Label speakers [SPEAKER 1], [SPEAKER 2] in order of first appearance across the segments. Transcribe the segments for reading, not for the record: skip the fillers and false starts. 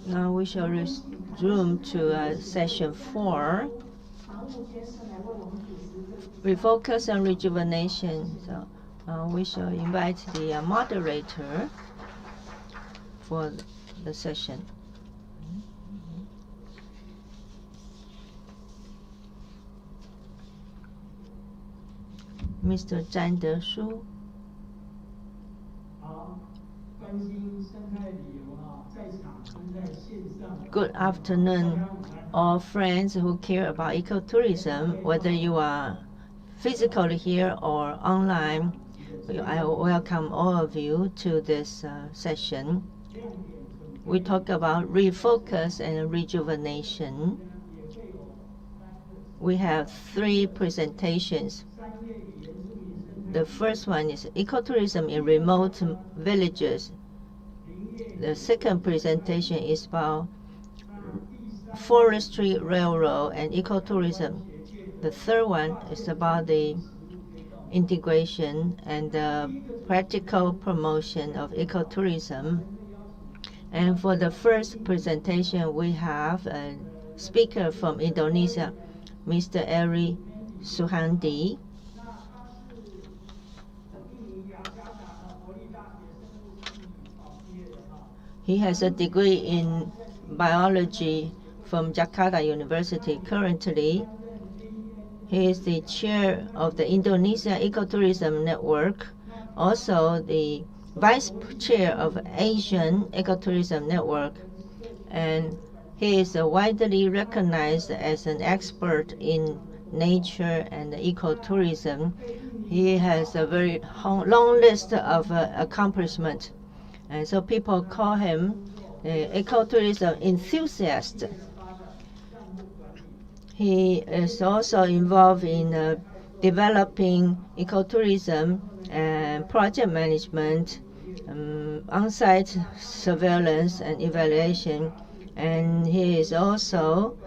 [SPEAKER 1] Now we shall resume to session 4. Refocus and rejuvenation. So we shall invite the moderator for the session. Mr. Zhang Deshu. Good afternoon, all friends who care about ecotourism, whether you are physically here or online. I welcome all of you to this session. We talk about refocus and rejuvenation. We have 3 presentations. The first one is ecotourism in remote villages. The second presentation is about forestry, railroad, and ecotourism. The third one is about the integration and the practical promotion of ecotourism. And for the first presentation, we have a speaker from Indonesia, Mr. Ari Suhandi. He has a degree in biology from Jakarta University. Currently, he is the chair of the Indonesia Ecotourism Network, also the vice chair of Asian Ecotourism Network, and he is widely recognized as an expert in nature and ecotourism. He has a very long list of accomplishments. And so people call him ecotourism enthusiast. He is also involved in developing ecotourism and project management, on-site surveillance and evaluation. And he is also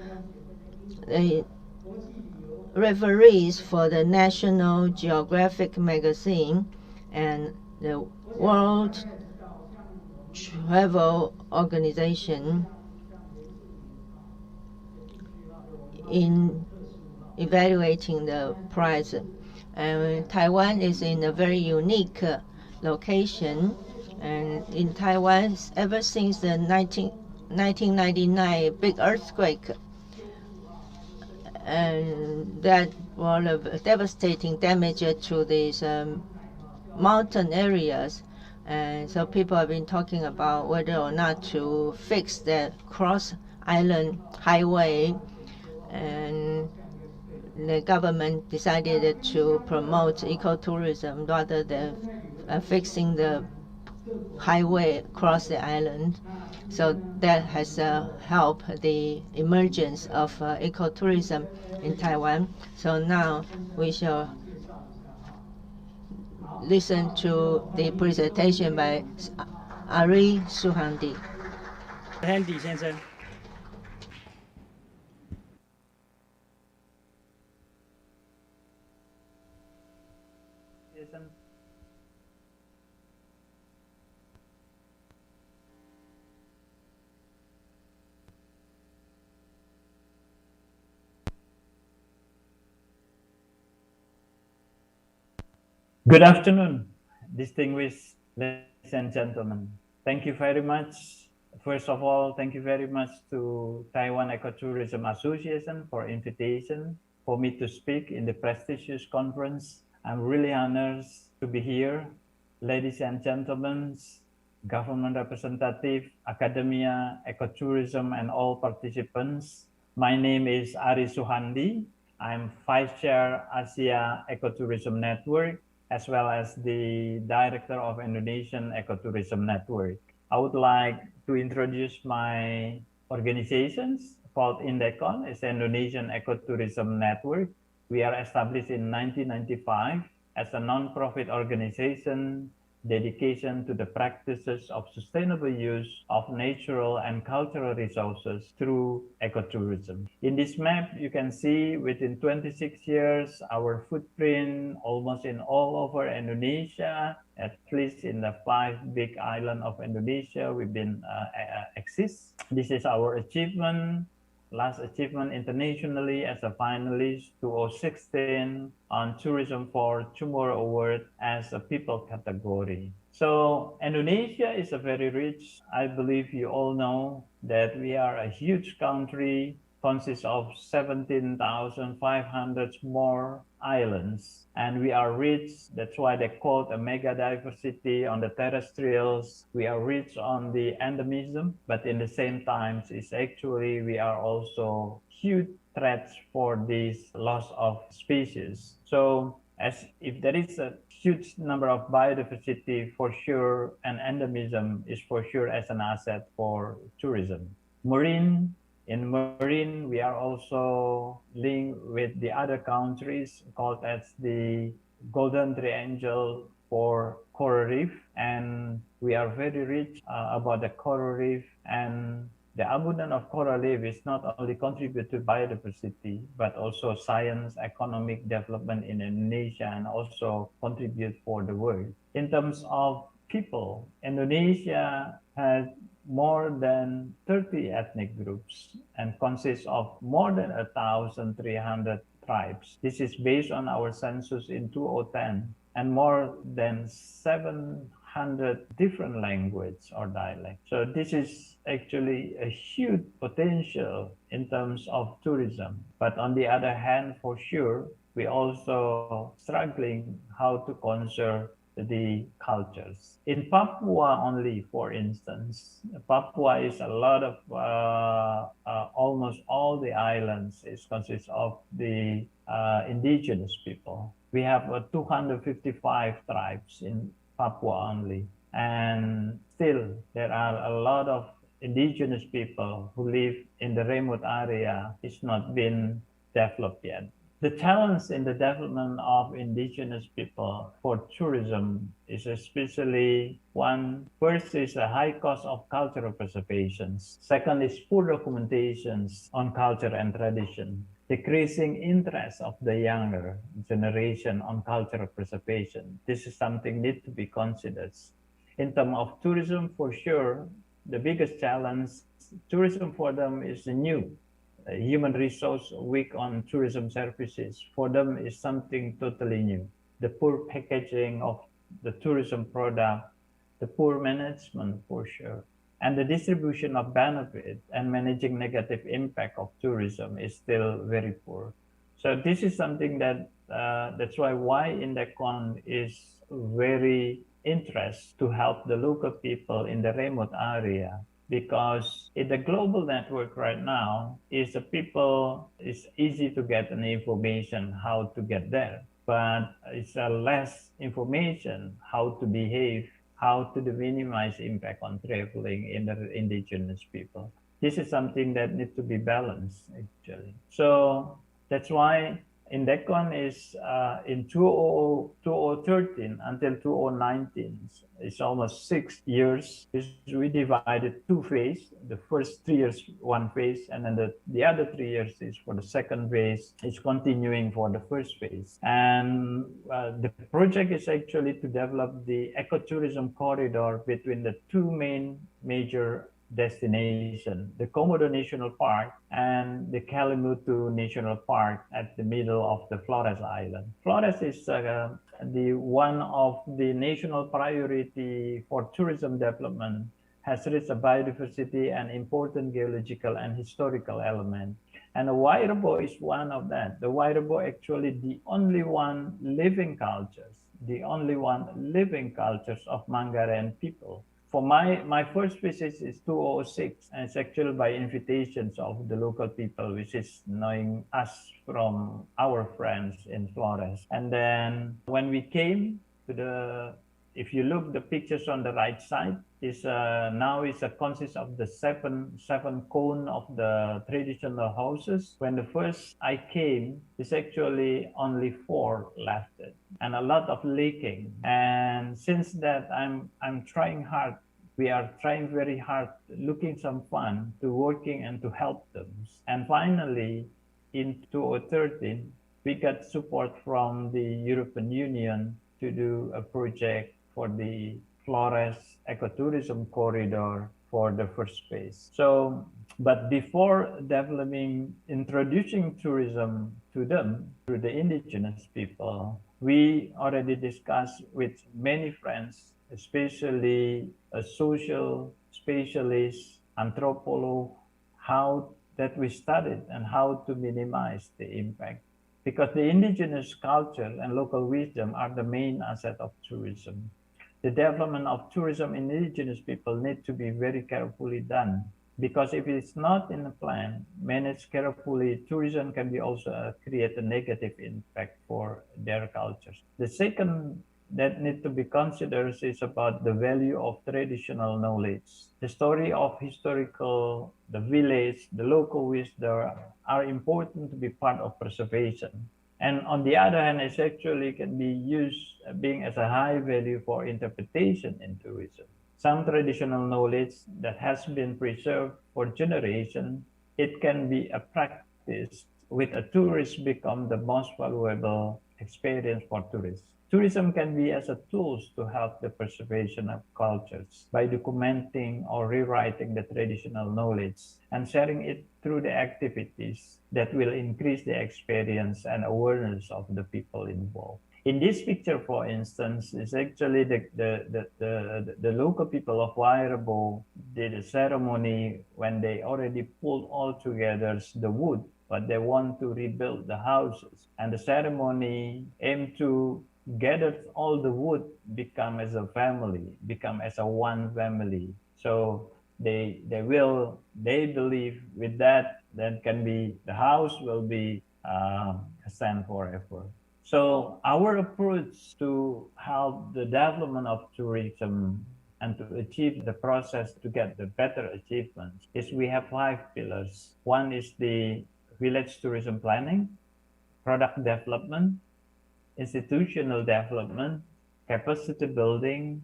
[SPEAKER 1] a referee for the National Geographic magazine and the World Travel Organization in evaluating the price. Taiwan is in a very unique location, and in Taiwan, ever since the 1999 big earthquake, and that was of devastating damage to these mountain areas. And so people have been talking about whether or not to fix the cross-island highway, and the government decided to promote ecotourism rather than fixing the highway across the island. So that has helped the emergence of ecotourism in Taiwan. So now we shall listen to the presentation by Ari Suhandi.
[SPEAKER 2] Suhandi 先生。Good afternoon, distinguished ladies and gentlemen. Thank you very much. First of all, thank you very much to Taiwan Ecotourism Association for invitation for me to speak in the prestigious conference. I'm really honored to be here. Ladies and gentlemen, government representative, academia, ecotourism, and all participants. My name is Ari Suhandi. I'm Vice Chair Asia Ecotourism Network, as well as the Director of Indonesian Ecotourism Network. I would like to introduce my organizations called Indecon. It's Indonesian Ecotourism Network. We are established in 1995 as a non-profit organization dedication to the practices of sustainable use of natural and cultural resources through ecotourism. In this map, you can see within 26 years, our footprint almost in all over Indonesia, at least in the 5 big islands of Indonesia, we've been exist. This is our achievement. Last achievement internationally as a finalist 2016 on Tourism for Tomorrow Award as a people category. So Indonesia is a very rich, I believe you all know that we are a huge country, consists of 17,500 more islands, and we are rich. That's why they call it a mega diversity on the terrestrials. We are rich on the endemism, but in the same time, it's actually we are also huge threats for this loss of species. So as if there is a huge number of biodiversity for sure, and endemism is for sure as an asset for tourism. In marine, we are also linked with the other countries called as the Golden Triangle for coral reef, and we are very rich about the coral reef, and the abundance of coral reef is not only contribute to biodiversity, but also science, economic development in Indonesia, and also contribute for the world. In terms of people, Indonesia has more than 30 ethnic groups and consists of more than 1,300 tribes. This is based on our census in 2010, and more than 700 different languages or dialects. So this is actually a huge potential in terms of tourism. But on the other hand, for sure, we also struggling how to conserve the cultures. In Papua only, for instance, Papua is a lot of, almost all the islands is consists of the indigenous people. We have 255 tribes in Papua only. And still, there are a lot of indigenous people who live in the remote area. It's not been developed yet. The challenge in the development of indigenous people for tourism is especially one, first is a high cost of cultural preservation. Second is poor documentations on culture and tradition. Decreasing interest of the younger generation on cultural preservation. This is something need to be considered. In terms of tourism, for sure, the biggest challenge, tourism for them is new. Human resource weak on tourism services for them is something totally new. The poor packaging of the tourism product, the poor management for sure, and the distribution of benefit and managing negative impact of tourism is still very poor. So this is something that that's why Indecon is very interested to help the local people in the remote area, because in the global network right now is the people, it's easy to get an information how to get there, but it's less information how to behave, how to minimize impact on traveling in the indigenous people. This is something that needs to be balanced actually. So that's why Indecon is in 2013 until 2019. It's almost 6 years. We divided 2 phases. The first 3 years, 1 phase, and then the other 3 years is for the second phase. It's continuing for the first phase. And the project is actually to develop the ecotourism corridor between the 2 major destination, the Komodo National Park and the Kalimutu National Park at the middle of the Flores Island. Flores is the one of the national priority for tourism development, has rich biodiversity and important geological and historical element. And the Wairabo is one of that. The Wairabo actually the only one living cultures of Manggarean people. For my first visit is 2006, and it's actually by invitations of the local people, which is knowing us from our friends in Flores. And then when we came to the if you look the pictures on the right side, is now is a consists of the seven cone of the traditional houses. When the first I came, it's actually only 4 left, and a lot of leaking. And since that, I'm trying hard. We are trying very hard, looking some fun to working and to help them. And finally, in 2013, we got support from the European Union to do a project for the Flores ecotourism corridor for the first phase. So, but before developing, introducing tourism to them, to the indigenous people, we already discussed with many friends, especially a social specialist, anthropologist, how that we studied and how to minimize the impact. Because the indigenous culture and local wisdom are the main asset of tourism. The development of tourism in indigenous people need to be very carefully done, because if it's not in the plan, managed carefully, tourism can be also create a negative impact for their cultures. The second that need to be considered is about the value of traditional knowledge. The story of historical, the village, the local wisdom are important to be part of preservation. And on the other hand, it actually can be used being as a high value for interpretation in tourism. Some traditional knowledge that has been preserved for generations, it can be a practice with a tourist become the most valuable experience for tourists. Tourism can be as a tool to help the preservation of cultures by documenting or rewriting the traditional knowledge and sharing it through the activities that will increase the experience and awareness of the people involved. In this picture, for instance, is actually the local people of Wairabo did a ceremony when they already pulled all together the wood, but they want to rebuild the houses. And the ceremony aimed to gather all the wood, become as a family, become as a one family. So they believe with that can be the house will be stand forever. So our approach to help the development of tourism and to achieve the process to get the better achievements is we have 5 pillars. One is the village tourism planning, product development, institutional development, capacity building,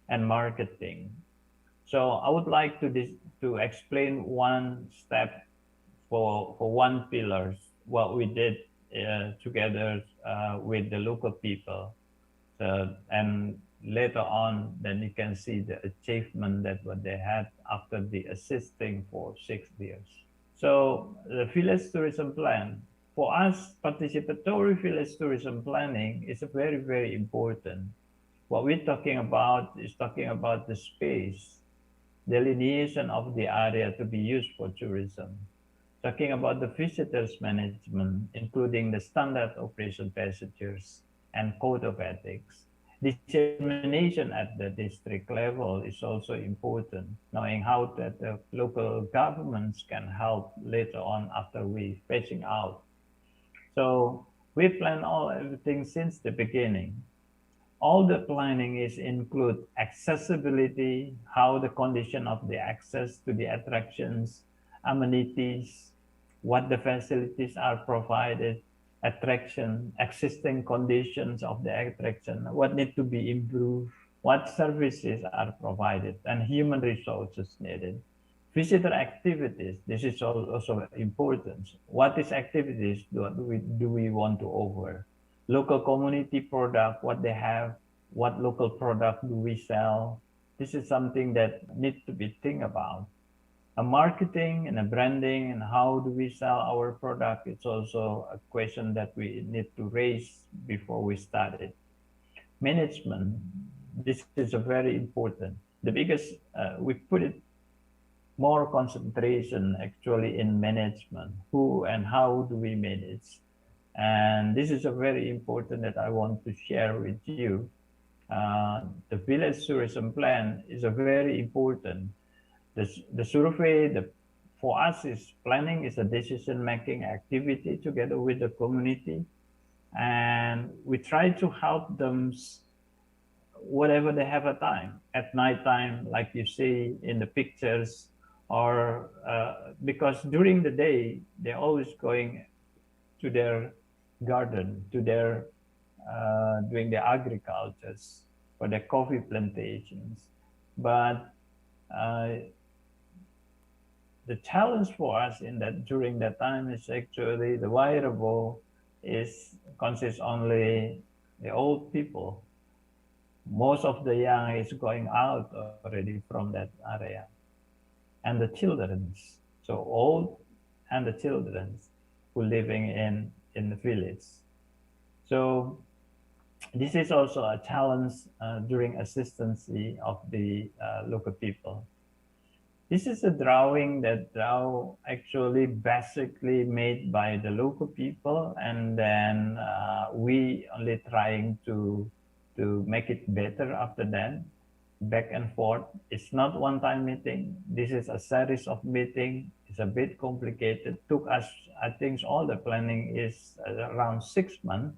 [SPEAKER 2] and marketing. So I would like to explain one step for one pillar, what we did together with the local people. And later on, then you can see the achievement that what they had after the assisting for 6 years. So the village tourism plan, for us, participatory village tourism planning is very, very important. What we're talking about is talking about the space, delineation of the area to be used for tourism, talking about the visitors management, including the standard operation procedures and code of ethics. Dissemination at the district level is also important, knowing how that the local governments can help later on after we phasing out. So we plan everything since the beginning. All the planning is include accessibility, how the condition of the access to the attractions, amenities, what the facilities are provided, attraction, existing conditions of the attraction, what need to be improved, what services are provided, and human resources needed. Visitor activities, this is also important. What is activities do we want to offer? Local community product, what they have, what local product do we sell? This is something that needs to be think about. A marketing and a branding and how do we sell our product, it's also a question that we need to raise before we start it. Management, this is a very important. The biggest, we put it more concentration actually in management. Who and how do we manage? And this is a very important that I want to share with you. The village tourism plan is a very important. The survey, for us is planning is a decision-making activity together with the community. And we try to help them whatever they have a time at night time, like you see in the pictures, or because during the day they're always going to their garden, to their doing their agricultures for their coffee plantations. But the challenge for us in that during that time is actually the variable is consists only the old people. Most of the young is going out already from that area, and the childrens, so old and the childrens who living in the village. So this is also a challenge during assistance of the local people. This is a drawing that draw actually basically made by the local people, and then we only trying to make it better after that, back and forth. It's not one-time meeting. This is a series of meeting. It's a bit complicated. Took us, I think, all the planning is around 6 months,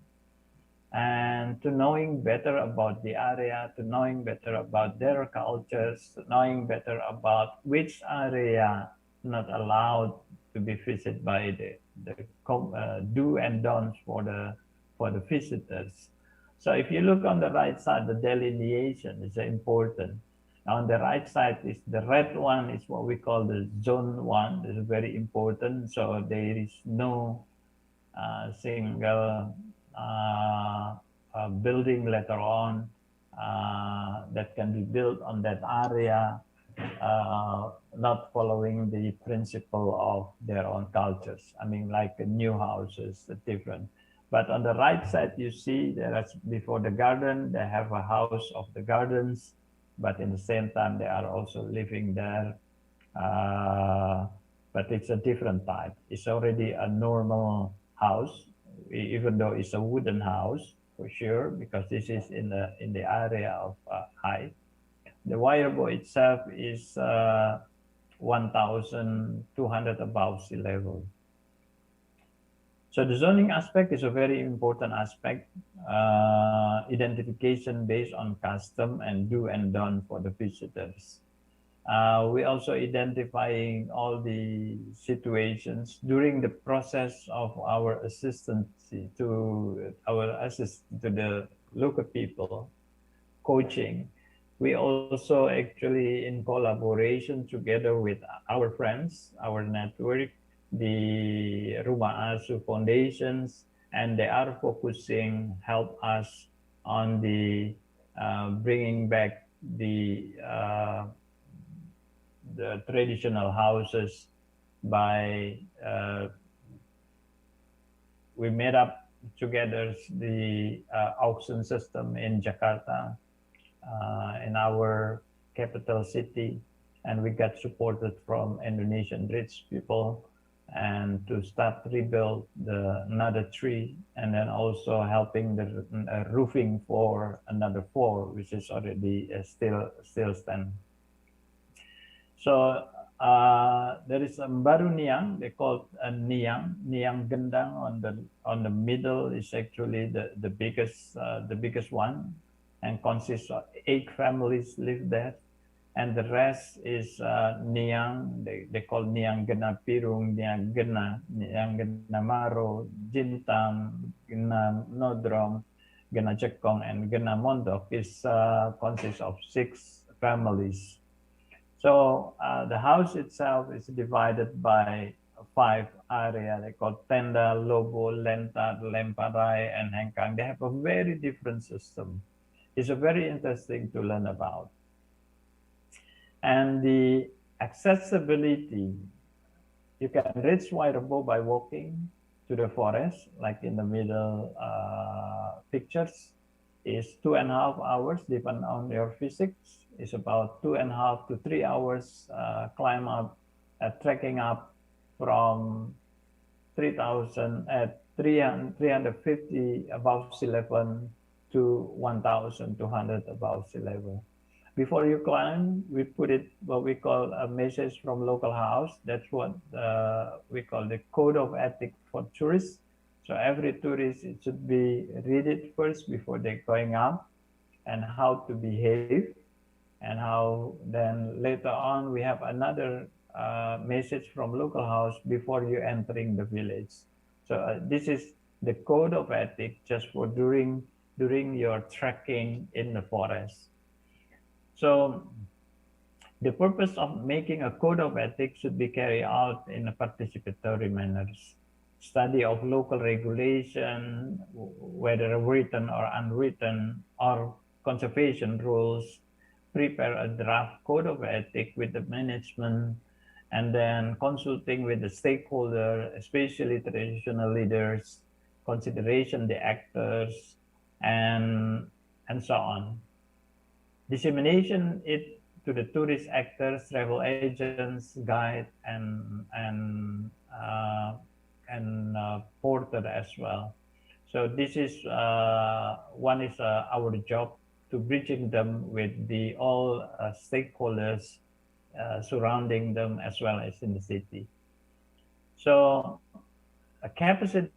[SPEAKER 2] and to knowing better about the area, to knowing better about their cultures, to knowing better about which area not allowed to be visited by the do and don'ts for the visitors. So if you look on the right side, the delineation is important. On the right side is the red one is what we call the zone one. This is very important. So there is no single building later on that can be built on that area, not following the principle of their own cultures. I mean, like new houses, different. But on the right side, you see there is before the garden, they have a house of the gardens, but in the same time, they are also living there. But it's a different type. It's already a normal house, even though it's a wooden house for sure, because this is in the area of height. The Wairabo itself is 1,200 above sea level. So the zoning aspect is a very important aspect, identification based on custom and do and done for the visitors. We also identifying all the situations during the process of our assistance to the local people, coaching. We also actually in collaboration together with our friends, our network, the Rumah Asu Foundations, and they are focusing help us on the bringing back the traditional houses by we made up together the auction system in Jakarta, in our capital city, and we got supported from Indonesian rich people and to start rebuild another 3, and then also helping the roofing for another 4, which is already still stand. So there is a Baru Niang, they call it Niang Gendang on the middle is actually the biggest one, and consists of 8 families live there, and the rest is Niang, they call Niang Gena Pirung, Niang Gena Maro, Jintam, Gena Nodrom, Gena Jekong, and Gena Mondok is consists of 6 families. So the house itself is divided by 5 areas. They call Tenda, Lobo, Lentad, Lemparai, and Hengkang. They have a very different system. It's a very interesting to learn about. And the accessibility, you can reach Wairabo by walking to the forest, like in the middle pictures, is 2.5 hours, depending on your physics. It's about 2.5 to 3 hours climb up, trekking up from 350 above sea level to 1,200 above sea level. Before you climb, we put it what we call a message from local house. That's what we call the code of ethics for tourists. So every tourist, it should be read it first before they're going up. and how to behave, and how then later on we have another message from local house before you entering the village. So this is the code of ethics just for during your trekking in the forest. So the purpose of making a code of ethics should be carried out in a participatory manner. Study of local regulation, whether written or unwritten, or conservation rules, prepare a draft code of ethics with the management, and then consulting with the stakeholder, especially traditional leaders, consideration the actors, and so on. Dissemination it to the tourist actors, travel agents, guide, and porter as well. So this is one is our job to bridging them with the all stakeholders surrounding them as well as in the city. So a capacity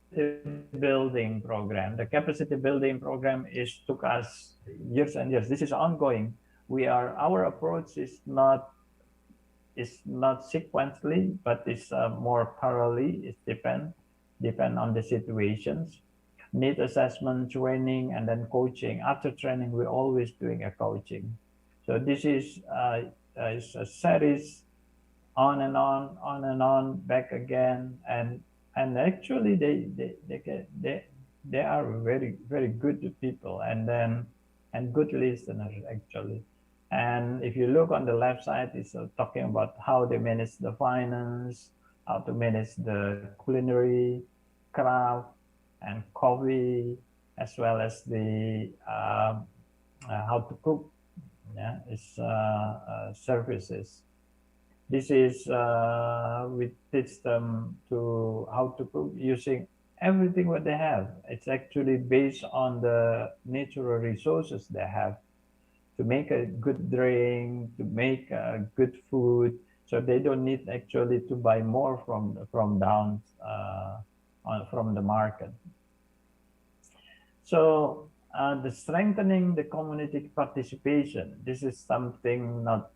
[SPEAKER 2] building program. The capacity building program took us years and years. This is ongoing. Our approach is not sequentially, but it's more parallelly. It depend on the situations. Need assessment, training, and then coaching. After training, we're always doing a coaching. So this is a series on and on, back again, and actually they are very good people, and good listeners actually. And if you look on the left side, it's talking about how they manage the finance, how to manage the culinary, craft, and coffee, as well as the how to cook. Yeah, it's services. This is we teach them to how to cook using everything what they have. It's actually based on the natural resources they have to make a good drink, to make good food. So they don't need actually to buy more from down from the market. So the strengthening the community participation. This is something not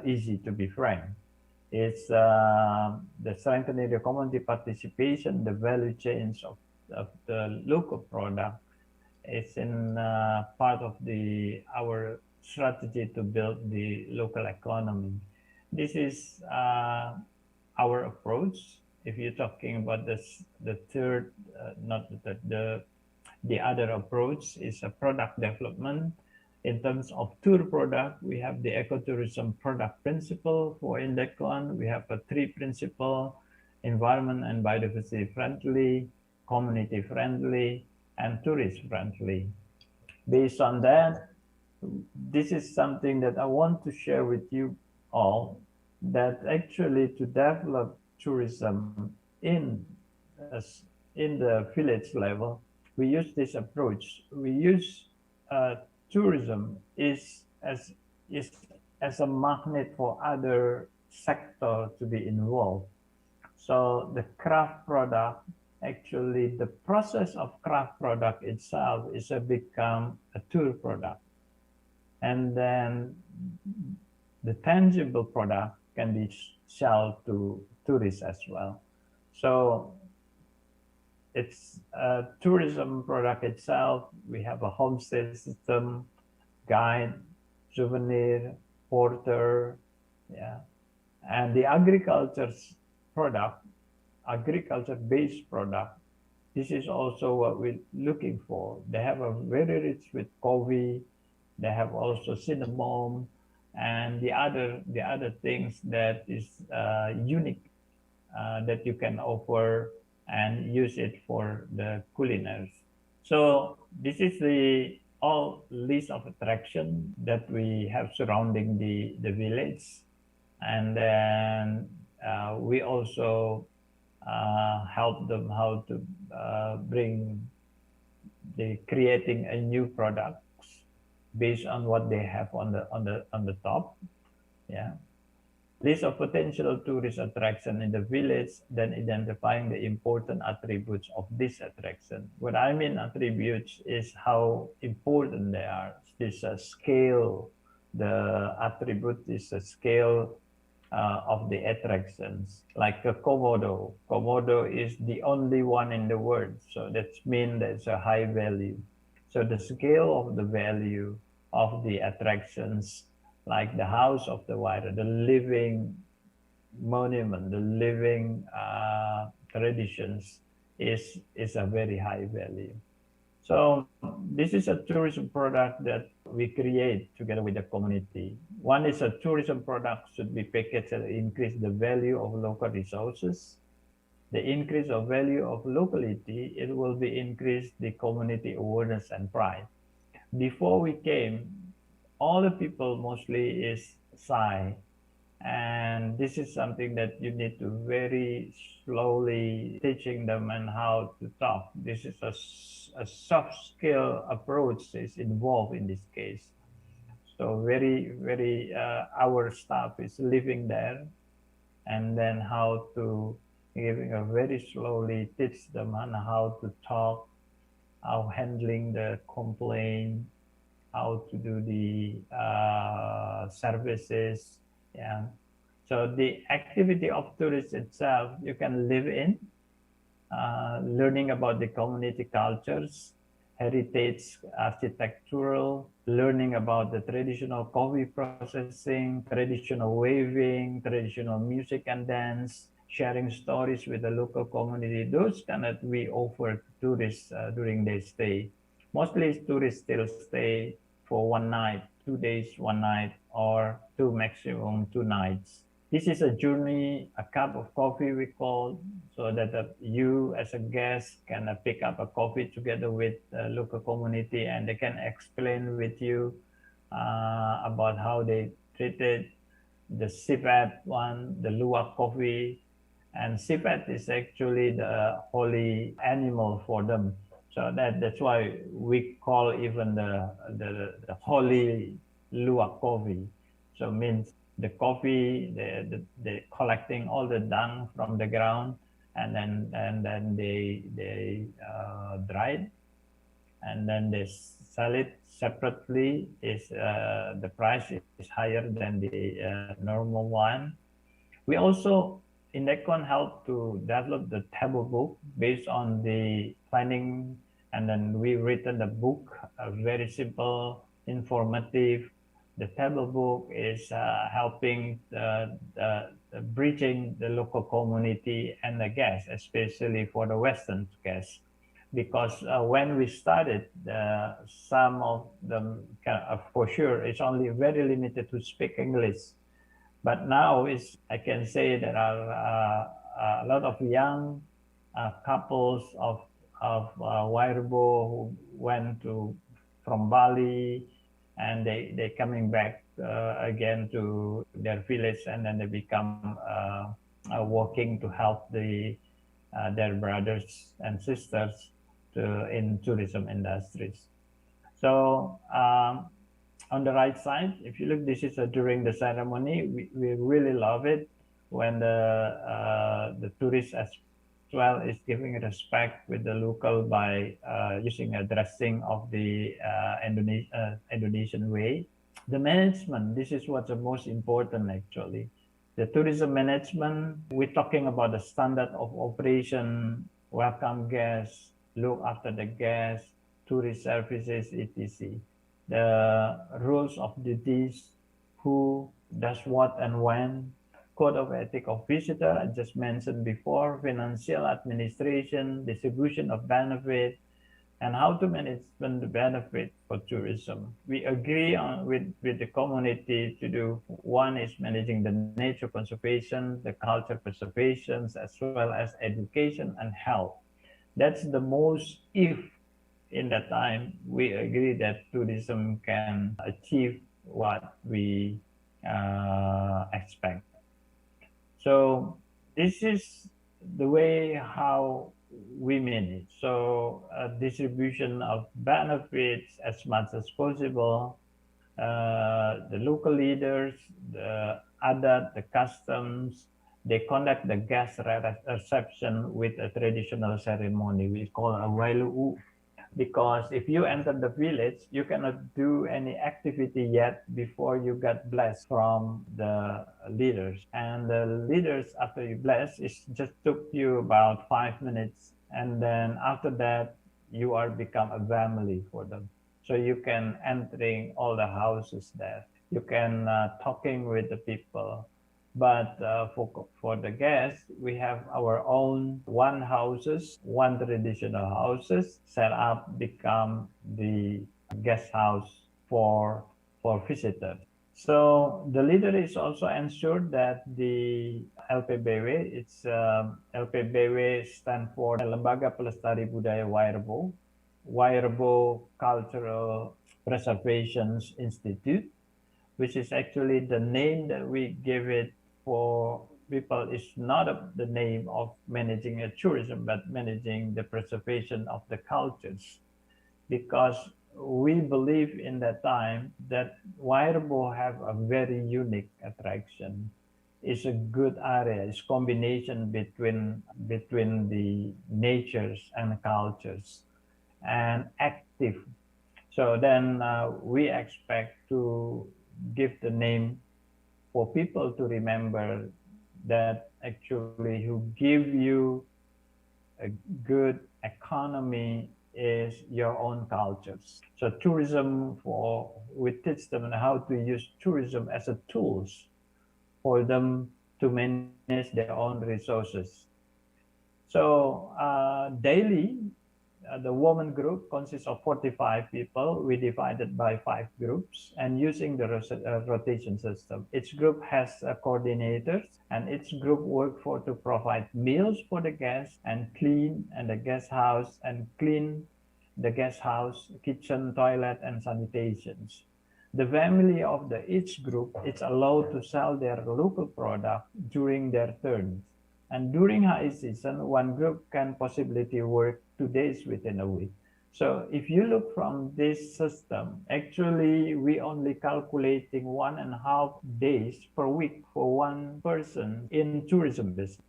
[SPEAKER 2] easy, to be frank. It's the strengthening the community participation, the value chains of the local product. It's in part of our strategy to build the local economy. This is our approach. If you're talking about the third, not the other approach is a product development. In terms of tour product, we have the ecotourism product principle. For Indecon, we have a three principle: environment and biodiversity friendly, community friendly, and tourist friendly. Based on that, this is something that I want to share with you all, that actually to develop tourism in the village level, we use this approach. We use tourism as a magnet for other sector to be involved. So the craft product, actually the process of craft product itself is become a tour product. And then the tangible product can be sold to tourists as well. So it's a tourism product itself. We have a homestay system, guide, souvenir, porter, yeah. And the agriculture-based product, this is also what we're looking for. They have a very rich with coffee. They have also cinnamon and the other things that is unique that you can offer and use it for the culinary. So this is the all list of attraction that we have surrounding the village, and then we also help them how to bring the creating a new products based on what they have on the top, yeah. list of potential tourist attraction in the village, then identifying the important attributes of this attraction. What I mean attributes is how important they are. This scale, the attribute is a scale of the attractions. Like a Komodo. Komodo is the only one in the world, so that means that's a high value. So the scale of the value of the attractions, like the House of the Water, the living monument, the living traditions, is a very high value. So this is a tourism product that we create together with the community. One is a tourism product should be packaged and increase the value of local resources. The increase of value of locality, it will be increase the community awareness and pride. Before we came, all the people mostly is shy, and this is something that you need to very slowly teaching them and how to talk. This is a soft skill approach is involved in this case. So very our staff is living there, and then how to giving a very slowly teach them on how to talk, how handling the complaint, how to do the services. Yeah. So the activity of tourists itself, you can live in, learning about the community cultures, heritage, architectural, learning about the traditional coffee processing, traditional weaving, traditional music and dance, sharing stories with the local community. Those kind of we offer to tourists during their stay. Mostly tourists still stay for one night, 2 days, one night, or two maximum 2 nights. This is a journey, a cup of coffee we call, so that you as a guest can pick up a coffee together with the local community, and they can explain with you about how they treated the sifat one, the luwak coffee. And sifat is actually the holy animal for them. So that's why we call even the holy luwak coffee. So means the coffee, the collecting all the dung from the ground, and then they dry it, and then they sell it separately. Is the price is higher than the normal one. We also in Econ help to develop the table book based on the planning, and then we written the book, very simple, informative. The table book is helping bridging the local community and the guests, especially for the Western guests. Because when we started, some of them, for sure, it's only very limited to speak English. But now I can say there are a lot of young couples of Wairebo who went from Bali, and they coming back again to their village, and then they become working to help their brothers and sisters in tourism industries. So on the right side, if you look, this is during the ceremony. We really love it when the tourist as well is giving respect with the local by using a dressing of the Indonesian way. The management, this is what's the most important actually. The tourism management, we're talking about the standard of operation, welcome guests, look after the guests, tourist services, etc. The rules of duties, who does what and when, code of ethics of visitor, I just mentioned before, financial administration, distribution of benefit, and how to manage the benefit for tourism. We agree on with the community to do, one is managing the nature conservation, the culture preservation, as well as education and health. That's the most, if in that time we agree that tourism can achieve what we expect. So this is the way how we manage. So distribution of benefits as much as possible. The local leaders, the adat, the customs. They conduct the guest reception with a traditional ceremony we call a wailu'u. Because if you enter the village, you cannot do any activity yet before you get blessed from the leaders. And the leaders, after you bless, it just took you about 5 minutes. And then after that, you are become a family for them. So you can entering all the houses there. You can talking with the people. But for the guests, we have our own one houses, one traditional houses set up, become the guest house for visitors. So the leader is also ensured that the LPBW, it's LPBW stand for Lembaga Pelestari Budaya Wairebo, Wairebo Cultural Preservations Institute, which is actually the name that we give it for people. Is not the name of managing a tourism, but managing the preservation of the cultures. Because we believe in that time that Wairebo have a very unique attraction. It's a good area. It's combination between the natures and cultures and active. So then we expect to give the name for people to remember that actually who give you a good economy is your own cultures. So tourism, for we teach them how to use tourism as a tools for them to manage their own resources. So daily, the woman group consists of 45 people. We divided by 5 groups and using the rotation system. Each group has coordinators and each group work for to provide meals for the guests and clean and the guest house and clean the guest house, kitchen, toilet, and sanitations. The family of each group is allowed to sell their local product during their turns. And during high season, one group can possibly work 2 days within a week. So if you look from this system, actually we only calculating 1.5 days per week for one person in tourism business.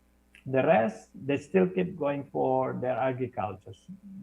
[SPEAKER 2] The rest, they still keep going for their agriculture.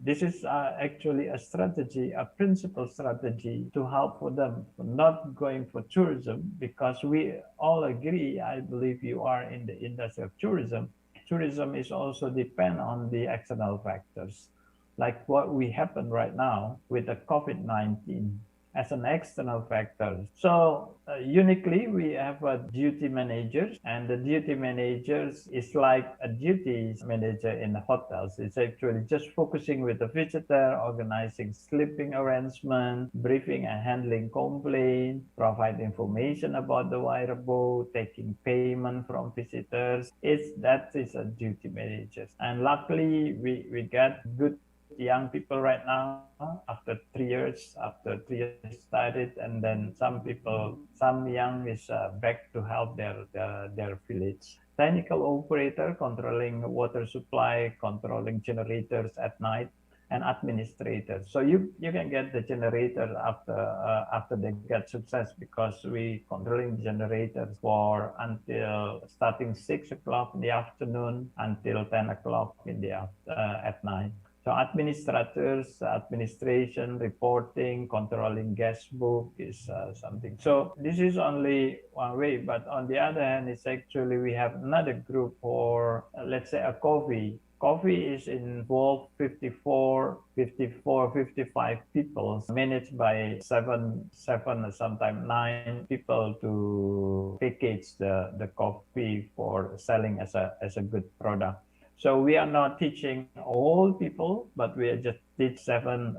[SPEAKER 2] This is actually a strategy, a principal strategy to help for them not going for tourism, because we all agree, I believe you are in the industry of tourism. Tourism is also depend on the external factors, like what we happen right now with the COVID-19 as an external factor. So uniquely, we have a duty managers, and the duty managers is like a duty manager in the hotels. It's actually just focusing with the visitor, organizing sleeping arrangement, briefing and handling complaints, provide information about the Wairebo, taking payment from visitors. That is a duty managers. And luckily, we got good young people right now after 3 years started, and then some young is back to help their village. Technical operator controlling water supply, controlling generators at night, and administrator. So you can get the generator after they get success, because we controlling the generators for until starting 6 o'clock in the afternoon until 10 o'clock in the at night. So administrators, administration, reporting, controlling guest book is something. So this is only one way, but on the other hand, it's actually we have another group for, let's say, a coffee. Coffee is involved 55 people, managed by seven, sometimes 9 people to package the coffee for selling as a good product. So we are not teaching all people, but we are just teach 7%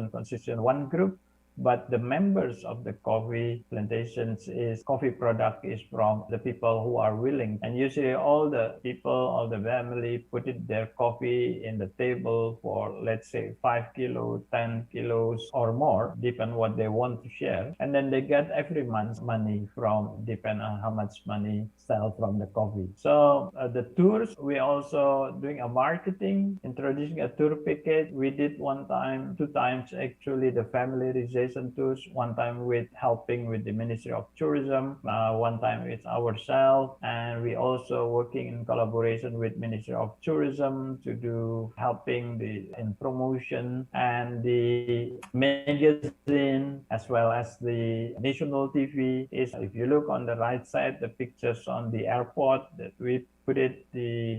[SPEAKER 2] consistent one group. But the members of the coffee plantations is coffee product is from the people who are willing. And usually all the people, all the family put their coffee in the table for, let's say, 5 kilos, 10 kilos or more, depend what they want to share. And then they get every month money from, depend on how much money sell from the coffee. So the tours, we also doing a marketing, introducing a tour package. We did 1 time, 2 times actually the family collaboration tools, one time with helping with the Ministry of Tourism, one time with ourselves, and we also working in collaboration with Ministry of Tourism to do helping in promotion and the magazine as well as the national TV. Is if you look on the right side, the pictures on the airport that we put it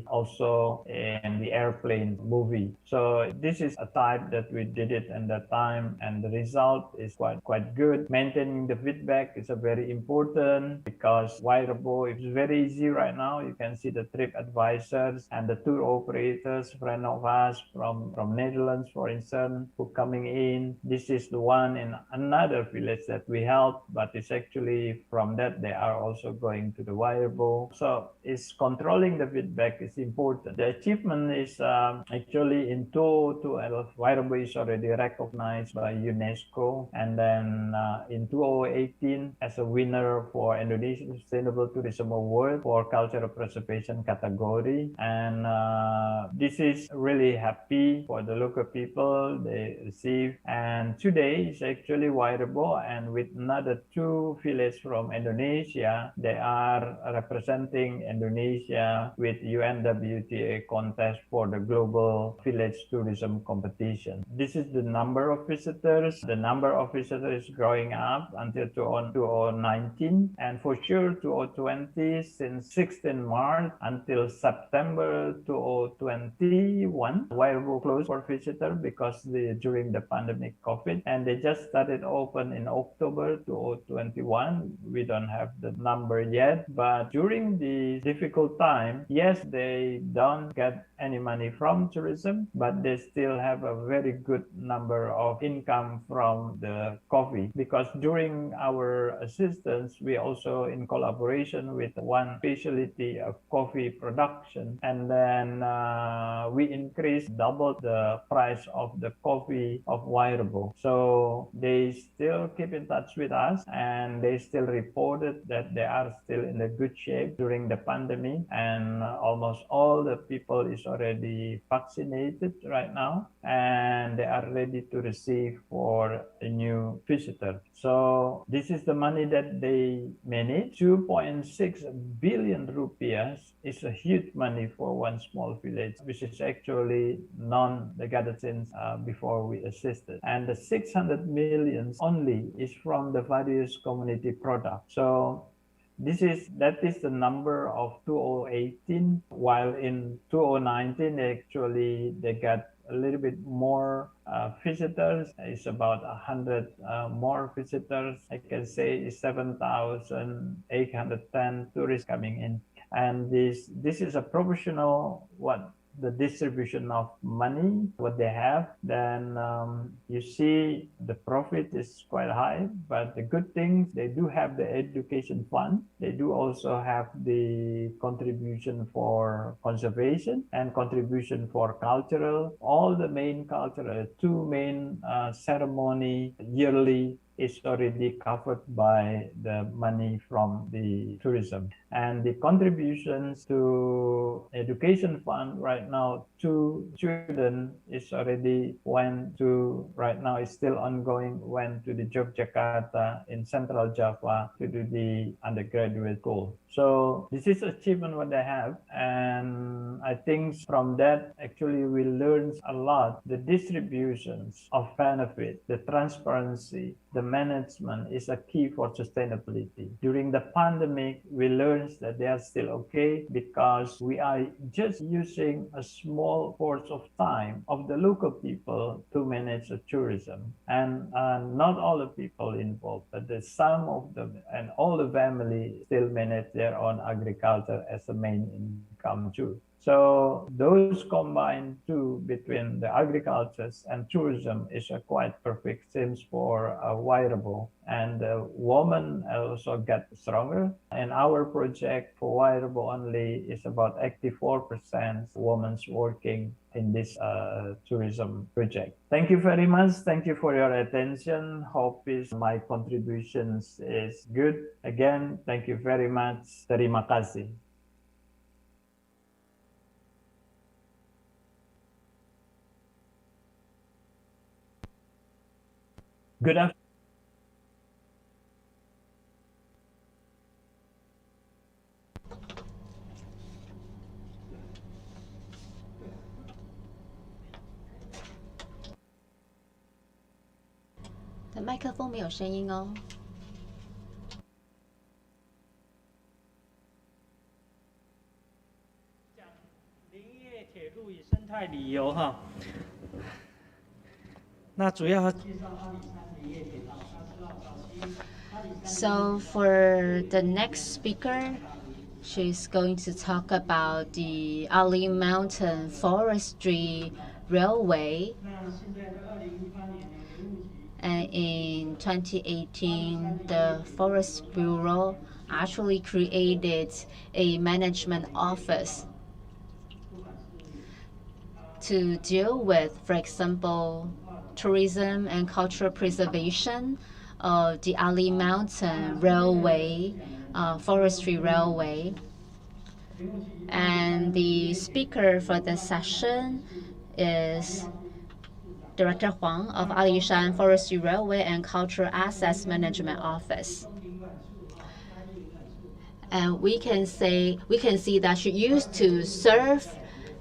[SPEAKER 2] also in the airplane movie. So this is a type that we did it in that time, and the result is quite good. Maintaining the feedback is a very important because Wairabo is very easy right now. You can see the trip advisors and the tour operators, friend of us from Netherlands, for instance, who coming in. This is the one in another village that we help, but it's actually from that they are also going to the Wairabo. So it's controlling the feedback is important. The achievement is actually in 2012, Wairabo is already recognized by UNESCO, and then in 2018 as a winner for Indonesian Sustainable Tourism Award for Cultural Preservation category. And this is really happy for the local people they receive. And today is actually Wairabo, and with another two villages from Indonesia, they are representing Indonesia with UNWTA contest for the Global Village Tourism Competition. This is the number of visitors. The number of visitors is growing up until 2019, and for sure 2020 since 16 March until September 2021. Wairabo closed for visitor because during the pandemic COVID, and they just started open in October 2021. We don't have the number yet, but during the difficult time, yes, they don't get any money from tourism, but they still have a very good number of income from the coffee, because during our assistance, we also in collaboration with one specialty of coffee production, and then we increased double the price of the coffee of Wairabo. So they still keep in touch with us, and they still reported that they are still in a good shape during the pandemic, and almost all the people is already vaccinated right now, and they are ready to receive for a new visitor. So this is the money that they manage. 2.6 billion rupiahs is a huge money for one small village, which is actually none they got it since before we assisted. And the 600 millions only is from the various community products. So that is the number of 2018, while in 2019 actually they got a little bit more visitors. It's about 100 more visitors. I can say it's 7,810 tourists coming in, and this is a proportional the distribution of money, what they have, then you see the profit is quite high. But the good thing, they do have the education fund. They do also have the contribution for conservation and contribution for cultural. All the main cultural, two main ceremony yearly is already covered by the money from the tourism. And the contributions to education fund right now to children is already went to, right now is still ongoing, went to the Yogyakarta in Central Java to do the undergraduate school. So this is achievement what they have, and I think from that actually we learn a lot. The distributions of benefit, the transparency, the management is a key for sustainability. During the pandemic, we learned that they are still okay because we are just using a small portion of time of the local people to manage the tourism. And not all the people involved, but some of them and all the family still manage their own agriculture as the main income too. So those combined two between the agriculture and tourism is a quite perfect sense for Wairabo. And women also get stronger. And our project for Wairabo only is about 84% women working in this tourism project. Thank you very much. Thank you for your attention. Hope my contributions is good. Again, thank you very much. Terima kasih. Good afternoon.
[SPEAKER 3] 麦克风没有声音哦。
[SPEAKER 4] 林业铁路与生态旅游哈，那主要介绍阿里山林业铁道。
[SPEAKER 3] So for the next speaker, she's going to talk about the Ali Mountain Forestry Railway. And in 2018, the Forest Bureau actually created a management office to deal with, for example, tourism and cultural preservation of the Ali Mountain Railway, Forestry Railway. And the speaker for this session is Director Huang of Alishan Forestry Railway and Cultural Assets Management Office. And we can see that she used to serve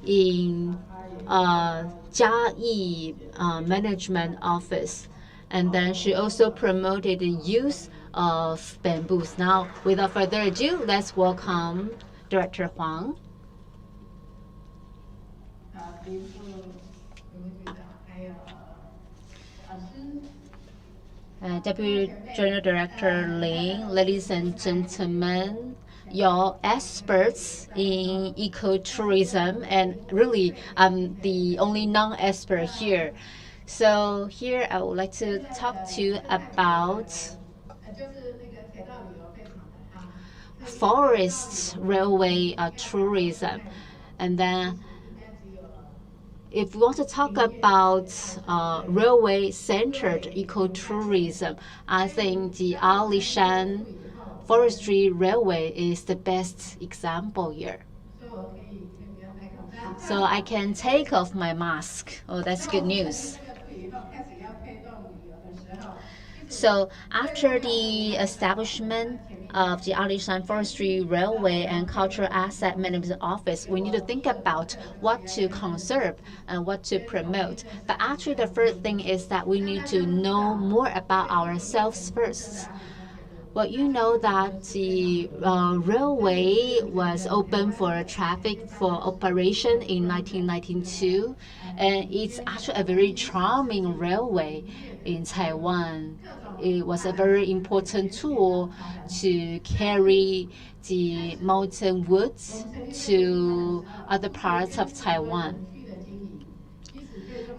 [SPEAKER 3] in Jiayi Management Office. And then she also promoted the use of bamboos. Now, without further ado, let's welcome Director Huang. Deputy General Director Ling, ladies and gentlemen, your experts in ecotourism, and really I'm the only non-expert here. So here I would like to talk to you about forest railway tourism. And then if we want to talk about railway-centered ecotourism, I think the Alishan Forestry Railway is the best example here. So I can take off my mask. Oh, that's good news. So after the establishment of the Alishan Forestry Railway and Cultural Asset Management Office, we need to think about what to conserve and what to promote. But actually the first thing is that we need to know more about ourselves first. Well, you know that the railway was open for traffic for operation in 1992, and it's actually a very charming railway in Taiwan. It was a very important tool to carry the mountain woods to other parts of Taiwan.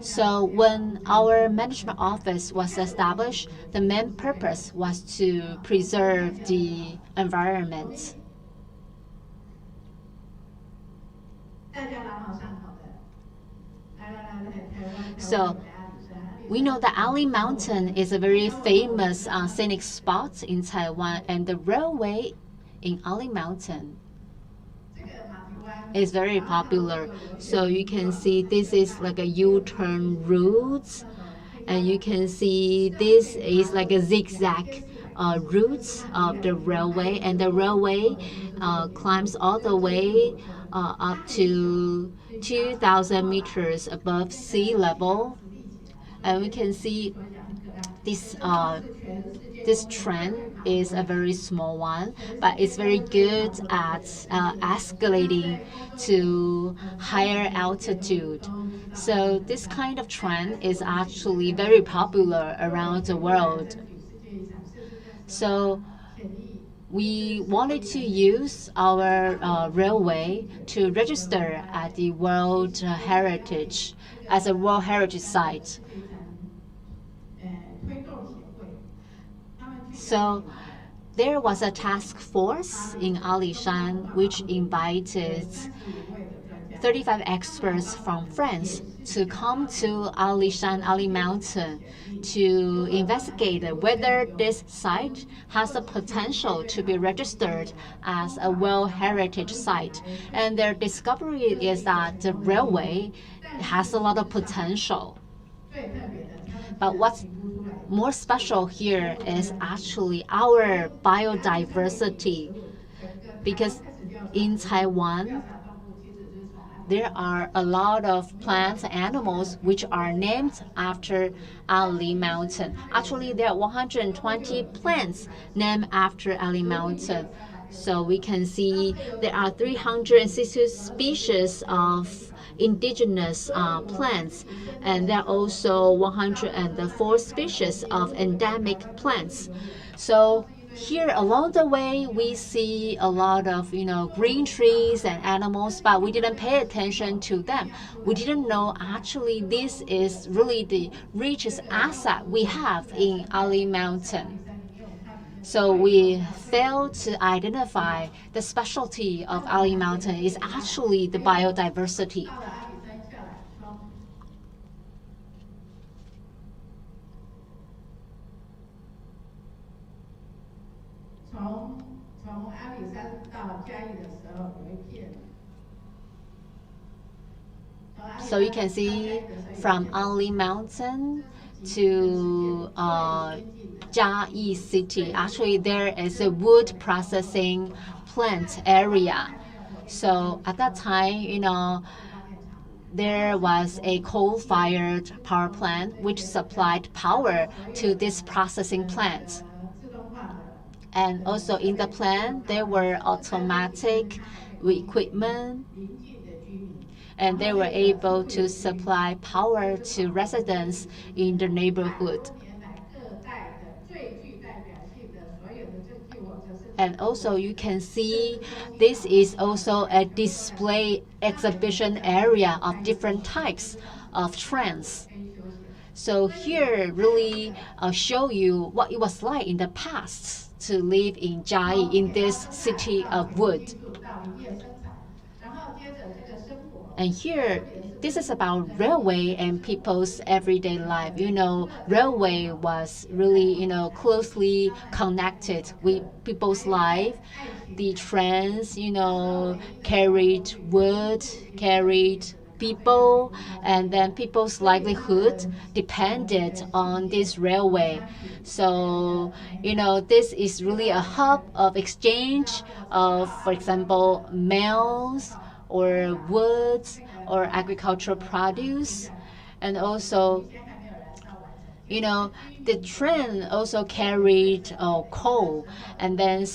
[SPEAKER 3] So when our management office was established, the main purpose was to preserve the environment. So we know that Ali Mountain is a very famous scenic spot in Taiwan, and the railway in Ali Mountain is very popular. So you can see this is like a U-turn route, and you can see this is like a zigzag route of the railway, and the railway climbs all the way up to 2,000 meters above sea level. And we can see this trend is a very small one, but it's very good at escalating to higher altitude. So this kind of trend is actually very popular around the world. So we wanted to use our railway to register at the World Heritage as a World Heritage Site. So there was a task force in Alishan which invited 35 experts from France to come to Alishan, Ali Mountain, to investigate whether this site has the potential to be registered as a World Heritage Site. And their discovery is that the railway has a lot of potential. But what's more special here is actually our biodiversity, because in Taiwan, there are a lot of plants and animals which are named after Ali Mountain. Actually, there are 120 plants named after Ali Mountain. So we can see there are 360 species of indigenous plants, and there are also 104 species of endemic plants. So here along the way we see a lot of green trees and animals, but we didn't pay attention to them. We didn't know actually this is really the richest asset we have in Ali Mountain. So we failed to identify the specialty of Ali Mountain is actually the biodiversity. So you can see from Ali Mountain to Jiayi City, actually there is a wood processing plant area. So at that time, there was a coal-fired power plant which supplied power to this processing plant. And also in the plant, there were automatic equipment, and they were able to supply power to residents in the neighborhood. And also you can see this is also a display exhibition area of different types of trends. So here really show you what it was like in the past to live in Jiayi, in this city of wood. And here, this is about railway and people's everyday life. Railway was really, closely connected with people's life. The trains, carried wood, carried people, and then people's livelihood depended on this railway. So, this is really a hub of exchange of, for example, mails, or woods, or agricultural produce. And also, the train also carried coal, and then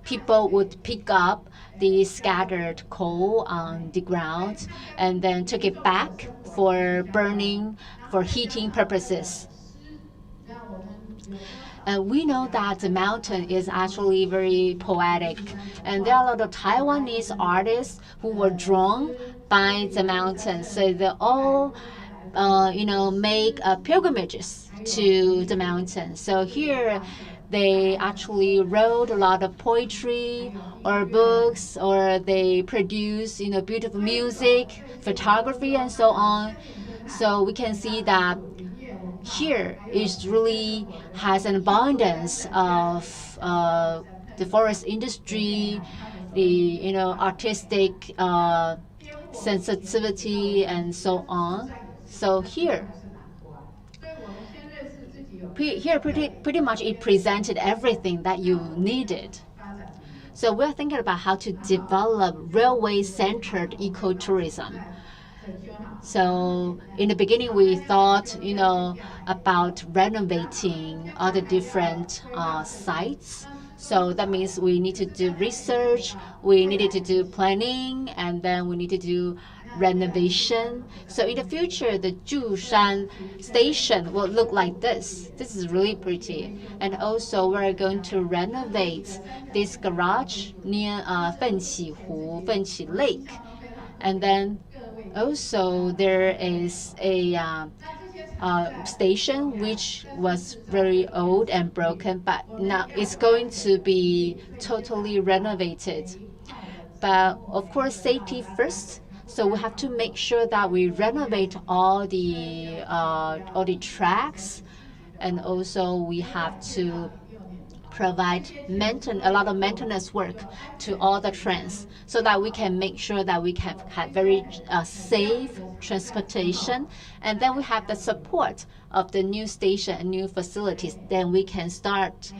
[SPEAKER 3] people would pick up the scattered coal on the ground and then took it back for burning, for heating purposes. And we know that the mountain is actually very poetic. And there are a lot of Taiwanese artists who were drawn by the mountain. So they all, make pilgrimages to the mountain. So here they actually wrote a lot of poetry or books, or they produce, beautiful music, photography, and so on. So we can see that here it really has an abundance of the forest industry, the artistic sensitivity, and so on. So here pretty much it presented everything that you needed. So we're thinking about how to develop railway-centered ecotourism. So in the beginning, we thought, about renovating all the different sites. So that means we need to do research, we needed to do planning, and then we need to do renovation. So in the future, the Zhushan station will look like this. This is really pretty. And also, we're going to renovate this garage near Fenqi Lake. And then also there is a station which was very old and broken, but now it's going to be totally renovated. But of course, safety first. So we have to make sure that we renovate all the tracks, and also we have to provide a lot of maintenance work to all the trains, so that we can make sure that we can have very safe transportation. And then we have the support of the new station and new facilities. Then we can start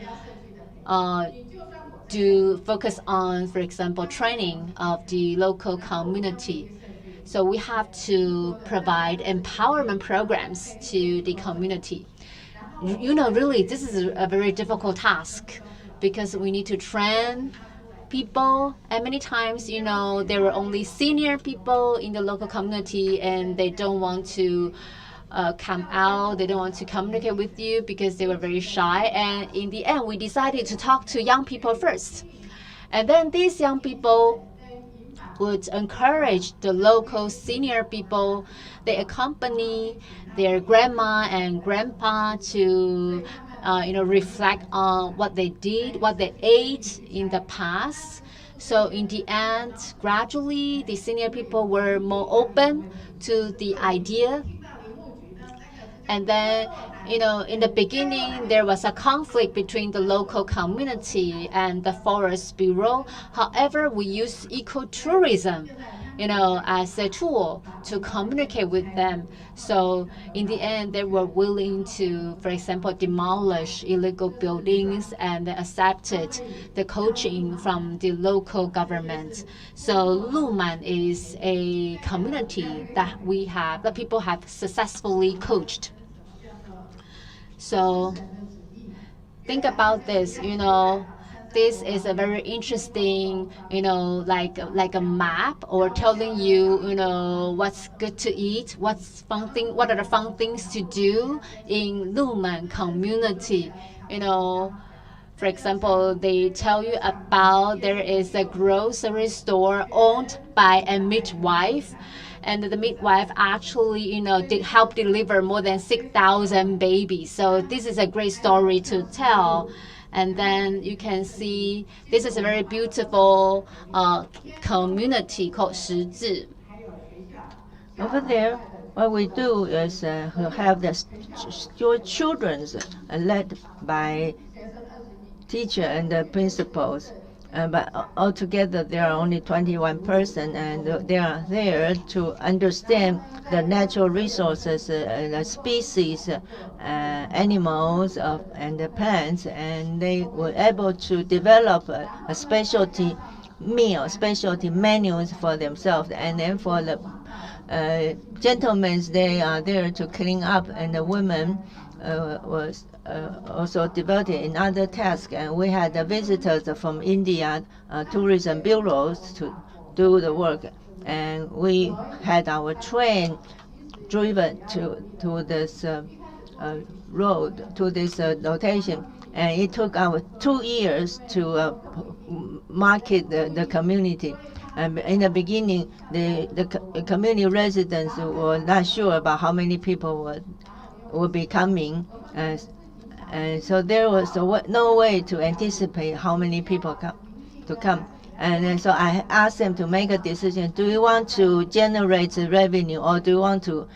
[SPEAKER 3] to focus on, for example, training of the local community. So we have to provide empowerment programs to the community. Really, this is a very difficult task because we need to train people, and many times, there were only senior people in the local community, and they don't want to come out, they don't want to communicate with you because they were very shy. And in the end, we decided to talk to young people first. And then these young people would encourage the local senior people. They accompany their grandma and grandpa to reflect on what they did, what they ate in the past. So in the end, gradually, the senior people were more open to the idea. And then, in the beginning, there was a conflict between the local community and the Forest Bureau. However, we use ecotourism, as a tool to communicate with them. So in the end, they were willing to, for example, demolish illegal buildings and accepted the coaching from the local government. So Luman is a community that people have successfully coached. So think about this, this is a very interesting, like a map, or telling you, what's good to eat, what are the fun things to do in Luman community. For example, they tell you about there is a grocery store owned by a midwife. And the midwife actually, help deliver more than 6,000 babies. So this is a great story to tell. And then you can see this is a very beautiful community called Shizhi.
[SPEAKER 1] Over there, what we do is have the children led by teacher and the principals. But altogether, there are only 21 persons, and they are there to understand the natural resources, the species, animals, and the plants, and they were able to develop a specialty meal, specialty menus for themselves. And then for the gentlemen, they are there to clean up, and the women was also devoted in other tasks. And we had visitors from India tourism bureaus to do the work. And we had our train driven to this road, to this location. And it took our 2 years to market the community. And in the beginning, the community residents were not sure about how many people would be coming. And so there was no way to anticipate how many people come. And so I asked them to make a decision. Do you want to generate revenue, or do you want to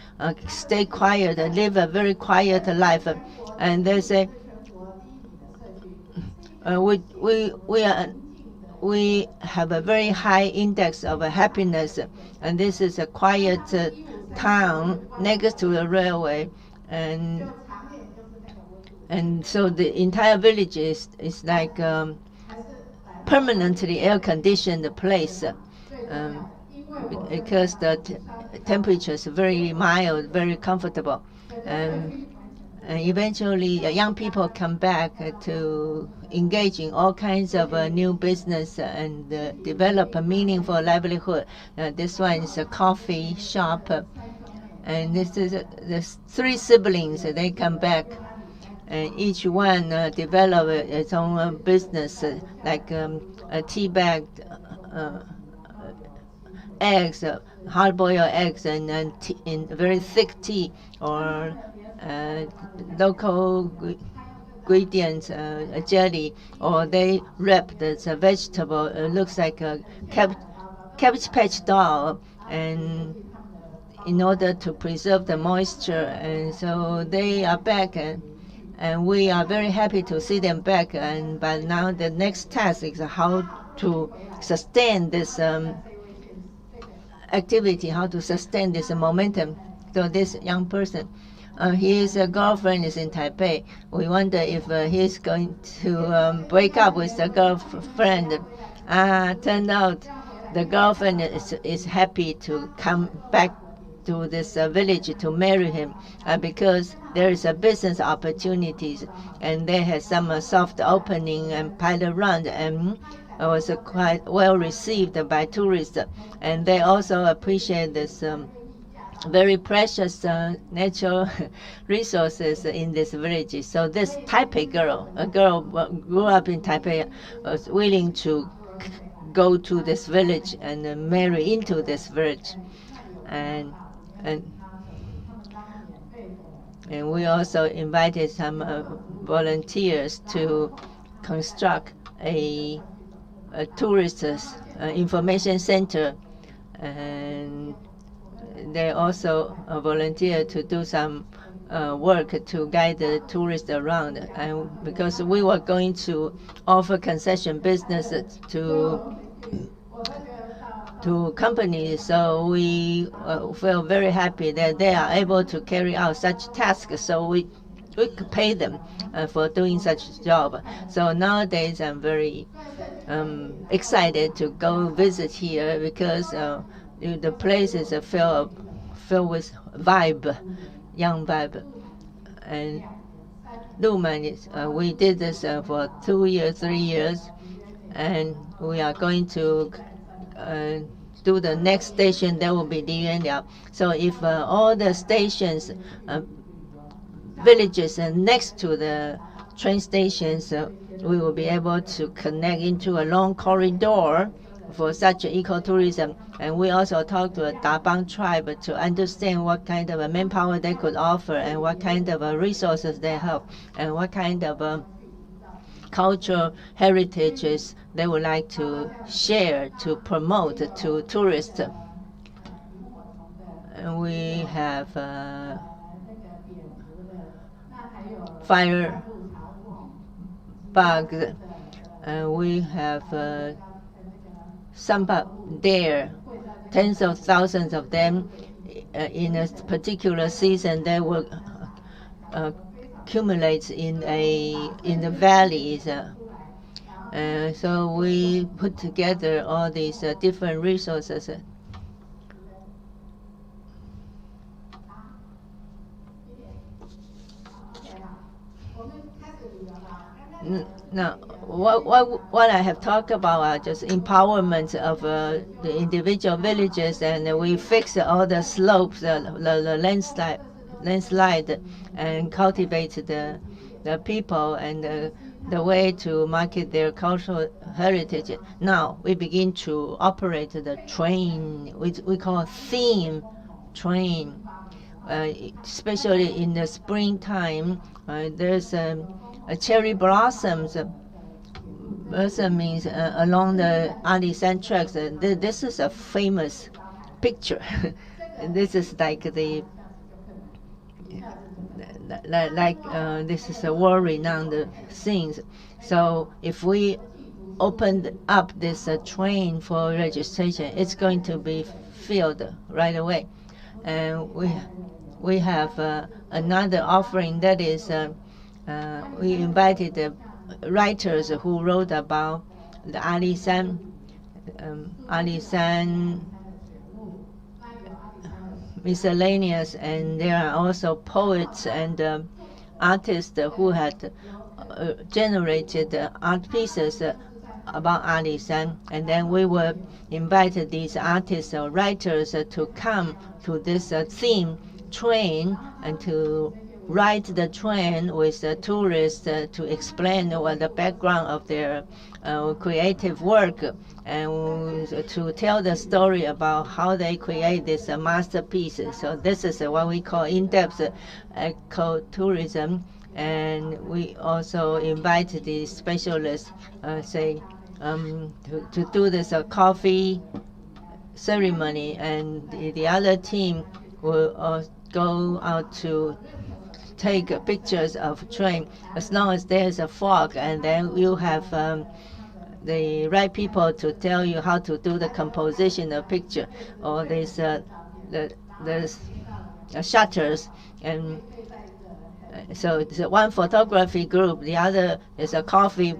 [SPEAKER 1] stay quiet and live a very quiet life? And they say, we have a very high index of happiness, and this is a quiet town next to the railway. And so the entire village is like permanently air-conditioned place, because the temperature is very mild, very comfortable. And eventually, young people come back to engage in all kinds of new business and develop a meaningful livelihood. This one is a coffee shop, and there's 3 siblings. They come back. And each one develop its own business, like a tea-bagged eggs, hard-boiled eggs, and in very thick tea, or local ingredients, a jelly, or they wrap this vegetable. It looks like a cabbage patch doll, and in order to preserve the moisture. And so they are back. And we are very happy to see them back. But now the next task is how to sustain this activity, how to sustain this momentum. So this young person, his girlfriend is in Taipei. We wonder if he's going to break up with the girlfriend. Turned out the girlfriend is happy to come back to this village to marry him because there is a business opportunities, and they had some soft opening and pilot run, and was quite well received by tourists, and they also appreciate this very precious natural resources in this village. So this Taipei girl, a girl grew up in Taipei, was willing to go to this village and marry into this village, and and and we also invited some volunteers to construct a tourist information center, and they also volunteered to do some work to guide the tourists around. And because we were going to offer concession businesses to companies, so we feel very happy that they are able to carry out such tasks. So we could pay them for doing such job. So nowadays I'm very excited to go visit here because the place is filled with vibe, young vibe. And Lumen we did this for 2 years, 3 years, and we are going to do the next station. That will be Liyuanliao. So if all the stations, villages next to the train stations, we will be able to connect into a long corridor for such ecotourism. And we also talked to a Dabang tribe to understand what kind of a manpower they could offer, and what kind of resources they have, and what kind of cultural heritages they would like to share, to promote to tourists. And we have fire bugs, and we have samba there, tens of thousands of them. In a particular season, they will accumulate in the valleys. So we put together all these different resources. Now, what I have talked about are just empowerment of the individual villages, and we fix all the slopes, the landslide, and cultivate the people and the way to market their cultural heritage. Now we begin to operate the train, which we call theme train. Especially in the springtime, there's cherry blossoms means along the Alisan tracks. This is a famous picture. This is like this is a world-renowned things. So if we opened up this train for registration, it's going to be filled right away. And we have another offering, that is we invited the writers who wrote about the Alisan miscellaneous, and there are also poets and artists who had generated art pieces about Alisan, and then we will invite these artists or writers to come to this theme train and to ride the train with the tourists to explain what the background of their creative work, and to tell the story about how they create this masterpiece. So this is what we call in-depth ecotourism. And we also invite the specialists, to do this coffee ceremony, and the other team will go out to take pictures of train, as long as there's a fog, and then you have the right people to tell you how to do the composition of picture, or there's shutters. And so it's one photography group, the other is a coffee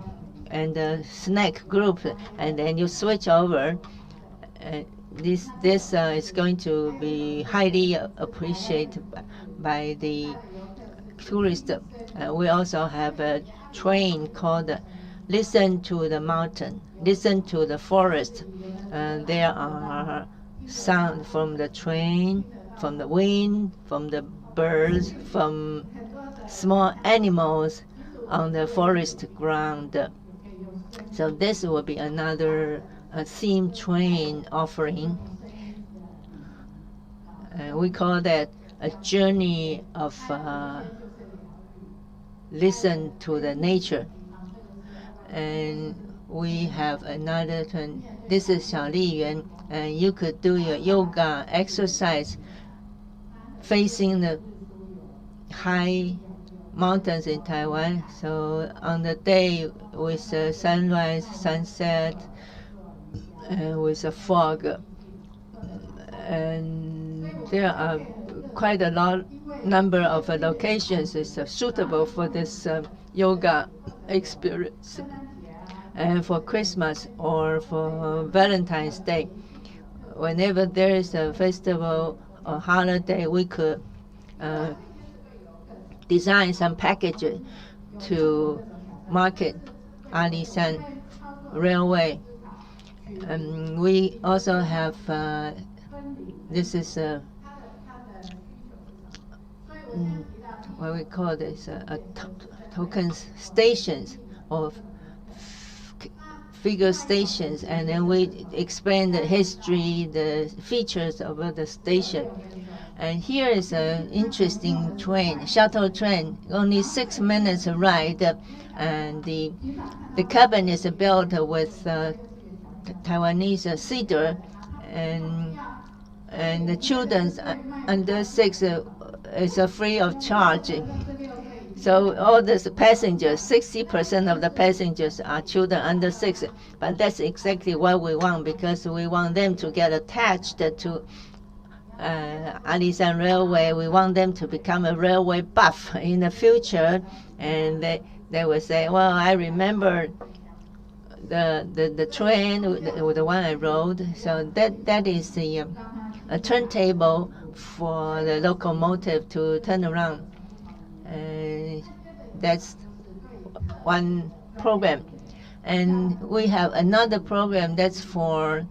[SPEAKER 1] and a snack group, and then you switch over. This is going to be highly appreciated by the tourists. We also have a train called Listen to the Mountain, Listen to the Forest. There are sound from the train, from the wind, from the birds, from small animals on the forest ground. So this will be another theme train offering. We call that a journey of listen to the nature. And we have another train. This is 小丽园, and you could do your yoga exercise facing the high mountains in Taiwan. So on the day with sunrise, sunset, and with a fog, and there are quite a number of locations is suitable for this yoga experience. And for Christmas or for Valentine's Day, whenever there is a festival or holiday, we could design some packages to market Alishan Railway. We also have this is what we call this token stations or figure stations, and then we explain the history, the features of the station. And here is an interesting train, shuttle train, only 6 minutes ride, and the cabin is built with Taiwanese cedar, and the children under 6 is free of charge. So all the passengers, 60% of the passengers are children under 6. But that's exactly what we want, because we want them to get attached to Alishan Railway. We want them to become a railway buff in the future. And they will say, well, I remember the train, the one I rode. So that is a turntable for the locomotive to turn around. That's one program. And we have another program that's for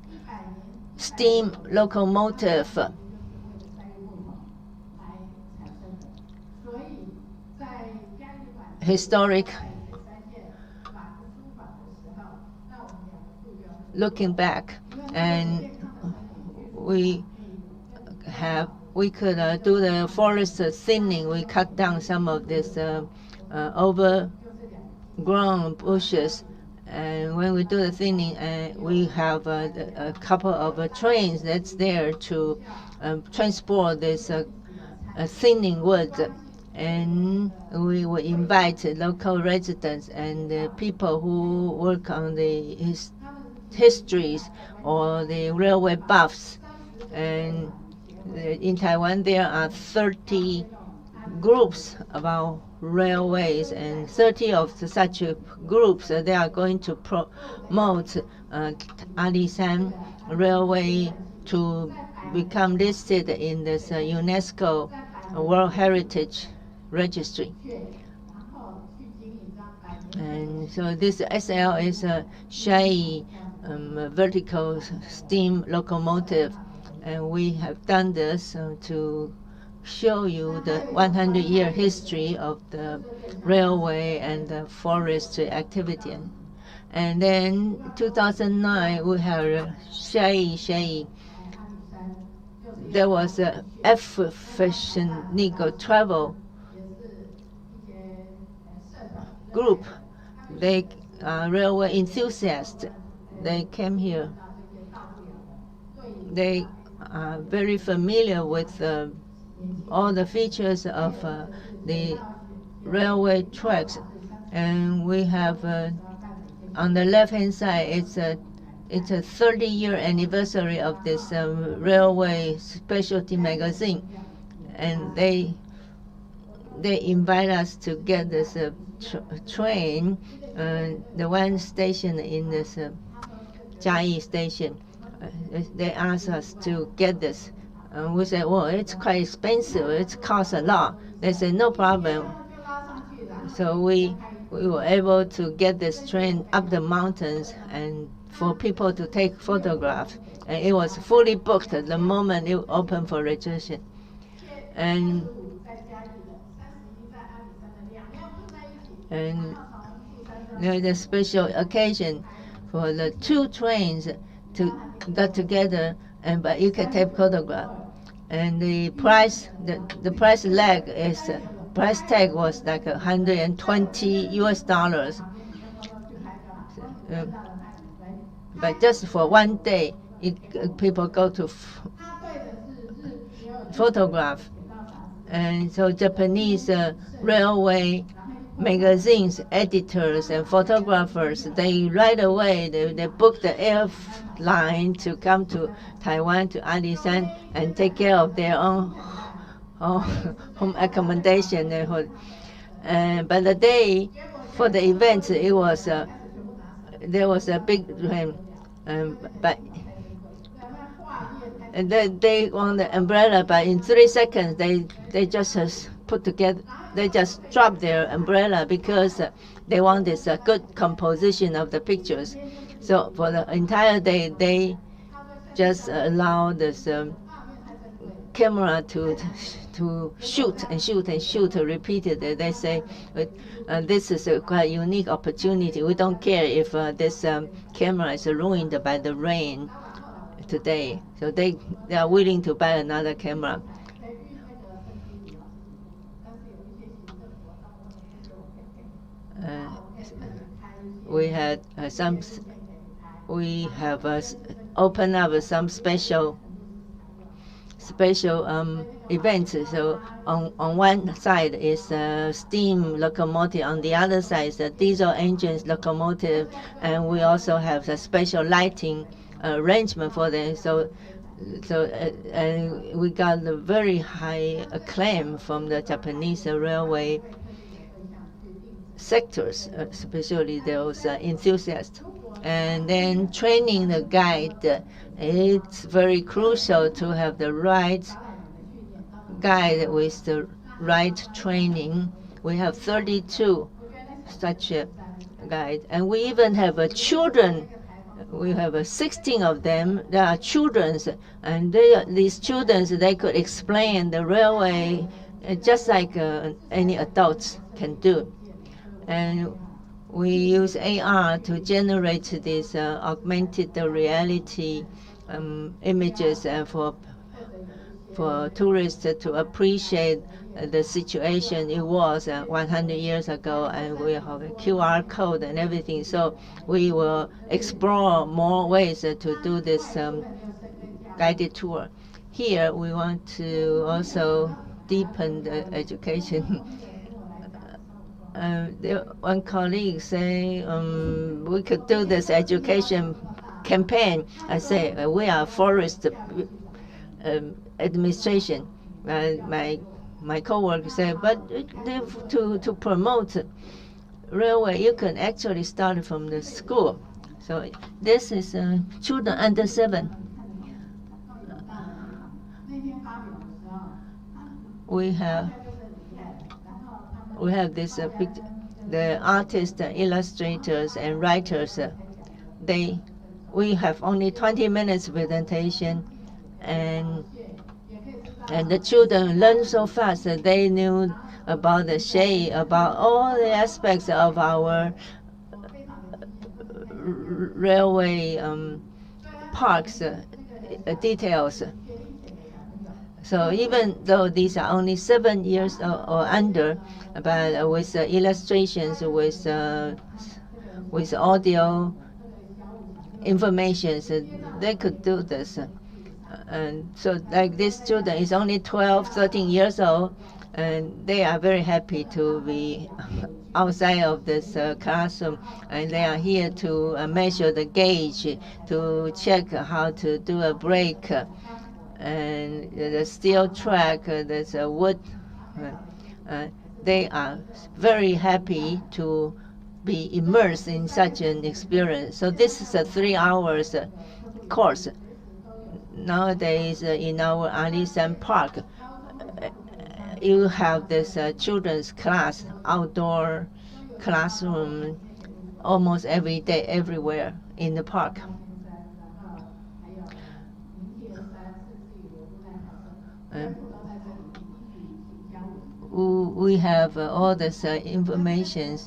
[SPEAKER 1] steam locomotive. Historic, looking back, and we could do the forest thinning. We cut down some of this overgrown bushes, and when we do the thinning, we have a couple of trains that's there to transport this thinning wood. And we will invite local residents and people who work on the histories or the railway buffs. And in Taiwan, there are 30 groups about railways, and 30 of such groups they are going to promote Alishan Railway to become listed in this UNESCO World Heritage Registry. And so this SL is a Shai vertical steam locomotive, and we have done this to show you the 100-year history of the railway and the forestry activity. And then 2009 we have Shai. There was a F-Fashion travel group. They are railway enthusiasts. They came here. They are very familiar with all the features of the railway tracks. And we have on the left-hand side, it's a 30-year anniversary of this railway specialty magazine, and they invite us to get this train, the one station in this Jiayi station. they asked us to get this. And we said, well, it's quite expensive. It costs a lot. They said, no problem. So we were able to get this train up the mountains and for people to take photographs. And it was fully booked the moment it opened for registration. And there was a special occasion for the two trains to get together, and but you can take photograph. And the price tag was like $120. But just for one day, people go to photograph. And so Japanese railway magazines, editors and photographers, they right away, they book the airline to come to Taiwan, to Alishan, and take care of their own home accommodation. But the day for the event, there was a big rain, but and they want the umbrella, but in 3 seconds they just put together. They just dropped their umbrella because they want this good composition of the pictures. So for the entire day, they just allow this camera to shoot and shoot and shoot repeatedly. They say this is a quite unique opportunity. We don't care if this camera is ruined by the rain today. So they are willing to buy another camera. We have opened up some special events. So on one side is a steam locomotive, on the other side is a diesel engines locomotive, and we also have a special lighting arrangement for them. And we got a very high acclaim from the Japanese railway sectors, especially those enthusiasts. And then training the guide, it's very crucial to have the right guide with the right training. We have 32 such a guide, and we even have children. We have 16 of them. They are children, and these children, they could explain the railway just like any adults can do. And we use AR to generate these augmented reality images for tourists to appreciate the situation it was 100 years ago, and we have a QR code and everything. So we will explore more ways to do this guided tour. Here we want to also deepen the education. One colleague say we could do this education campaign. I say we are forest administration. My coworker said, but to promote railway, you can actually start from the school. So this is children under 7. We have this the artists, illustrators, and writers. We have only 20 minutes presentation, and the children learn so fast that they knew about the shade, about all the aspects of our railway parks details. So even though these are only 7 years or under, but with illustrations, with audio information, they could do this. And so like this student is only 12, 13 years old, and they are very happy to be outside of this classroom, and they are here to measure the gauge, to check how to do a brake, and the steel track, there's a wood. They are very happy to be immersed in such an experience. So this is a 3 hours course. nowadays in our Alisan Park, you have this children's class, outdoor classroom, almost every day, everywhere in the park. We have all this information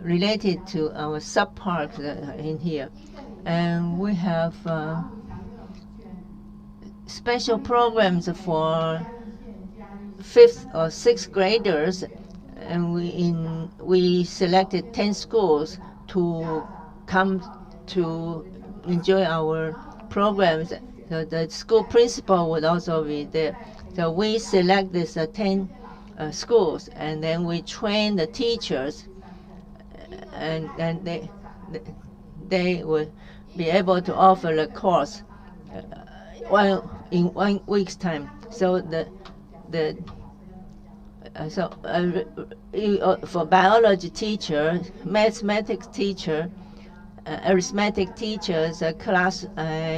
[SPEAKER 1] related to our sub-parks in here. And we have special programs for 5th or 6th graders, and we selected 10 schools to come to enjoy our programs. So the school principal would also be there. So we select these 10 schools, and then we train the teachers, and they will be able to offer the course in 1 week's time. So for biology teacher, mathematics teacher, arithmetic teachers,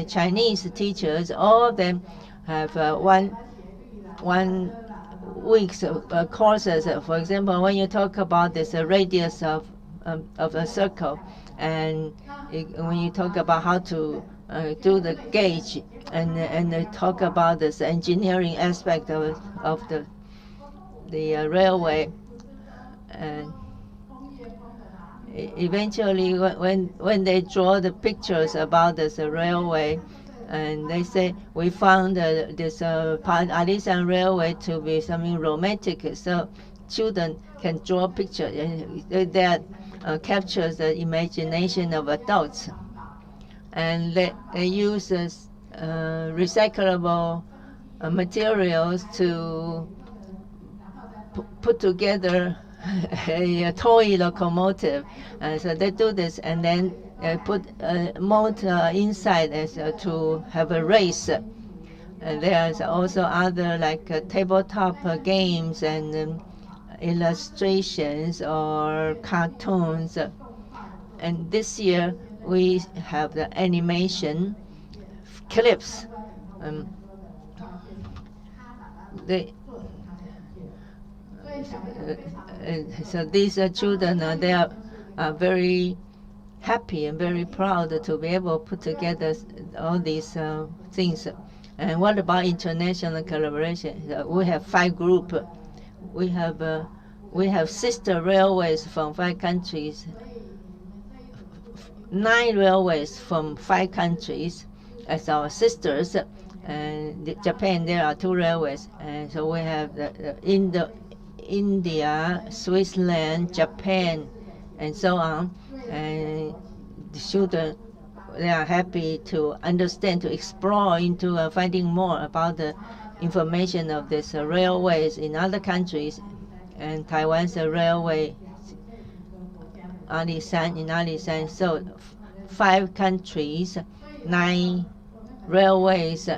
[SPEAKER 1] Chinese teachers, all of them have 1 week's courses. For example, when you talk about this radius of a circle, and when you talk about how to do the gauge, and they talk about this engineering aspect of the railway, and eventually when they draw the pictures about this railway, and they say we found this Alisan Railway to be something romantic, so children can draw a picture that captures the imagination of adults. And they use recyclable materials to put together a toy locomotive. So they do this, and then put a motor inside to have a race. There's also other like tabletop games and illustrations or cartoons. And this year we have the animation clips. So these children, they are very happy and very proud to be able to put together all these things. And what about international collaboration? We have 5 groups. We have sister railways from 5 countries, 9 railways from 5 countries as our sisters. And Japan, there are 2 railways. And so we have India, Switzerland, Japan, and so on. And the children, they are happy to understand, to explore into finding more about the information of these railways in other countries. And Taiwan's railway, Alisan. So 5 countries, 9 railways,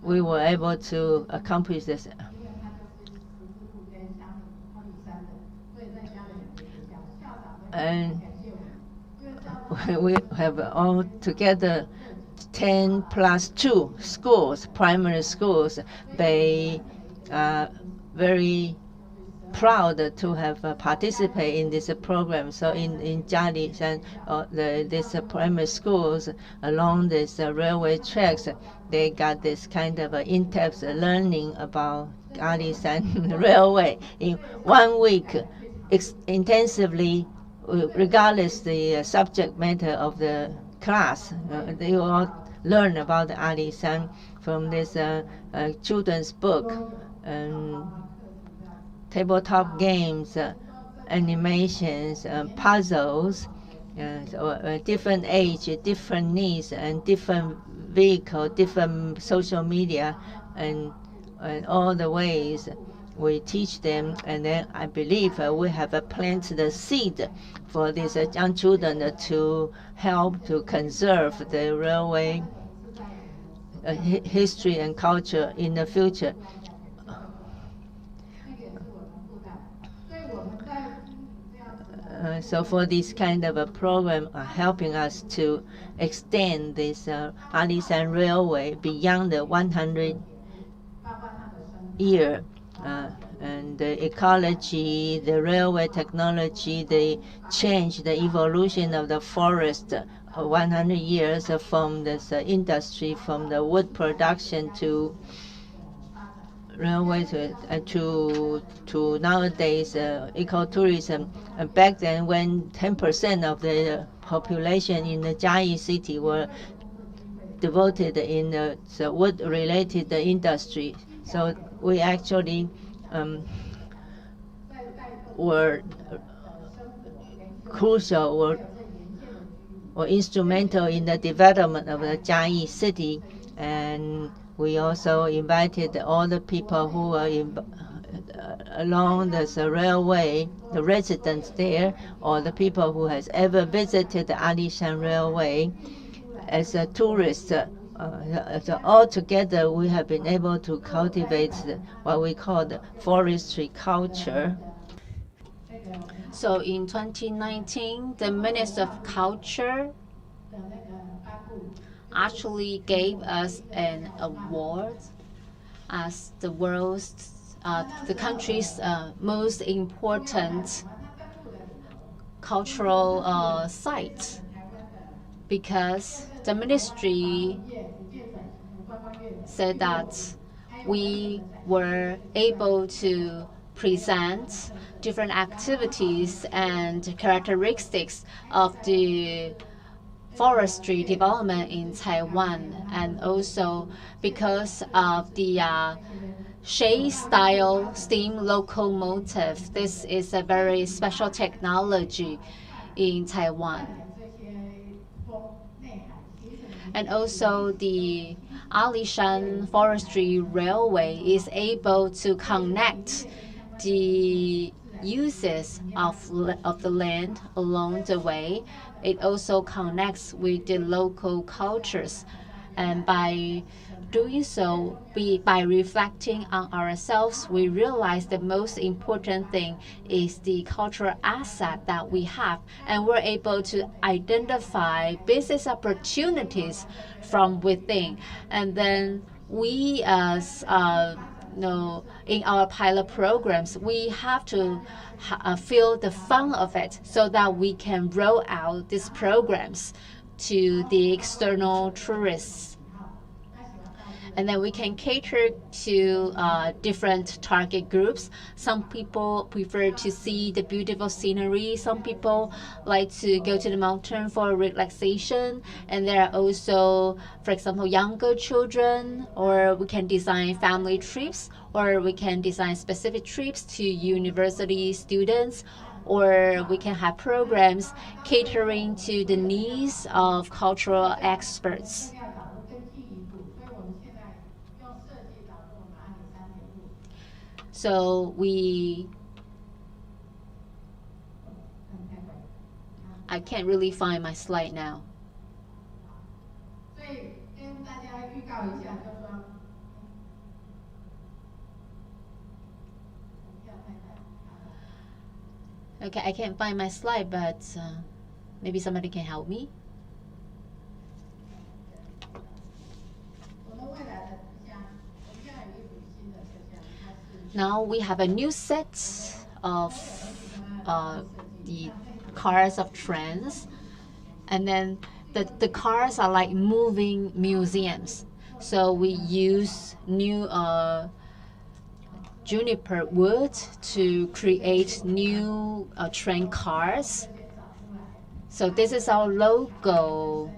[SPEAKER 1] we were able to accomplish this. And we have all together 10 plus 2 schools, primary schools. They are very proud to have participated in this program. So in Jialishan, these primary schools along these railway tracks, they got this kind of in-depth learning about Alisan Railway in 1 week, intensively, regardless the subject matter of the class. They all learn about the Alisan from this children's book, tabletop games, animations, puzzles, so, different age, different needs, and different vehicle, different social media, and all the ways we teach them. And then I believe we have planted the seed for these young children to help to conserve the railway history and culture in the future. So for this kind of a program helping us to extend this Alishan Railway beyond the 100-year, and the ecology, the railway technology, the change, the evolution of the forest 100 years from this industry, from the wood production to railway to nowadays ecotourism. Back then, when 10% of the population in the Chiayi city were devoted in the wood-related industry, so we actually were crucial or instrumental in the development of the Chiayi city, and we also invited all the people who were along the railway, the residents there, or the people who has ever visited the Alishan Railway as a tourist. So all together, we have been able to cultivate what we call the forestry culture.
[SPEAKER 3] So in 2019, the Minister of Culture actually gave us an award as the country's most important cultural site, because the ministry said that we were able to present different activities and characteristics of the forestry development in Taiwan, and also because of the shade style steam locomotive. This is a very special technology in Taiwan. And also the Alishan Forestry Railway is able to connect the uses of the land along the way. It also connects with the local cultures, and by doing so, by reflecting on ourselves, we realize the most important thing is the cultural asset that we have, and we're able to identify business opportunities from within. And then we, as in our pilot programs, we have to feel the fun of it so that we can roll out these programs to the external tourists. And then we can cater to different target groups. Some people prefer to see the beautiful scenery. Some people like to go to the mountain for relaxation. And there are also, for example, younger children, or we can design family trips, or we can design specific trips to university students, or we can have programs catering to the needs of cultural experts. So I can't really find my slide now. Okay, I can't find my slide, but maybe somebody can help me. Now we have a new set of the cars of trends, and then the cars are like moving museums. So we use new juniper wood to create new train cars. So this is our logo.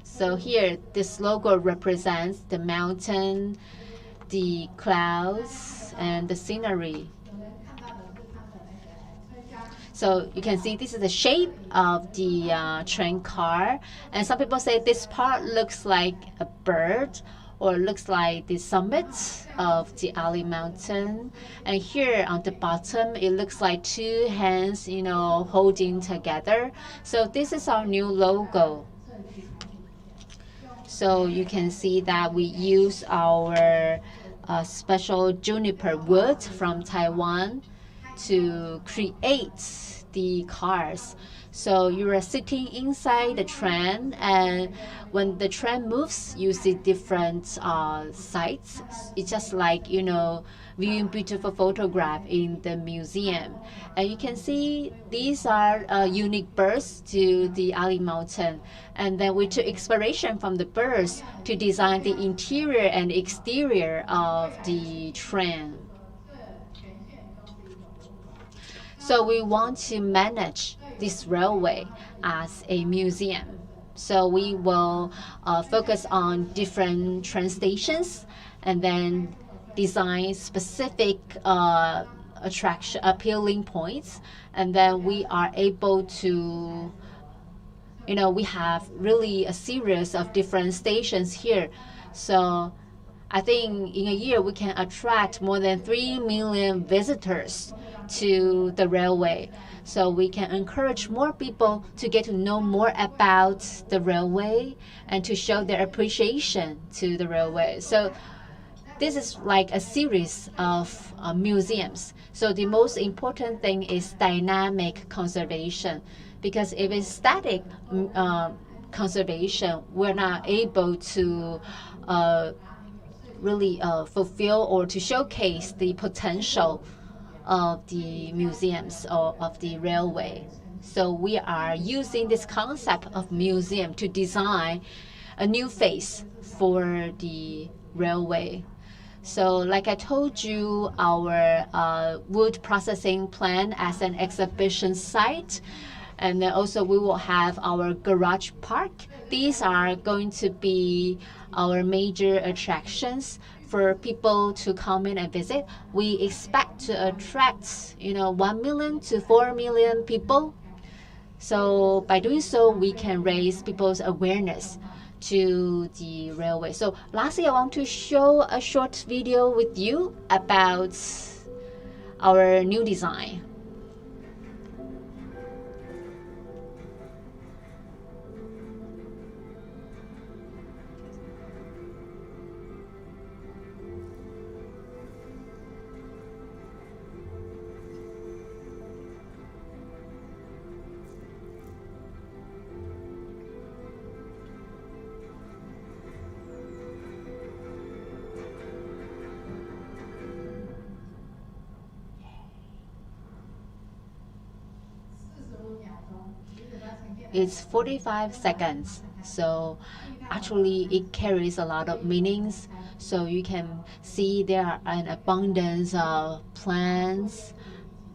[SPEAKER 3] So here, this logo represents the mountain, the clouds, and the scenery. So you can see this is the shape of the train car. And some people say this part looks like a bird, or looks like the summit of the Ali Mountain. And here on the bottom, it looks like two hands, holding together. So this is our new logo. So you can see that we use our special juniper wood from Taiwan to create the cars. So you are sitting inside the train, and when the train moves, you see different sights. It's just like, viewing beautiful photograph in the museum. And you can see these are unique birds to the Ali Mountain. And then we took inspiration from the birds to design the interior and exterior of the train. So we want to manage this railway as a museum. So we will focus on different train stations and then design specific attraction appealing points. And then we are able to, we have really a series of different stations here. So I think in a year we can attract more than 3 million visitors to the railway. So we can encourage more people to get to know more about the railway and to show their appreciation to the railway. So this is like a series of museums. So the most important thing is dynamic conservation, because if it's static conservation, we're not able to really fulfill or to showcase the potential of the museums or of the railway. So we are using this concept of museum to design a new face for the railway. So like I told you, our wood processing plant as an exhibition site. And then also we will have our garage park. These are going to be our major attractions for people to come in and visit. We expect to attract, 1 million to 4 million people. So by doing so, we can raise people's awareness to the railway. So lastly, I want to show a short video with you about our new design. It's 45 seconds. So actually it carries a lot of meanings. So you can see there are an abundance of plants,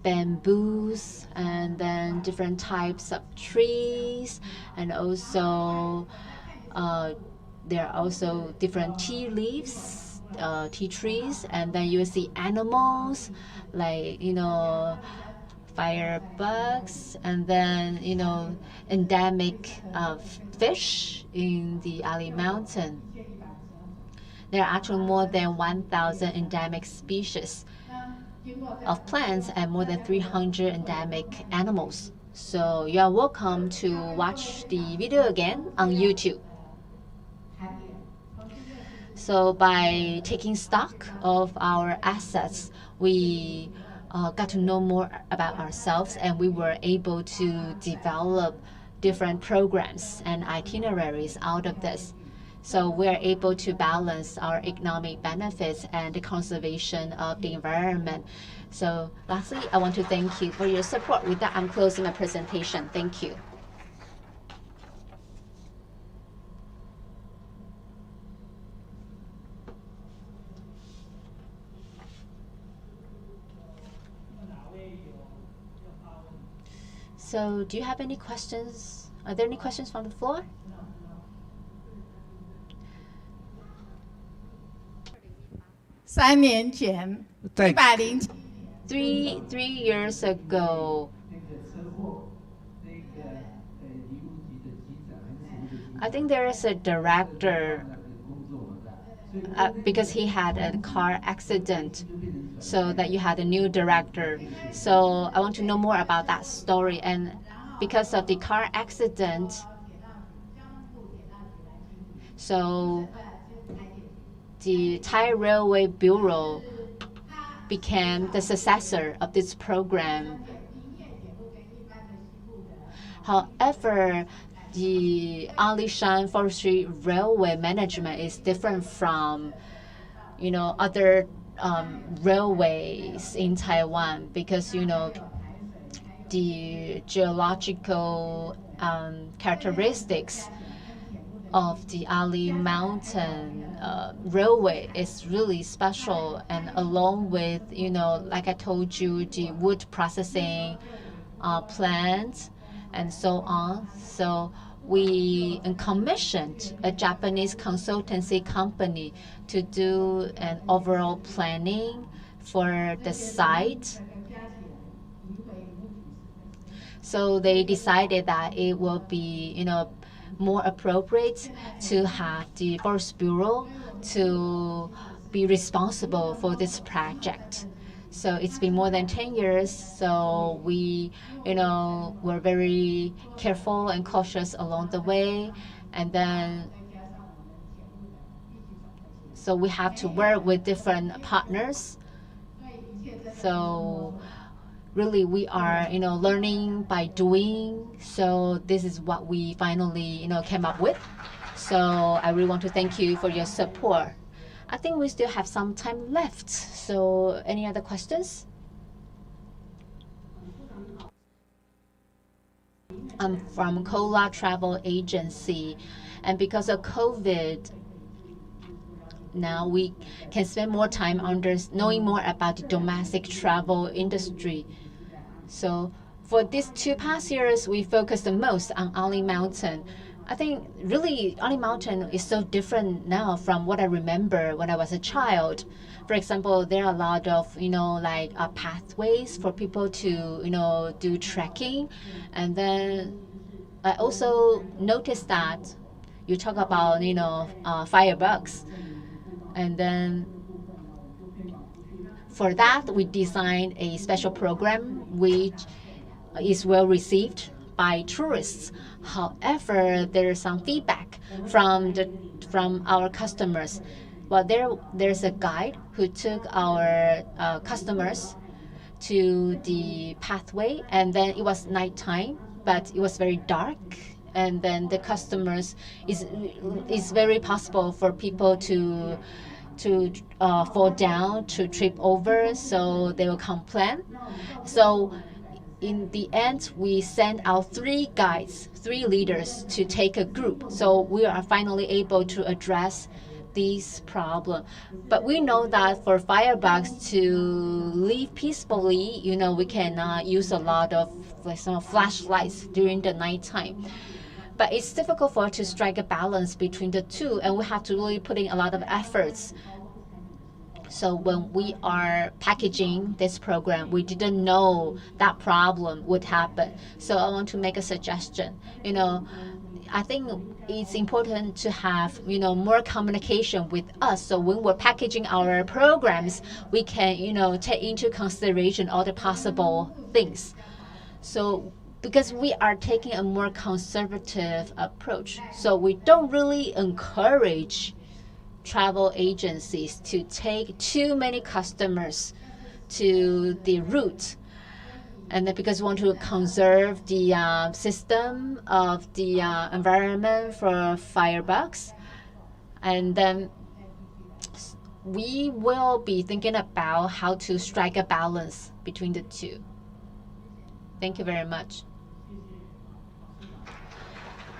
[SPEAKER 3] bamboos, and then different types of trees, and also there are also different tea leaves, tea trees, and then you see animals like firebugs, and then endemic fish in the Ali Mountain. There are actually more than 1,000 endemic species of plants and more than 300 endemic animals. So you are welcome to watch the video again on YouTube. So by taking stock of our assets, we got to know more about ourselves, and we were able to develop different programs and itineraries out of this. So we're able to balance our economic benefits and the conservation of the environment. So lastly, I want to thank you for your support. With that, I'm closing my presentation. Thank you. So do you have any questions? Are there any questions from the floor? Three years ago, I think there is a director because he had a car accident, so that you had a new director. So I want to know more about that story. And because of the car accident, so the Thai Railway Bureau became the successor of this program. However, the Alishan Forestry Railway management is different from, other railways in Taiwan, because, the geological characteristics of the Ali Mountain Railway is really special, and along with, like I told you, the wood processing plant and so on. So we commissioned a Japanese consultancy company to do an overall planning for the site. So they decided that it will be, more appropriate to have the Forest Bureau to be responsible for this project. So it's been more than 10 years. So we, were very careful and cautious along the way. And then, so we have to work with different partners. So really we are, learning by doing. So this is what we finally, came up with. So I really want to thank you for your support. I think we still have some time left. So any other questions? I'm from Kola Travel Agency, and because of COVID, now we can spend more time knowing more about the domestic travel industry. So for these 2 past years, we focused the most on Ali Mountain. I think really Ali Mountain is so different now from what I remember when I was a child. For example, there are a lot of, pathways for people to, do trekking. And then I also noticed that you talk about, firebugs. And then for that, we designed a special program which is well received by tourists. However, there is some feedback from our customers. Well, there's a guide who took our customers to the pathway, and then it was nighttime, but it was very dark. And then the customers is very possible for people to fall down, to trip over, so they will complain. So in the end, we sent out 3 guides, 3 leaders to take a group. So we are finally able to address this problem. But we know that for firebugs to live peacefully, we cannot use a lot of flashlights during the nighttime. But it's difficult for us to strike a balance between the two, and we have to really put in a lot of efforts. So when we are packaging this program, we didn't know that problem would happen. So I want to make a suggestion. I think it's important to have, more communication with us. So when we're packaging our programs, we can, take into consideration all the possible things. So because we are taking a more conservative approach, so we don't really encourage travel agencies to take too many customers to the route. And then because we want to conserve the system of the environment for firebugs, and then we will be thinking about how to strike a balance between the two. Thank you very much.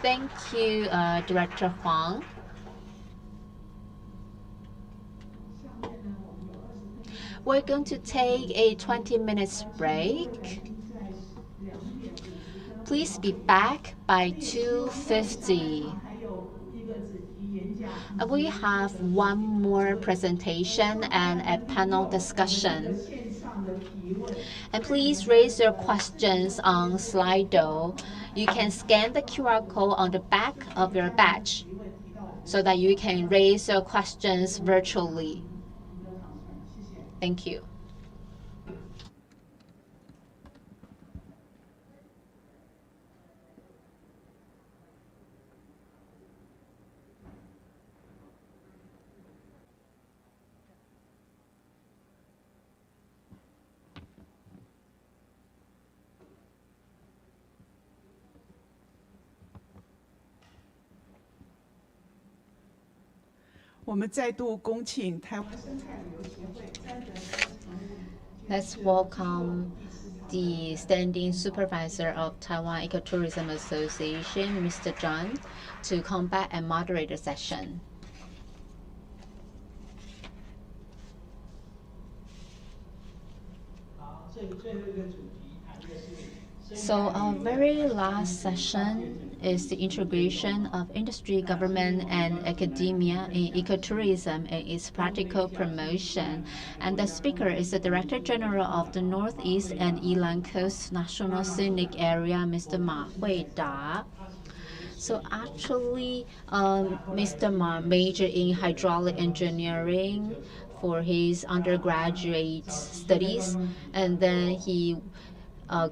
[SPEAKER 3] Thank you, Director Huang. We're going to take a 20 minutes break. Please be back by 2:50. We have one more presentation and a panel discussion. And please raise your questions on Slido. You can scan the QR code on the back of your badge so that you can raise your questions virtually. Thank you.
[SPEAKER 5] 我们再度恭请台湾
[SPEAKER 3] Let's welcome the Standing Supervisor of Taiwan Ecotourism Association, Mr. John, to come back and moderate the session. So our very last session is the integration of industry, government, and academia in ecotourism and its practical promotion. And the speaker is the Director General of the Northeast and Eland Coast National Scenic Area, Mr. Ma Huida. So actually, Mr. Ma majored in hydraulic engineering for his undergraduate studies, and then he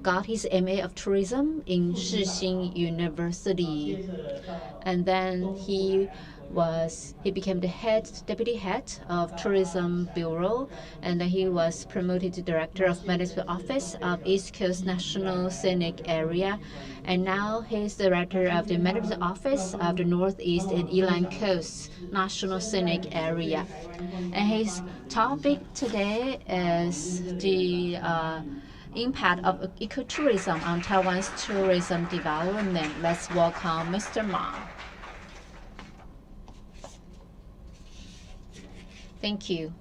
[SPEAKER 3] got his MA of tourism in Shixing University, and then he became the deputy head of tourism bureau, and then he was promoted to director of management office of East Coast National Scenic Area, and now he's director of the management office of the Northeast and Eland Coast National Scenic Area. And his topic today is the impact of ecotourism on Taiwan's tourism development. Let's welcome Mr. Ma. Thank you.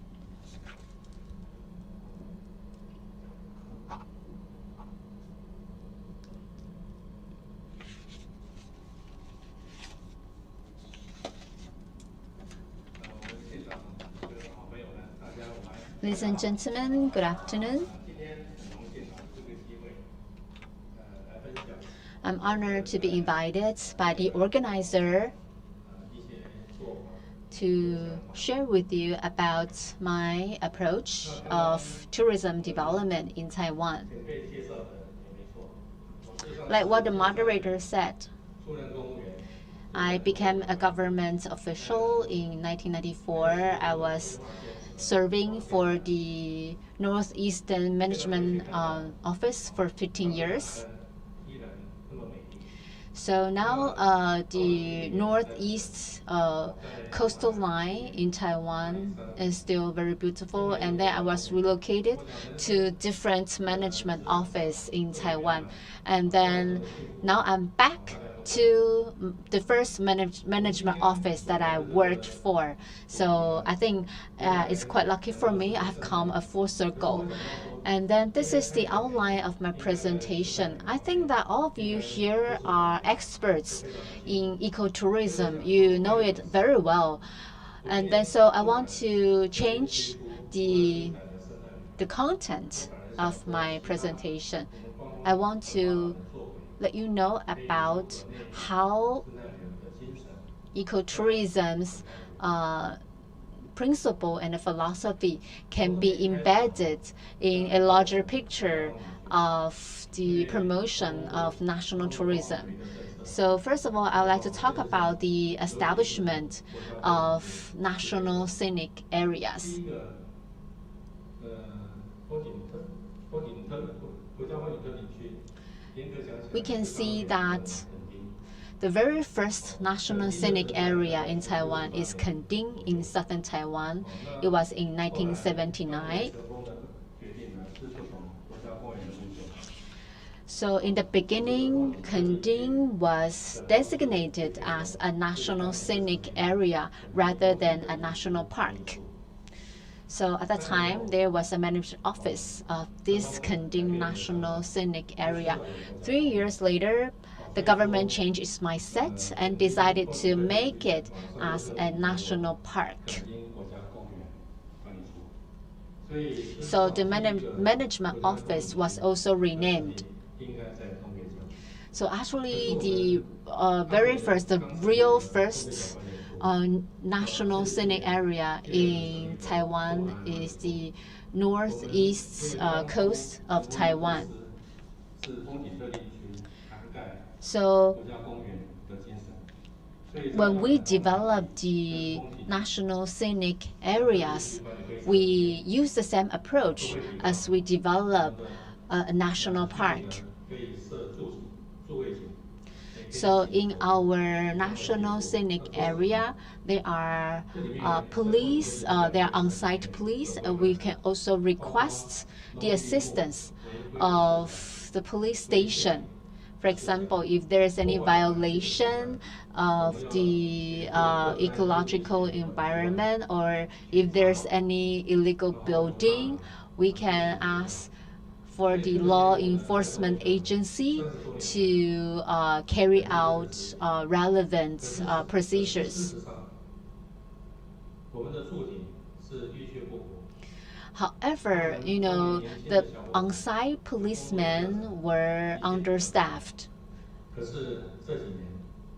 [SPEAKER 3] Ladies and gentlemen, good afternoon. I'm honored to be invited by the organizer to share with you about my approach of tourism development in Taiwan. Like what the moderator said, I became a government official in 1994. I was serving for the Northeastern Management Office for 15 years. So now the northeast coastal line in Taiwan is still very beautiful, and then I was relocated to different management office in Taiwan, and then now I'm back to the first management office that I worked for. So I think it's quite lucky for me. I've come a full circle. And then this is the outline of my presentation. I think that all of you here are experts in ecotourism. You know it very well. And then so I want to change the content of my presentation. I want to let you know about how ecotourism's principle and philosophy can be embedded in a larger picture of the promotion of national tourism. So first of all, I would like to talk about the establishment of national scenic areas. We can see that the very first national scenic area in Taiwan is Kending in southern Taiwan. It was in 1979. So in the beginning, Kending was designated as a national scenic area rather than a national park. So at that time, there was a management office of this Kending National Scenic Area. 3 years later, the government changed its mindset and decided to make it as a national park. So the management office was also renamed. So actually, the real first national scenic area in Taiwan is the northeast coast of Taiwan. So when we develop the national scenic areas, we use the same approach as we develop a national park. So in our national scenic area, there are police, there are on-site police. We can also request the assistance of the police station. For example, if there is any violation of the ecological environment, or if there's any illegal building, we can ask for the law enforcement agency to carry out relevant procedures. However, the on-site policemen were understaffed.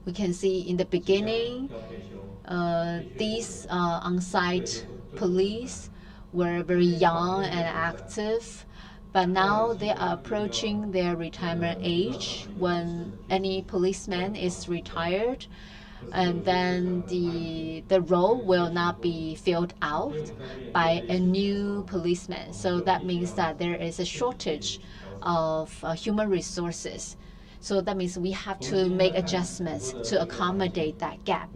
[SPEAKER 3] We can see in the beginning, these on-site police were very young and active, but now they are approaching their retirement age. When any policeman is retired, and then the role will not be filled out by a new policeman. So that means that there is a shortage of human resources. So that means we have to make adjustments to accommodate that gap.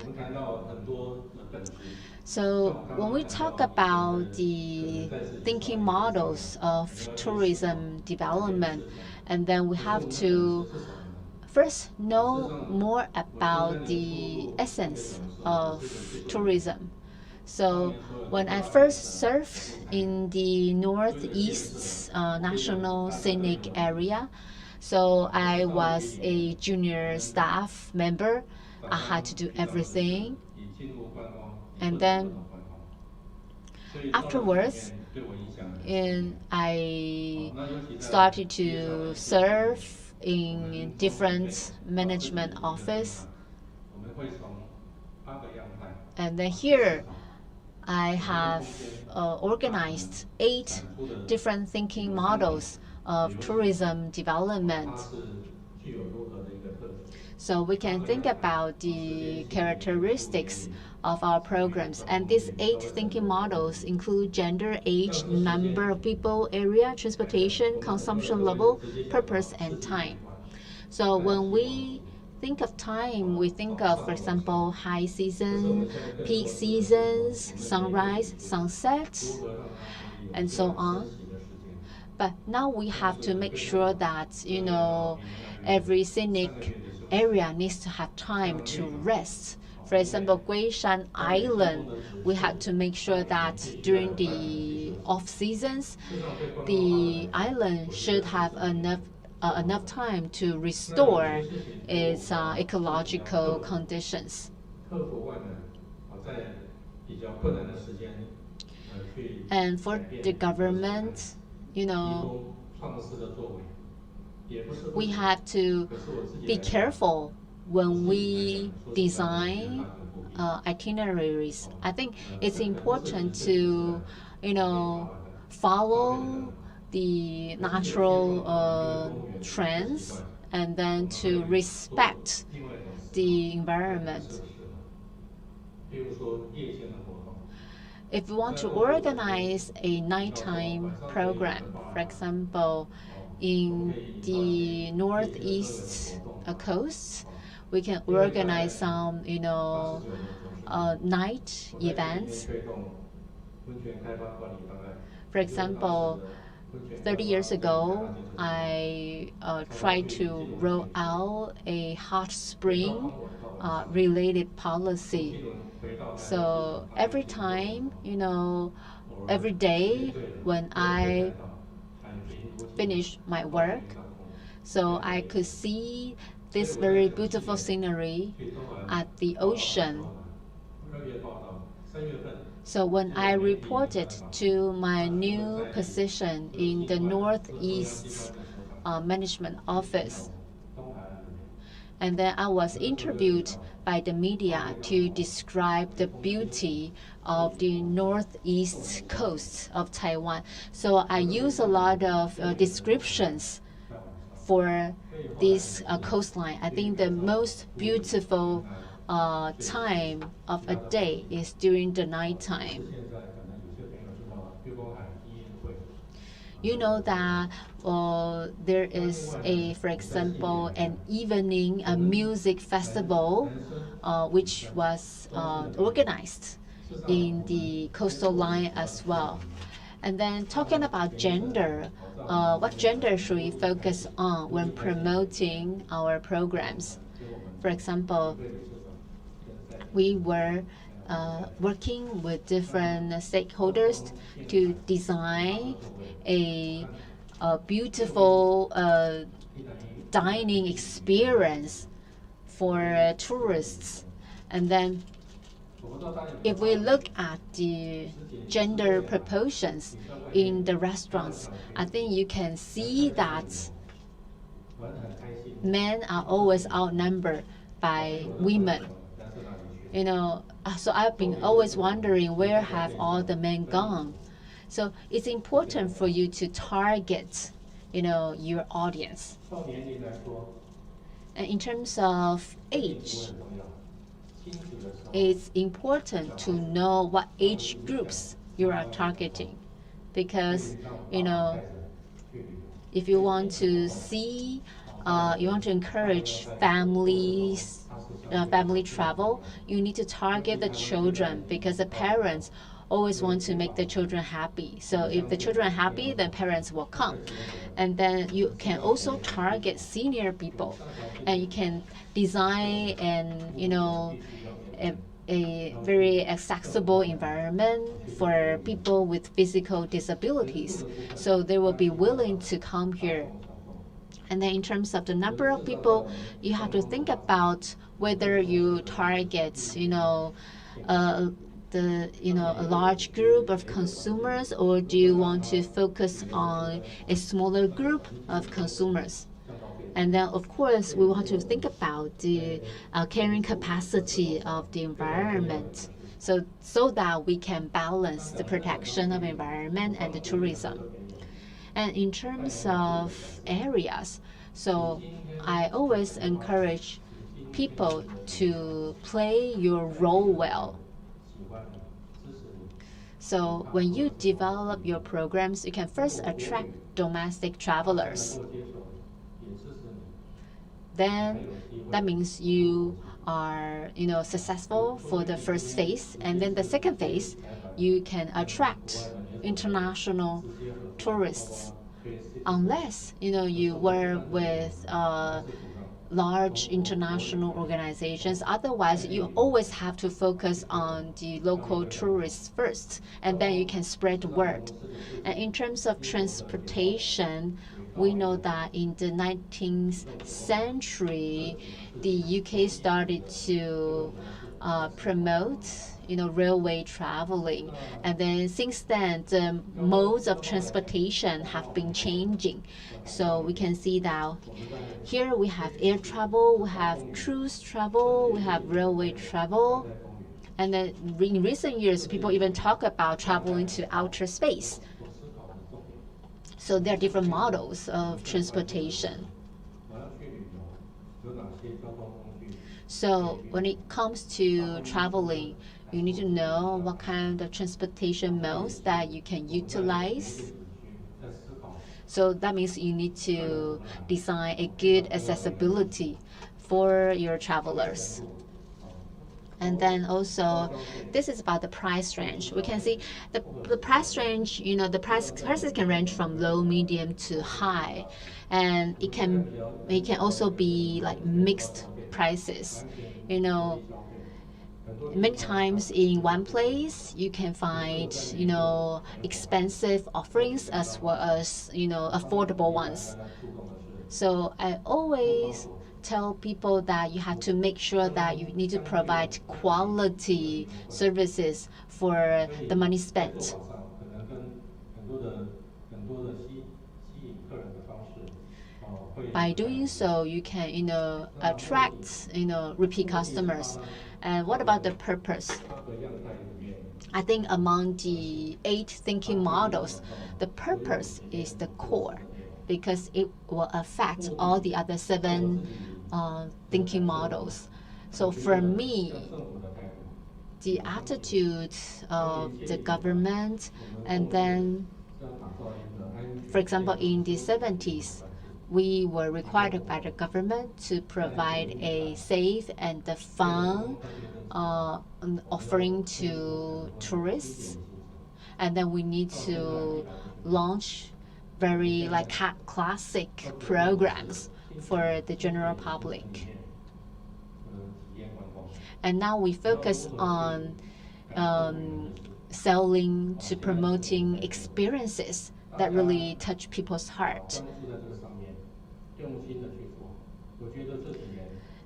[SPEAKER 3] So when we talk about the thinking models of tourism development, and then we have to first know more about the essence of tourism. So when I first served in the Northeast National Scenic Area, so I was a junior staff member. I had to do everything. And then afterwards, I started to serve in different management office. And then here, I have organized 8 different thinking models of tourism development. So we can think about the characteristics of our programs. And these 8 thinking models include gender, age, number of people, area, transportation, consumption level, purpose, and time. So when we think of time, we think of, for example, high season, peak seasons, sunrise, sunset, and so on. But now we have to make sure that, every scenic area needs to have time to rest. For example, Guishan Island, we had to make sure that during the off seasons, the island should have enough time to restore its ecological conditions. And for the government, we have to be careful when we design itineraries. I think it's important to, follow the natural trends, and then to respect the environment. If we want to organize a nighttime program, for example, in the northeast coast, we can organize some, night events. For example, 30 years ago, I tried to roll out a hot spring related policy. So every time, every day when I finish my work, so I could see this very beautiful scenery at the ocean. So when I reported to my new position in the Northeast Management Office, and then I was interviewed by the media to describe the beauty of the northeast coast of Taiwan. So I use a lot of descriptions for this coastline. I think the most beautiful time of a day is during the nighttime. You know that there is for example, an evening a music festival, which was organized in the coastal line as well. And then talking about gender, what gender should we focus on when promoting our programs? For example, we were working with different stakeholders to design a beautiful dining experience for tourists. And then if we look at the gender proportions in the restaurants, I think you can see that men are always outnumbered by women. So I've been always wondering, where have all the men gone? So it's important for you to target, your audience. And in terms of age, it's important to know what age groups you are targeting, because if you want to see, you want to encourage families, family travel, you need to target the children, because the parents always want to make the children happy. So if the children are happy, then parents will come. And then you can also target senior people, and you can design a very accessible environment for people with physical disabilities, so they will be willing to come here. And then in terms of the number of people, you have to think about whether you target, a large group of consumers, or do you want to focus on a smaller group of consumers? And then, of course, we want to think about the carrying capacity of the environment, so that we can balance the protection of environment and the tourism. And in terms of areas, so I always encourage people to play your role well. So when you develop your programs, you can first attract domestic travelers. Then that means you are successful for the first phase, and then the second phase, you can attract international tourists, unless you work with large international organizations. Otherwise, you always have to focus on the local tourists first, and then you can spread the word. And in terms of transportation, we know that in the 19th century, the UK started to promote railway traveling. And then since then, the modes of transportation have been changing. So we can see that here we have air travel, we have cruise travel, we have railway travel. And then in recent years, people even talk about traveling to outer space. So there are different models of transportation. So when it comes to traveling, you need to know what kind of transportation modes that you can utilize. So that means you need to design a good accessibility for your travelers. And then also, this is about the price range. We can see the price range, the prices can range from low, medium to high. And it can also be like mixed prices. Many times in one place, you can find, expensive offerings as well as, affordable ones. So I always tell people that you have to make sure that you need to provide quality services for the money spent. By doing so, you can, attract, repeat customers. And what about the purpose? I think among the 8 thinking models, the purpose is the core, because it will affect all the other 7 thinking models. So for me, the attitude of the government, and then For example, in the 70s, we were required by the government to provide a safe and fun offering to tourists. And then we need to launch very classic programs for the general public. And now we focus on selling to promoting experiences that really touch people's heart.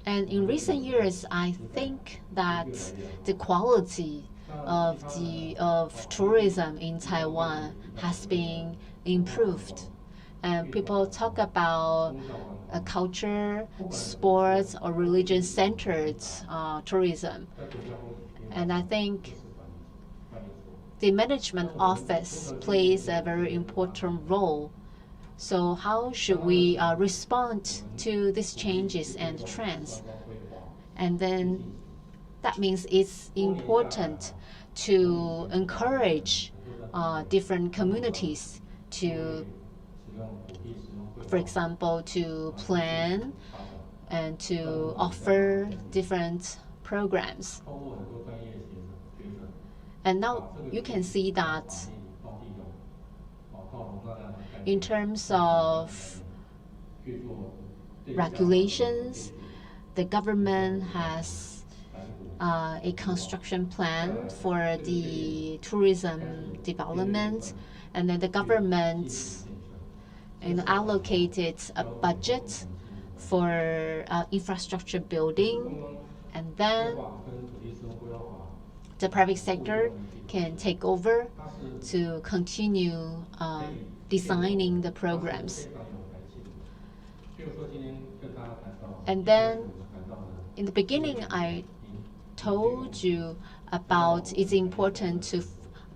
[SPEAKER 3] And in recent years, I think that the quality of tourism in Taiwan has been improved. And people talk about culture, sports, or religion-centered tourism. And I think the management office plays a very important role. So how should we respond to these changes and trends? And then that means it's important to encourage different communities to, for example, to plan and to offer different programs. And now you can see that in terms of regulations, the government has a construction plan for the tourism development, and then the government allocated a budget for infrastructure building, and then the private sector can take over to continue designing the programs. And then in the beginning, I told you about it's important to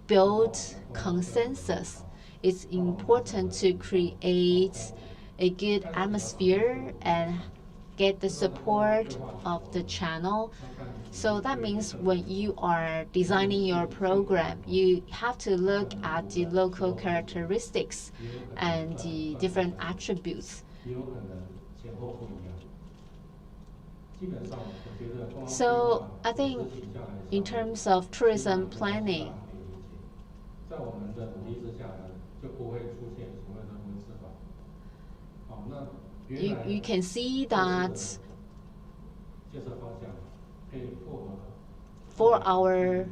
[SPEAKER 3] build consensus. It's important to create a good atmosphere and get the support of the channel. So that means when you are designing your program, you have to look at the local characteristics and the different attributes. So I think in terms of tourism planning, you can see that for our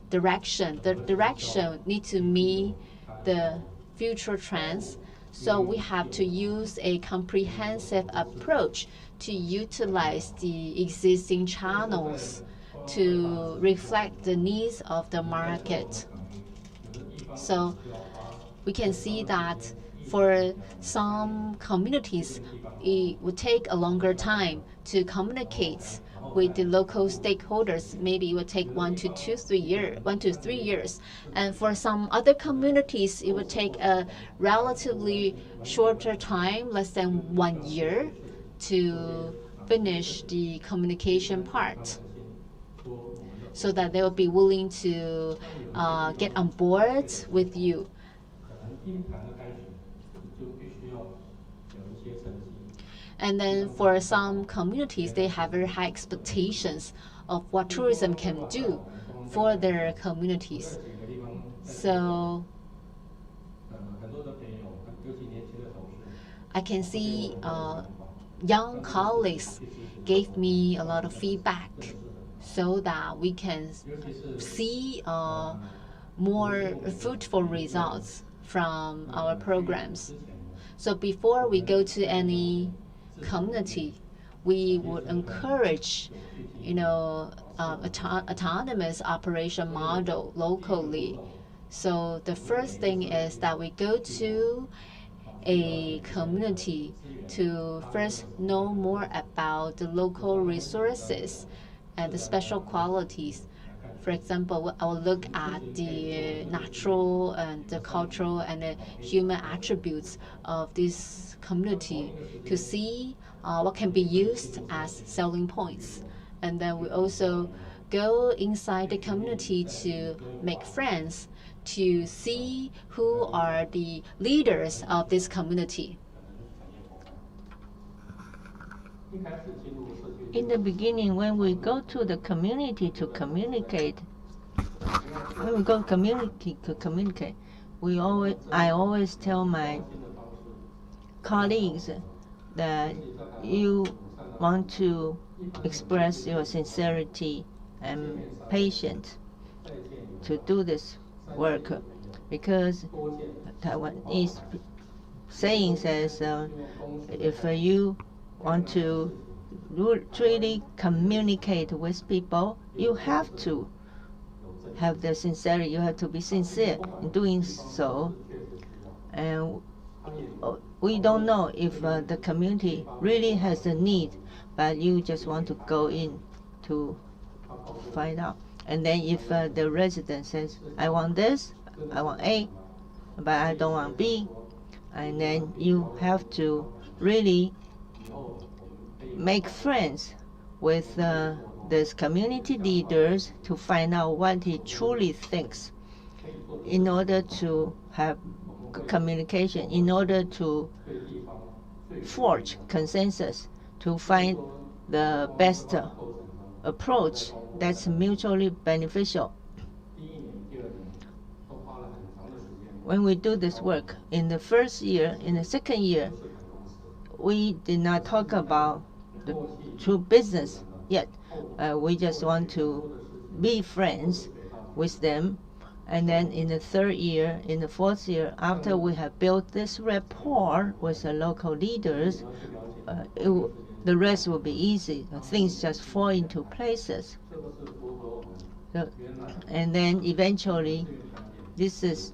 [SPEAKER 3] direction, the direction needs to meet the future trends. So we have to use a comprehensive approach to utilize the existing channels to reflect the needs of the market. So we can see that for some communities, it would take a longer time to communicate with the local stakeholders. Maybe it would take 1 to 3 years. And for some other communities, it would take a relatively shorter time, less than 1 year, to finish the communication part, so that they will be willing to get on board with you. And then for some communities, they have very high expectations of what tourism can do for their communities. So I can see young colleagues gave me a lot of feedback so that we can see more fruitful results from our programs. So before we go to any community, we would encourage, autonomous operation model locally. So the first thing is that we go to a community to first know more about the local resources and the special qualities. For example, I will look at the natural and the cultural and the human attributes of this community to see what can be used as selling points. And then we also go inside the community to make friends, to see who are the leaders of this community.
[SPEAKER 1] In the beginning, when we go to the community to communicate, I always tell my colleagues that you want to express your sincerity and patience to do this work, because Taiwanese saying says, if you want to truly communicate with people, you have to have the sincerity. You have to be sincere in doing so. And we don't know if the community really has a need, but you just want to go in to find out. And then if the resident says, I want this, I want A, but I don't want B, and then you have to really make friends with these community leaders to find out what he truly thinks, in order to have communication, in order to forge consensus, to find the best approach that's mutually beneficial. When we do this work, in the first year, in the second year, we did not talk about the true business yet. We just want to be friends with them. And then in the third year, in the fourth year, after we have built this rapport with the local leaders, the rest will be easy. Things just fall into places. So, and then eventually, this is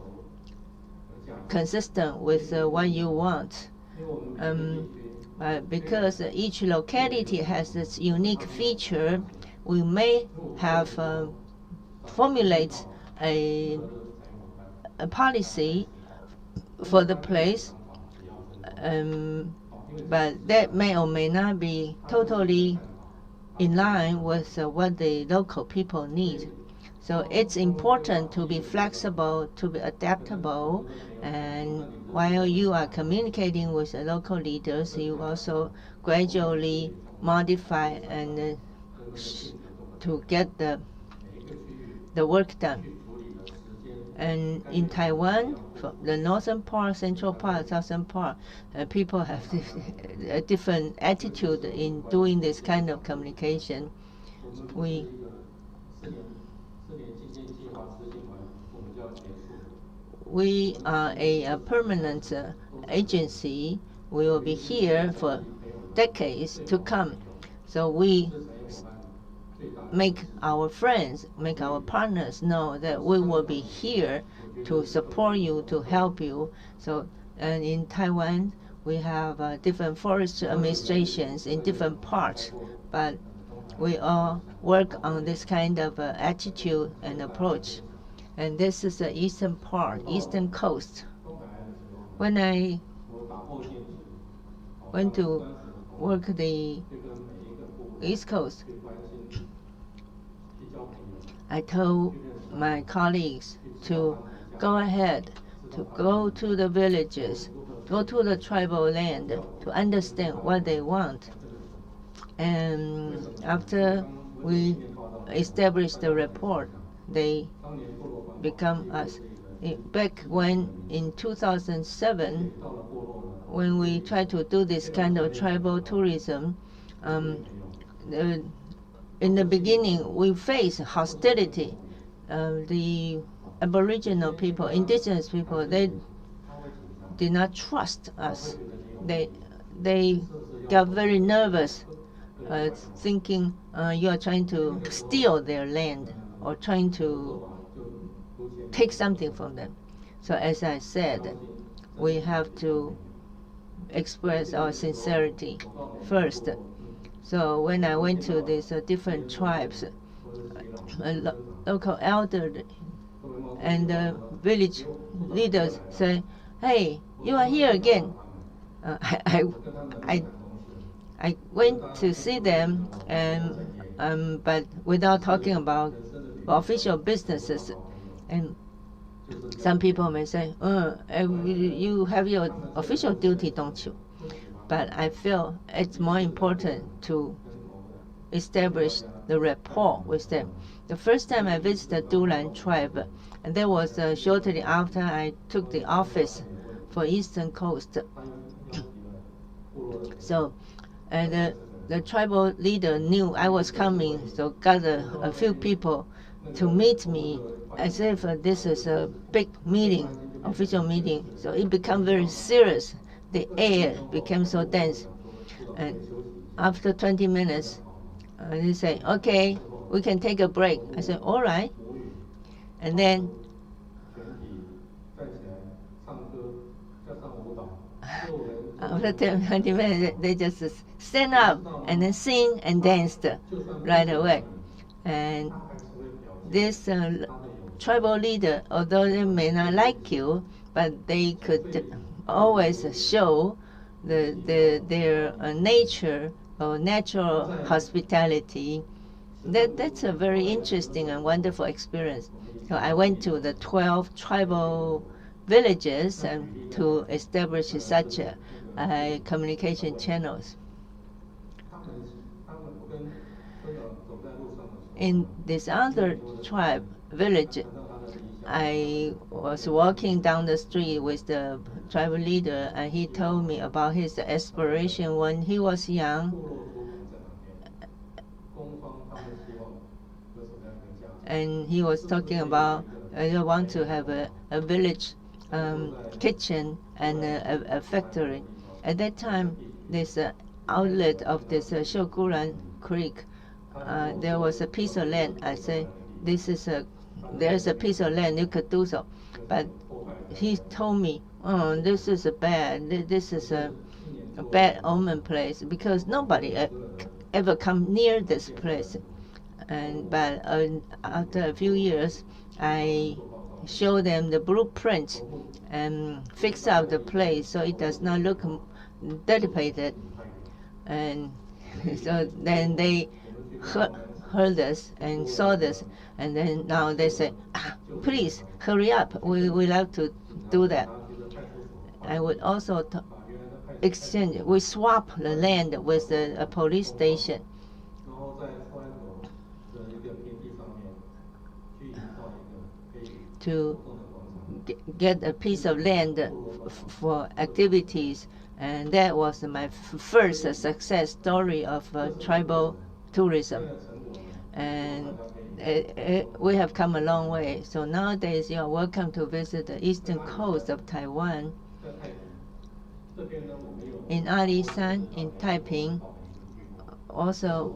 [SPEAKER 1] consistent with what you want. Because each locality has its unique feature, we may have formulate a policy for the place, but that may or may not be totally in line with what the local people need. So it's important to be flexible, to be adaptable, and while you are communicating with the local leaders, you also gradually modify and to get the work done. And in Taiwan, the northern part, central part, southern part, people have a different attitude in doing this kind of communication. We are a permanent agency. We will be here for decades to come. So we make our friends, make our partners know that we will be here to support you, to help you. So, and in Taiwan, we have different forest administrations in different parts, but we all work on this kind of attitude and approach. And this is the eastern part, eastern coast. When I went to work the East Coast, I told my colleagues to go ahead, to go to the villages, go to the tribal land to understand what they want. And after we established the rapport, they become us. Back when in 2007, when we tried to do this kind of tribal tourism, in the beginning we faced hostility. The Aboriginal people, Indigenous people, they did not trust us. They got very nervous, thinking you are trying to steal their land or trying to take something from them. So as I said, we have to express our sincerity first. So when I went to these different tribes, local elders and village leaders say, "Hey, you are here again." I went to see them, and but without talking about official businesses, and Some people may say, you have your official duty, don't you? But I feel it's more important to establish the rapport with them. The first time I visited Dulan tribe, and that was shortly after I took the office for Eastern Coast. So, the tribal leader knew I was coming, so gathered a few people to meet me as if this is a big meeting, official meeting. So it became very serious. The air became so dense. And after 20 minutes, they say, okay, we can take a break. I said, all right. And then after 20 minutes, they just stand up and then sing and danced right away. And this tribal leader, although they may not like you, but they could always show their nature or natural hospitality. That's a very interesting and wonderful experience. So I went to the 12 tribal villages and to establish such communication channels. In this other tribe village, I was walking down the street with the tribal leader, and he told me about his aspiration when he was young. And he was talking about, I want to have a village kitchen and a factory. At that time, this outlet of this Shokuran Creek, there was a piece of land. I said, there's a piece of land, you could do so. But he told me, oh, this is a bad omen place, because nobody ever come near this place. But after a few years, I show them the blueprint and fix up the place so it does not look dilapidated. And so then they heard us and saw this, and then now they say, please hurry up, we like to do that. I would also exchange, we swap the land with a police station. To get a piece of land for activities, and that was my first success story of tribal tourism. And we have come a long way. So nowadays you are welcome to visit the eastern coast of Taiwan. In Alishan, in Taiping, also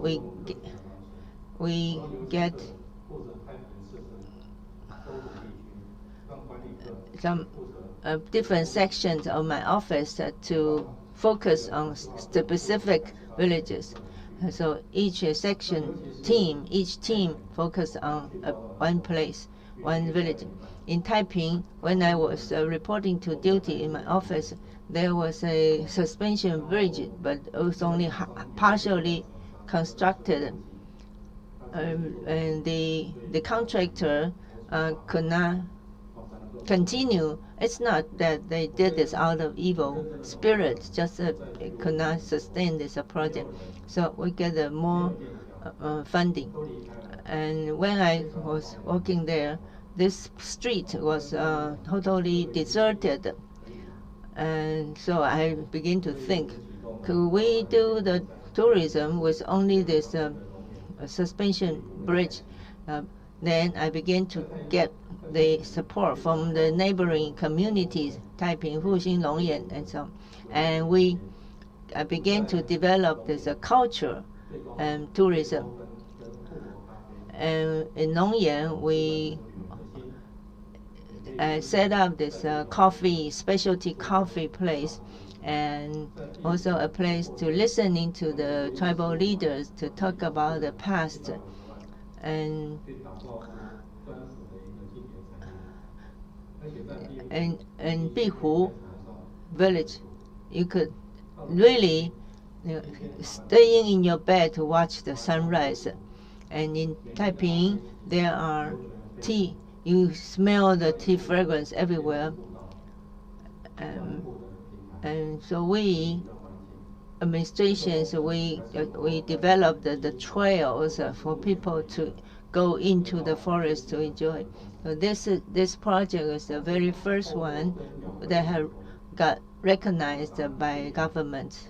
[SPEAKER 1] we get some different sections of my office to focus on specific villages. So each team focus on one place, one village. In Taiping, when I was reporting to duty in my office, there was a suspension bridge, but it was only partially constructed. And the contractor could not continue. It's not that they did this out of evil spirit, just could not sustain this project. So we get more funding. And when I was walking there, this street was totally deserted. And so I begin to think, could we do the tourism with only this suspension bridge? Then I began to get the support from the neighboring communities, Taiping, Fuxing, Longyan, and so on. And I began to develop this culture and tourism. And in Longyan, we set up this specialty coffee place, and also a place to listening to the tribal leaders to talk about the past. And in Bihu village, you could really staying in your bed to watch the sunrise. And in Taiping, there are tea you smell the tea fragrance everywhere. And so we administrations, we developed the trails for people to go into the forest to enjoy. So this project is the very first one that have got recognized by government.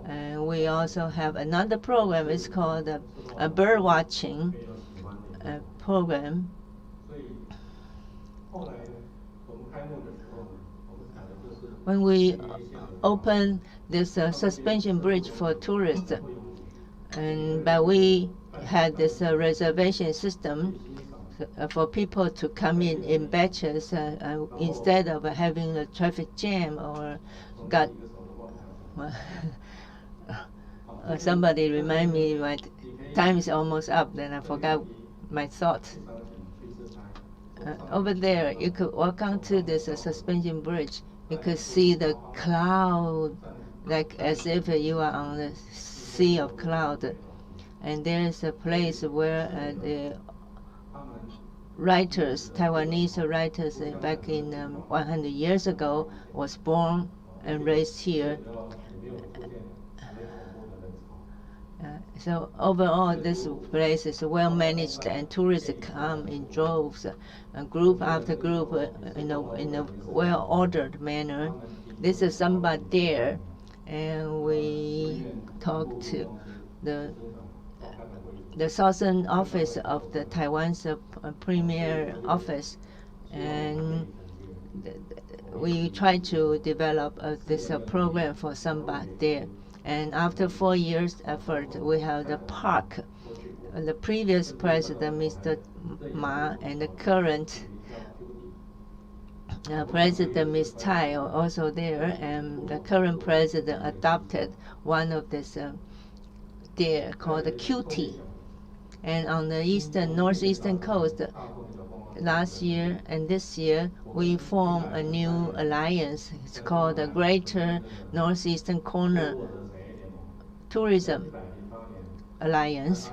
[SPEAKER 1] And we also have another program. It's called a bird watching program. When we open this suspension bridge for tourists, but we had this reservation system for people to come in batches instead of having a traffic jam or got. Somebody remind me my time is almost up. Then I forgot my thoughts. Over there, you could walk onto this suspension bridge. You could see the cloud, like as if you are on the sea of cloud. And there is a place where the writers, Taiwanese writers back in 100 years ago, was born and raised here. So overall, this place is well managed, and tourists come in droves, group after group, in a well-ordered manner. This is somebody there, and we talked to the southern office of the Taiwan's premier office, and we tried to develop this program for somebody there. And after 4 years' effort, we have the park. The previous president, Mr. Ma, and the current president, Ms. Tai, are also there. And the current president adopted one of this there called the Cutie. And on the northeastern coast, last year and this year, we formed a new alliance. It's called the Greater Northeastern Corner Tourism Alliance.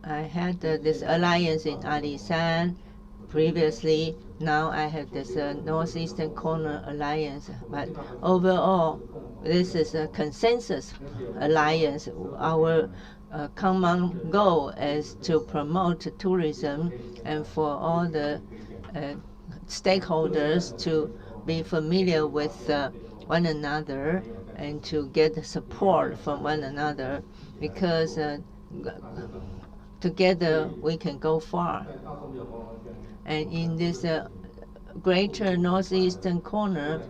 [SPEAKER 1] I had this alliance in Alishan previously. Now I have this Northeastern Corner Alliance. But overall, this is a consensus alliance. Our common goal is to promote tourism and for all the stakeholders to be familiar with one another and to get support from one another, because together we can go far. And in this Greater Northeastern Corner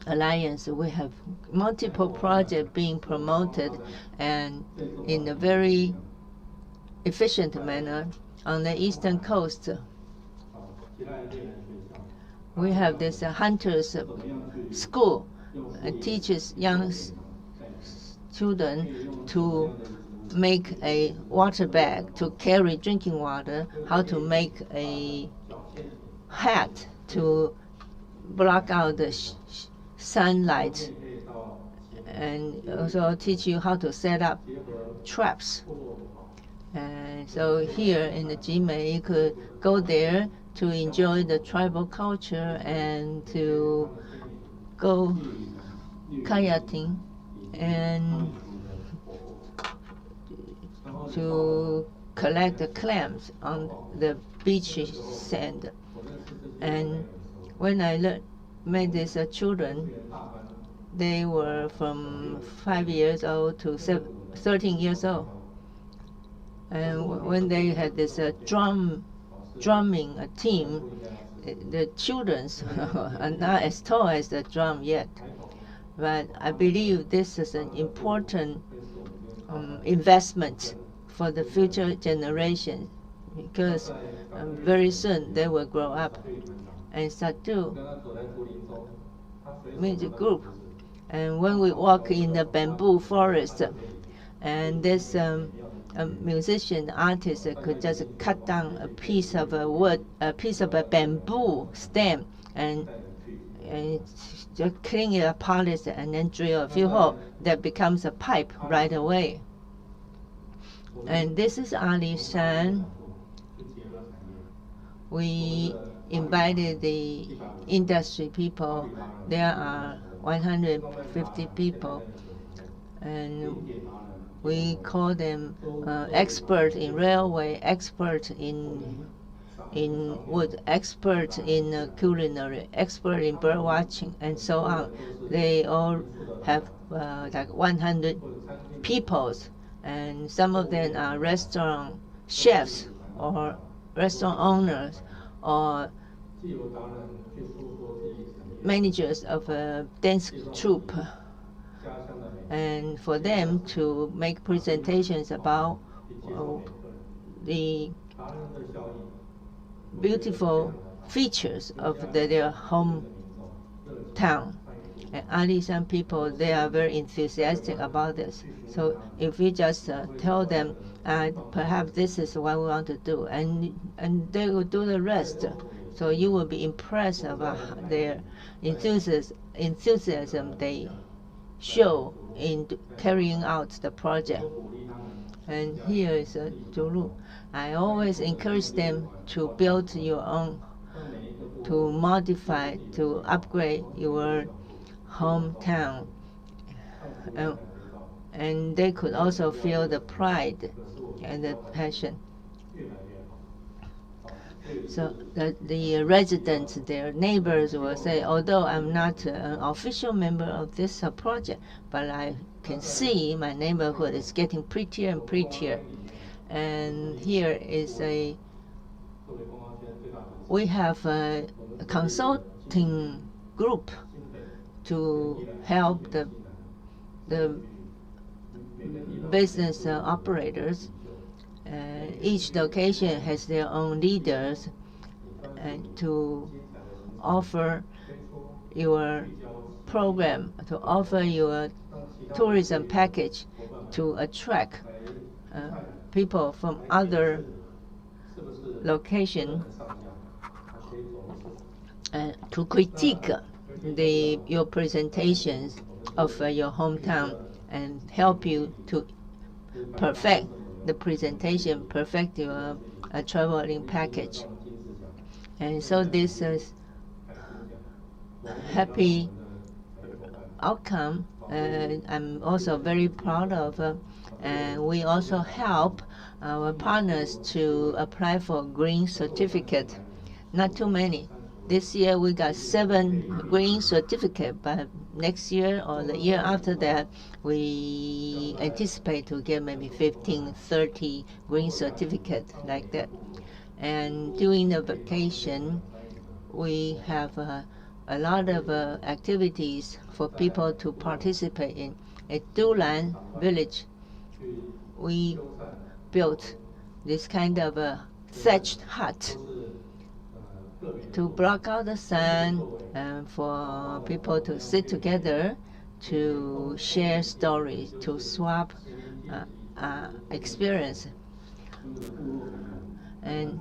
[SPEAKER 1] Alliance, we have multiple projects being promoted and in a very efficient manner. On the eastern coast, we have this hunters school. Teaches young children to make a water bag to carry drinking water, how to make a hat to block out the sunlight, and also teach you how to set up traps. And so here in the Jimei, you could go there to enjoy the tribal culture and to go kayaking and to collect the clams on the beach sand. And when I met these children, they were from 5 years old to 13 years old. And when they had this drumming team, the children are not as tall as the drum yet. But I believe this is an important investment for the future generation, because very soon they will grow up and start to music group. And when we walk in the bamboo forest, and this a musician, artist could just cut down a piece of a bamboo stem and just clean it, polish it, and then drill a few holes. That becomes a pipe right away. And this is Alishan. We invited the industry people. There are 150 people, and we call them expert in railway, expert in wood, expert in culinary, expert in bird watching, and so on. They all have like 100 peoples, and some of them are restaurant chefs or restaurant owners or managers of a dance troupe, and for them to make presentations about the beautiful features of their hometown. And Alishan people, they are very enthusiastic about this. So if we just tell them, perhaps this is what we want to do, and they will do the rest. So you will be impressed about their enthusiasm they show in carrying out the project. And here is Zulu. I always encourage them to build your own, to modify, to upgrade your hometown. And they could also feel the pride and the passion. So the residents, their neighbors will say, although I'm not an official member of this project, but I can see my neighborhood is getting prettier and prettier. And here is we have a consulting group to help the business operators. Each location has their own leaders, and to offer your program, to offer your tourism package to attract people from other locations, to critique your presentations of your hometown and help you to perfect the presentation, perfect your traveling package. And so this is happy outcome, I'm also very proud of. And we also help our partners to apply for green certificate. Not too many. This year we got 7 green certificate, but next year or the year after that, we anticipate to get maybe 15, 30 green certificate like that. And during the vacation, we have a lot of activities for people to participate in. At Dulan village, we built this kind of a thatched hut to block out the sun and for people to sit together, to share stories, to swap experience. And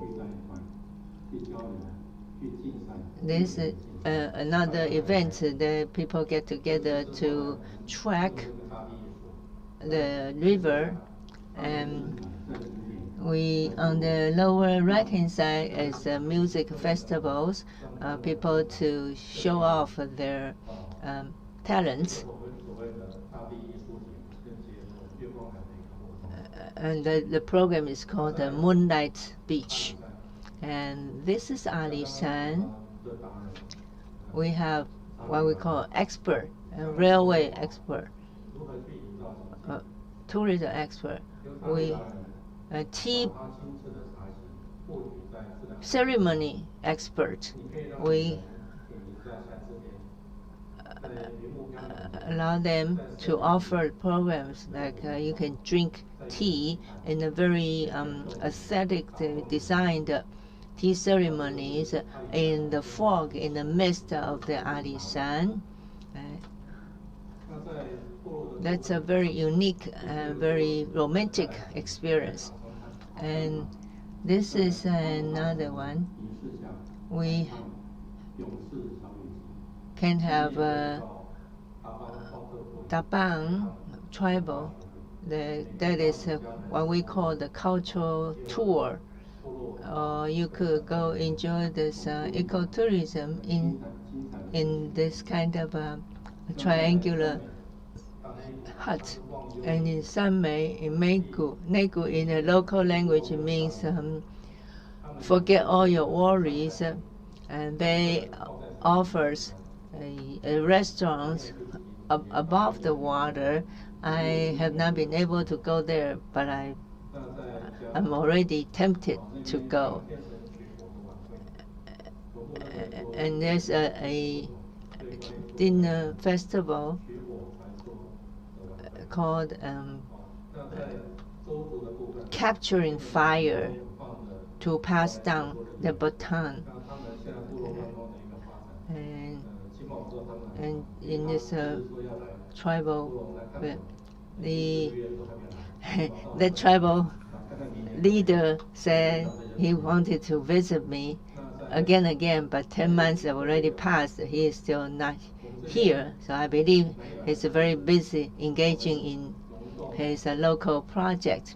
[SPEAKER 1] this is another event that people get together to track the river. And we, on the lower right-hand side, is music festivals, people to show off their talents. And the program is called Moonlight Beach. And this is Alishan. We have what we call expert, railway expert, tourism expert. We tea ceremony expert. We allow them to offer programs like you can drink tea in a very aesthetic designed tea ceremonies in the fog in the midst of the Alishan. That's a very unique and very romantic experience. And this is another one. We can have Tabang tribal. That is what we call the cultural tour. or you could go enjoy this ecotourism in this kind of triangular hut. And in Sanmei, in Meigu, Negu in the local language means forget all your worries, and they offers a restaurant above the water. I have not been able to go there, but I'm already tempted to go. And there's a dinner festival called Capturing Fire to pass down the baton. And in this tribal, the tribal leader said he wanted to visit me again, but 10 months have already passed. He is still not here. So I believe he's very busy engaging in his local project.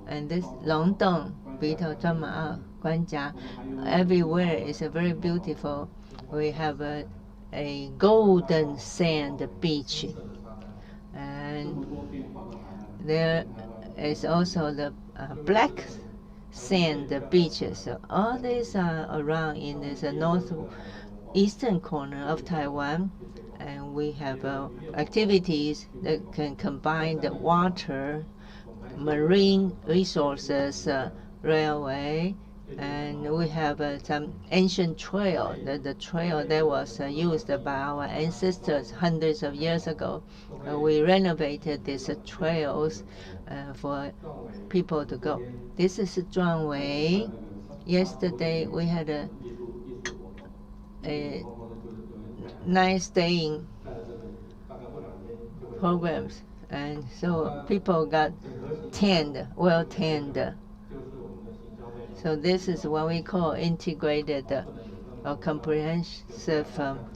[SPEAKER 1] And this Longdong, Bito Zhama Guanjia, everywhere is very beautiful. We have a golden sand beach. And there is also the black sand beaches. So all these are around in this northeastern corner of Taiwan. And we have activities that can combine the water, marine resources, railway, and we have some ancient trail, the trail that was used by our ancestors hundreds of years ago. We renovated these trails for people to go. This is Zhuangwei. Yesterday we had a nice staying programs, and so people got well tanned. So this is what we call integrated or comprehensive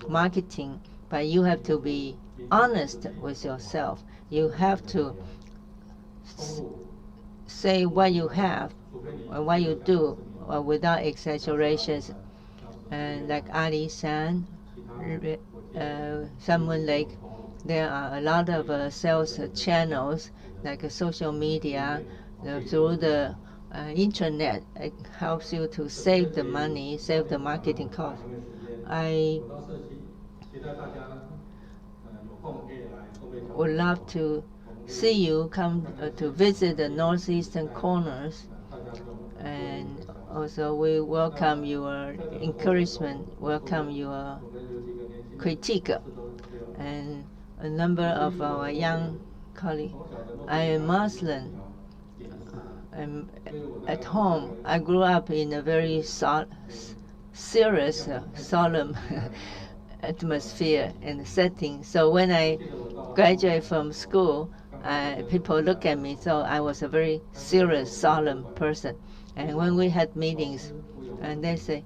[SPEAKER 1] marketing. But you have to be honest with yourself. You have to say what you have or what you do without exaggerations. And like Ali-san, Salmon Lake, there are a lot of sales channels like social media through the internet. It helps you to save the money, save the marketing cost. I would love to see you come to visit the northeastern corners, and also we welcome your encouragement, welcome your critique, and a number of our young colleagues. I am Muslim. At home, I grew up in a very serious, solemn atmosphere and setting. So when I graduated from school, people look at me. So I was a very serious, solemn person. And when we had meetings, and they say,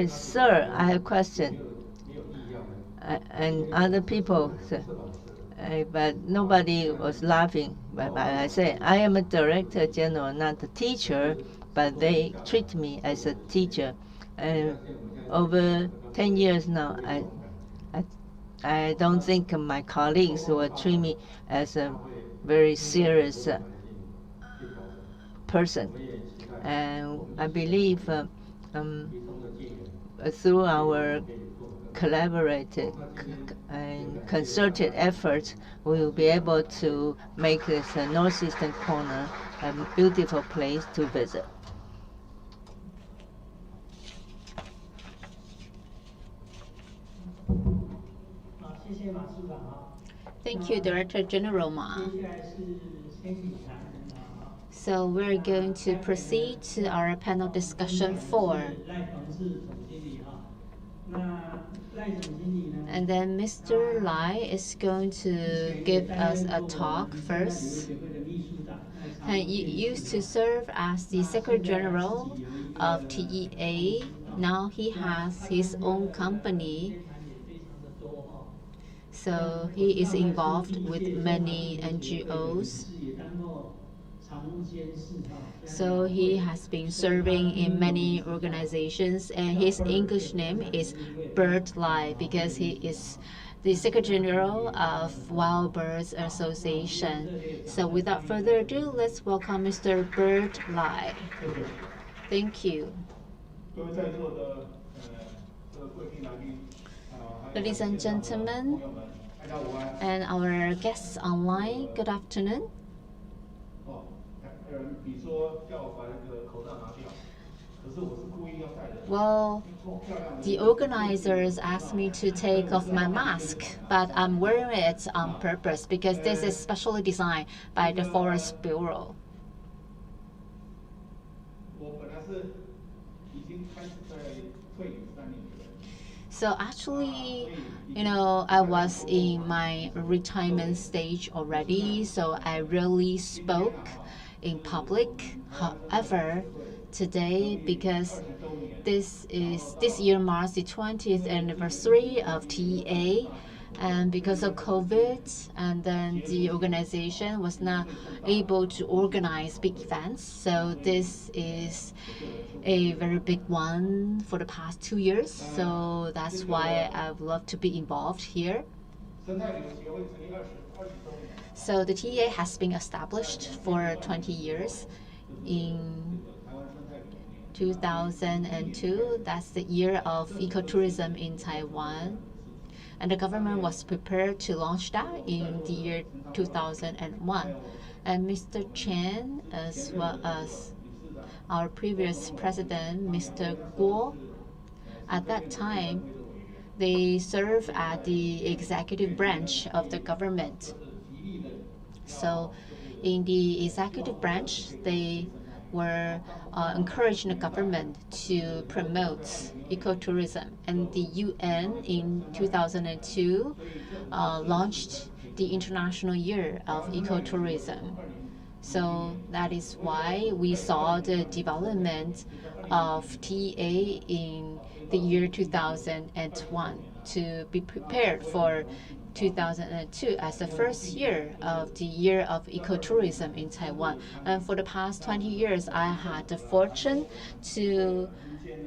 [SPEAKER 1] "Sir, I have a question," and other people say, but nobody was laughing. But I say, I am a director general, not a teacher, but they treat me as a teacher. And over 10 years now, I don't think my colleagues will treat me as a very serious person. And I believe through our collaborated and concerted efforts, we will be able to make this northeastern corner a beautiful place to visit.
[SPEAKER 3] Thank you, Director General Ma. So we're going to proceed to our panel discussion 4. And then Mr. Lai is going to give us a talk first. And he used to serve as the Secretary General of TEA. Now he has his own company. So he is involved with many NGOs. So he has been serving in many organizations, and his English name is Bird Lai because he is the Secretary General of Wild Birds Association. So without further ado, let's welcome Mr. Bird Lai. Thank you. Ladies and gentlemen, and our guests online, good afternoon. Well, the organizers asked me to take off my mask, but I'm wearing it on purpose because this is specially designed by the Forest Bureau. So actually, I was in my retirement stage already, so I rarely spoke in public. However, today, because this year marks the 20th anniversary of TEA, and because of COVID, and then the organization was not able to organize big events. So this is a very big one for the past 2 years. So that's why I've loved to be involved here. So the TEA has been established for 20 years. In 2002, that's the year of ecotourism in Taiwan. And the government was prepared to launch that in the year 2001. And Mr. Chen, as well as our previous president, Mr. Guo, at that time, they served at the executive branch of the government. So in the executive branch, they were encouraging the government to promote ecotourism. And the UN in 2002 launched the International Year of Ecotourism. So that is why we saw the development of TEA in the year 2001 to be prepared for 2002 as the first year of the Year of Ecotourism in Taiwan. And for the past 20 years, I had the fortune to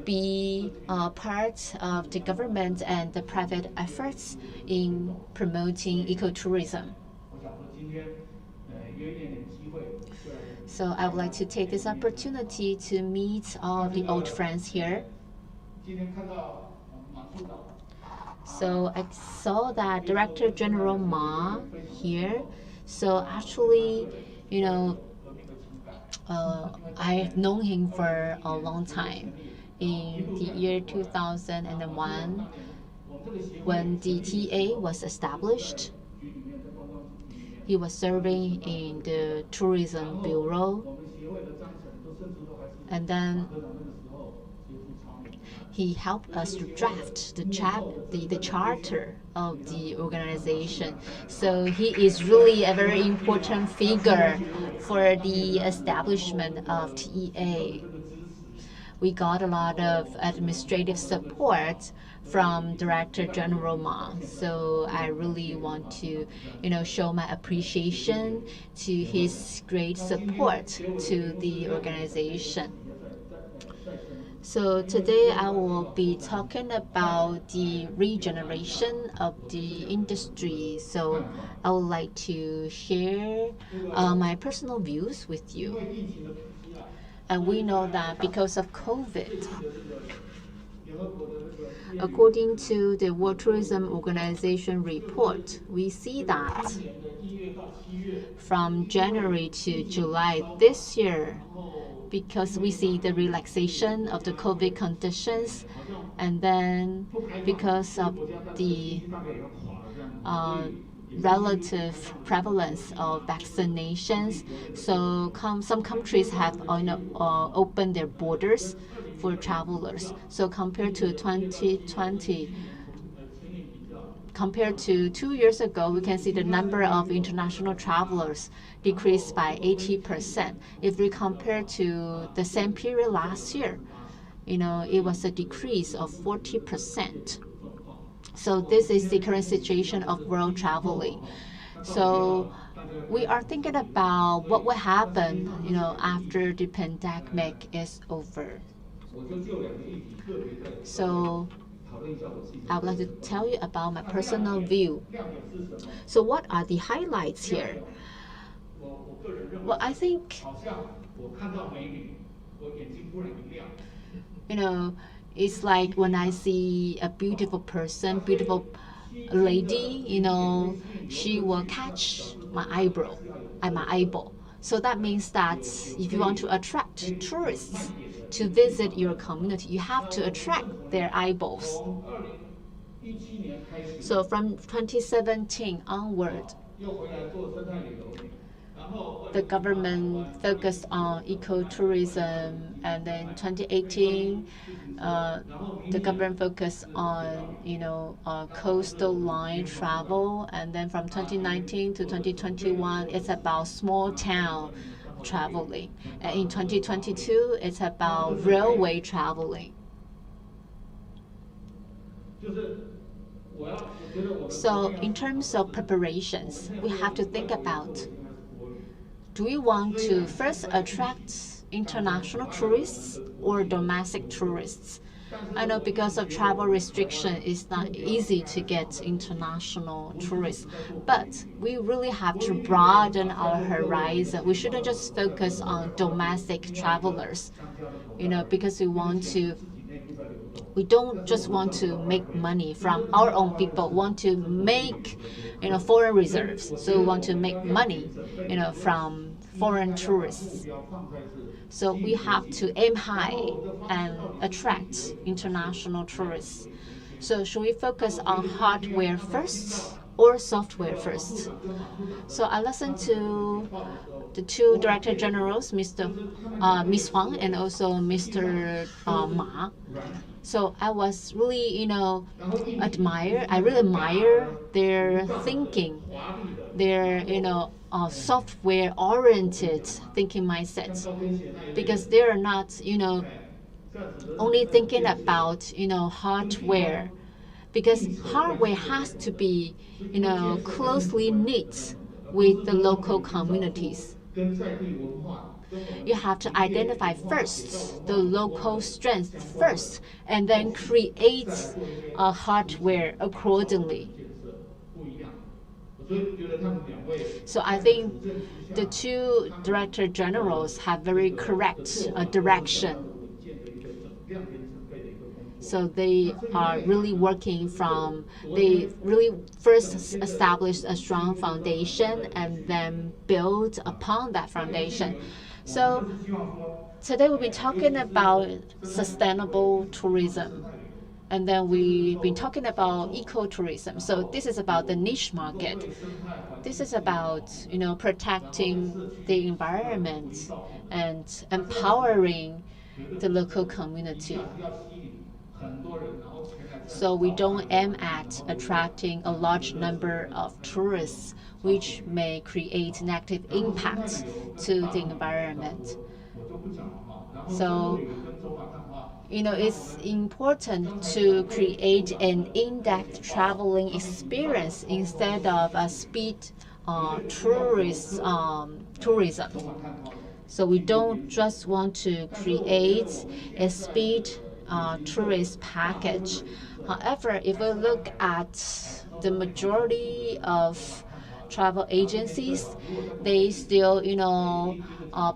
[SPEAKER 3] be part of the government and the private efforts in promoting ecotourism. So I would like to take this opportunity to meet all the old friends here. So I saw that Director General Ma here. So actually, I've known him for a long time. In the year 2001, when the TA was established, he was serving in the Tourism Bureau, and then he helped us to draft the charter of the organization. So he is really a very important figure for the establishment of TEA. We got a lot of administrative support from Director General Ma. So I really want to, show my appreciation to his great support to the organization. So today I will be talking about the regeneration of the industry. So I would like to share my personal views with you. And we know that because of COVID, according to the World Tourism Organization report, we see that from January to July this year, because we see the relaxation of the COVID conditions, and then because of the relative prevalence of vaccinations, so some countries have opened their borders for travelers. So compared to 2020, compared to 2 years ago, we can see the number of international travelers decreased by 80%. If we compare to the same period last year, it was a decrease of 40%. So this is the current situation of world traveling. So we are thinking about what will happen, after the pandemic is over. So I would like to tell you about my personal view. So what are the highlights here? Well, I think it's like when I see a beautiful person, beautiful lady, she will catch my eyeball. So that means that if you want to attract tourists to visit your community, you have to attract their eyeballs. So from 2017 onward, the government focused on ecotourism, and then 2018, the government focused on coastal line travel, and then from 2019 to 2021, it's about small town traveling, and in 2022, it's about railway traveling. So in terms of preparations, we have to think about, do we want to first attract international tourists or domestic tourists? I know because of travel restriction, it's not easy to get international tourists, but we really have to broaden our horizon. We shouldn't just focus on domestic travelers, because we don't just want to make money from our own people, want to make foreign reserves. So we want to make money from foreign tourists. So we have to aim high and attract international tourists. So should we focus on hardware first or software first? So I listened to the two director generals, Miss Huang and also Mr. Ma. So I was really, I really admire their thinking, their, software-oriented thinking mindset, because they're not, only thinking about, hardware, because hardware has to be, closely knit with the local communities. You have to identify first the local strength first, and then create a hardware accordingly. So I think the two director generals have very correct direction. So they are really they really first established a strong foundation and then build upon that foundation. So today we've been talking about sustainable tourism, and then we've been talking about ecotourism. So this is about the niche market. This is about protecting the environment and empowering the local community. So we don't aim at attracting a large number of tourists, which may create negative impact to the environment. So, it's important to create an in-depth traveling experience instead of a speed tourism. So we don't just want to create a speed tourist package. However, if we look at the majority of travel agencies, they still,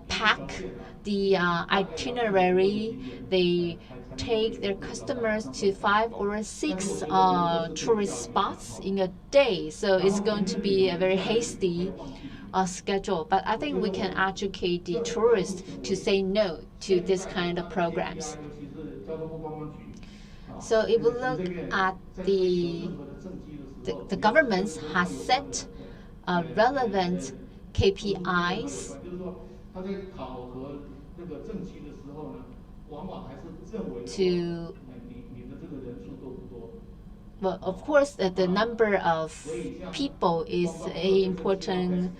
[SPEAKER 3] pack the itinerary. They take their customers to 5 or 6 tourist spots in a day. So it's going to be a very hasty schedule. But I think we can educate the tourists to say no to this kind of programs. So if we look at the government has set relevant KPIs to, well, of course, the number of people is an important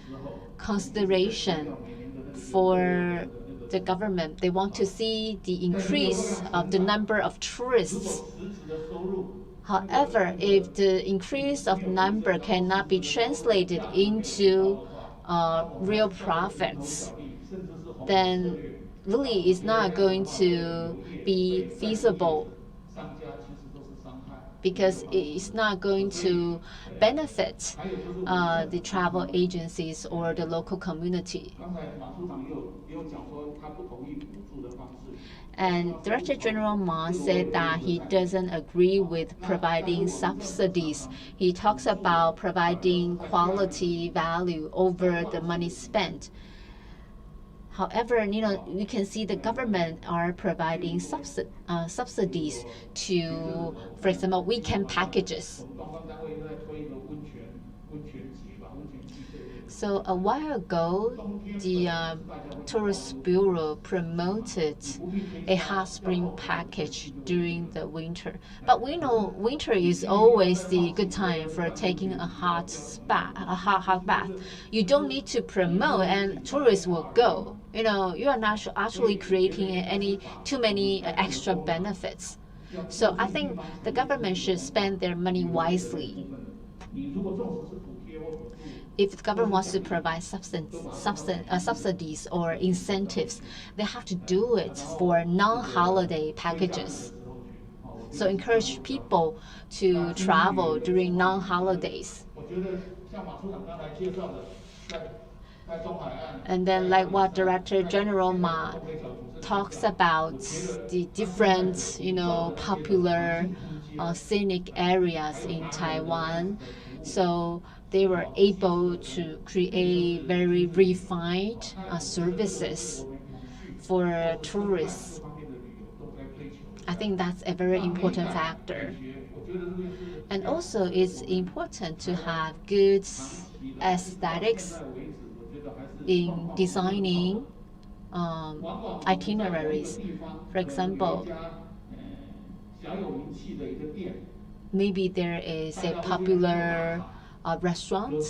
[SPEAKER 3] consideration for the government. They want to see the increase of the number of tourists. However, if the increase of number cannot be translated into real profits, then really it's not going to be feasible, because it's not going to benefit the travel agencies or the local community. And Director General Ma said that he doesn't agree with providing subsidies. He talks about providing quality value over the money spent. However, we can see the government are providing subsidies to, for example, weekend packages. So a while ago, the Tourist Bureau promoted a hot spring package during the winter. But we know winter is always the good time for taking a hot bath. You don't need to promote, and tourists will go. You are not actually creating too many extra benefits. So I think the government should spend their money wisely. If the government wants to provide subsidies or incentives, they have to do it for non-holiday packages. So encourage people to travel during non-holidays. And then, like what Director General Ma talks about, the different, popular scenic areas in Taiwan. So they were able to create very refined services for tourists. I think that's a very important factor. And also, it's important to have good aesthetics in designing itineraries. For example, maybe there is a popular restaurant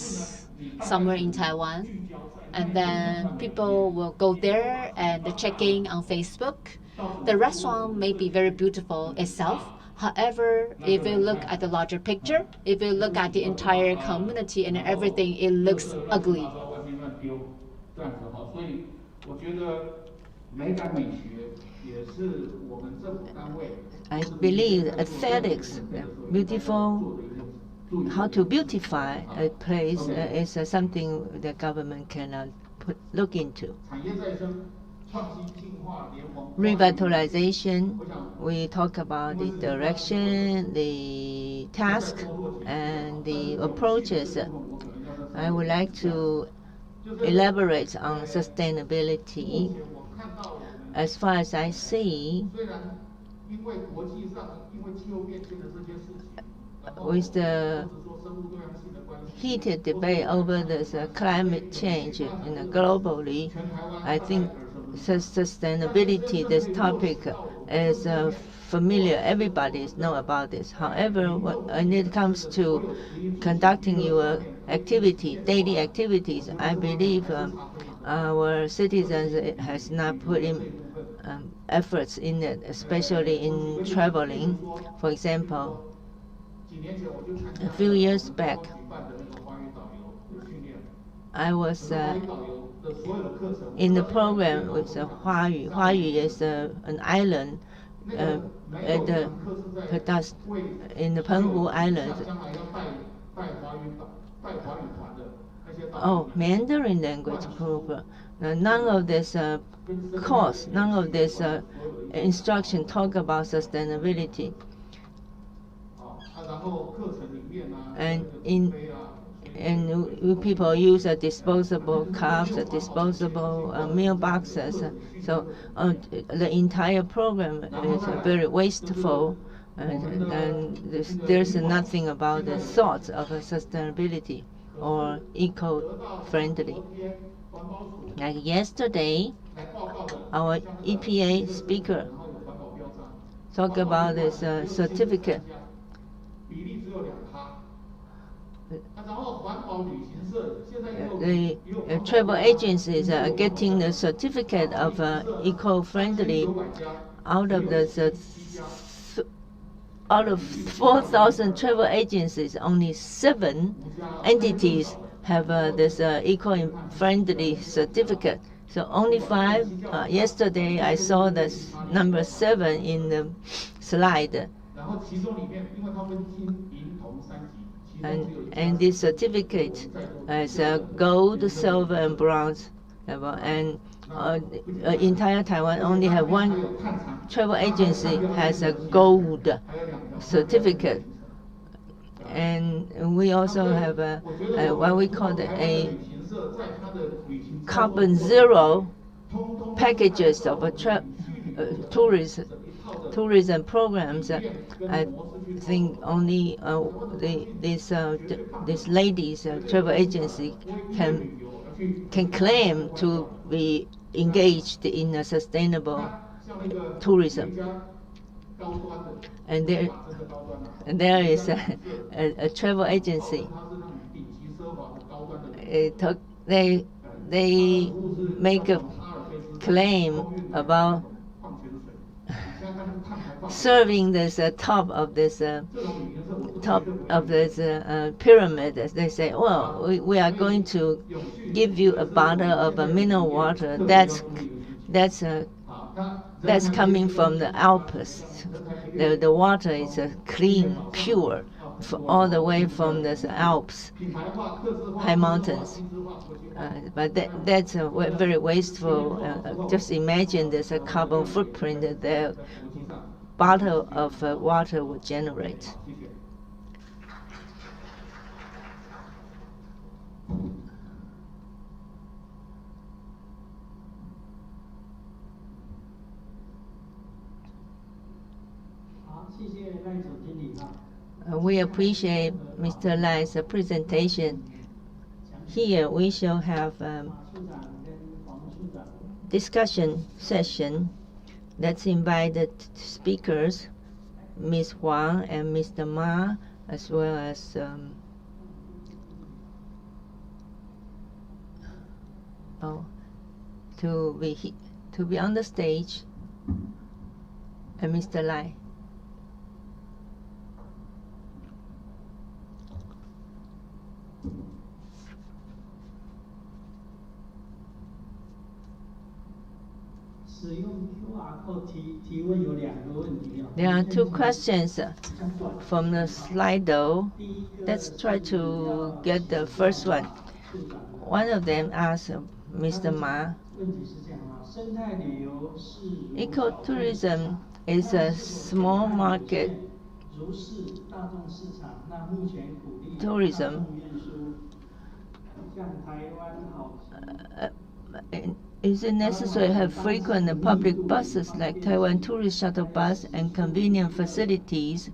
[SPEAKER 3] somewhere in Taiwan, and then people will go there and check in on Facebook. The restaurant may be very beautiful itself. However, if you look at the larger picture, if you look at the entire community and everything, it looks ugly.
[SPEAKER 1] I believe aesthetics, beautiful, how to beautify a place is something the government cannot look into. Revitalization, we talk about the direction, the task, and the approaches. I would like to elaborate on sustainability. As far as I see, with the heated debate over this climate change globally, I think sustainability, this topic, is familiar. Everybody knows about this. However, when it comes to conducting your daily activities, I believe our citizens has not put in efforts in it, especially in traveling. For example, a few years back, I was in the program with Huayu. Huayu is an island in the Penghu Island. Oh, Mandarin language program. None of this course, none of this instruction talk about sustainability. And people use disposable cups, disposable meal boxes. So the entire program is very wasteful, and there's nothing about the thoughts of sustainability or eco-friendly. Like yesterday, our EPA speaker talked about this certificate. The travel agencies are getting the certificate of eco-friendly out of the out of 4,000 travel agencies, only 7 entities have this eco-friendly certificate. So only 5. Yesterday I saw this number 7 in the slide. And this certificate is gold, silver, and bronze level. And entire Taiwan only have 1 travel agency has a gold certificate. And we also have what we call a carbon zero packages of tourism programs. I think only these ladies travel agency can claim to be engaged in a sustainable tourism. And there is a travel agency. They make a claim about serving this top of this pyramid. As they say, well, we are going to give you a bottle of mineral water that's coming from the Alps. The water is clean, pure, all the way from the Alps, high mountains. But that's very wasteful. Just imagine there's a carbon footprint that the bottle of water would generate. We appreciate Mr. Lai's presentation. Here we shall have discussion session. Let's invite the speakers, Ms. Huang and Mr. Ma, as well as to be on the stage, and Mr. Lai. There are 2 questions from the Slido. Let's try to get the first one. One of them asks Mr. Ma, ecotourism is a small market tourism. Is it necessary to have frequent public buses like Taiwan Tourist Shuttle Bus and convenient facilities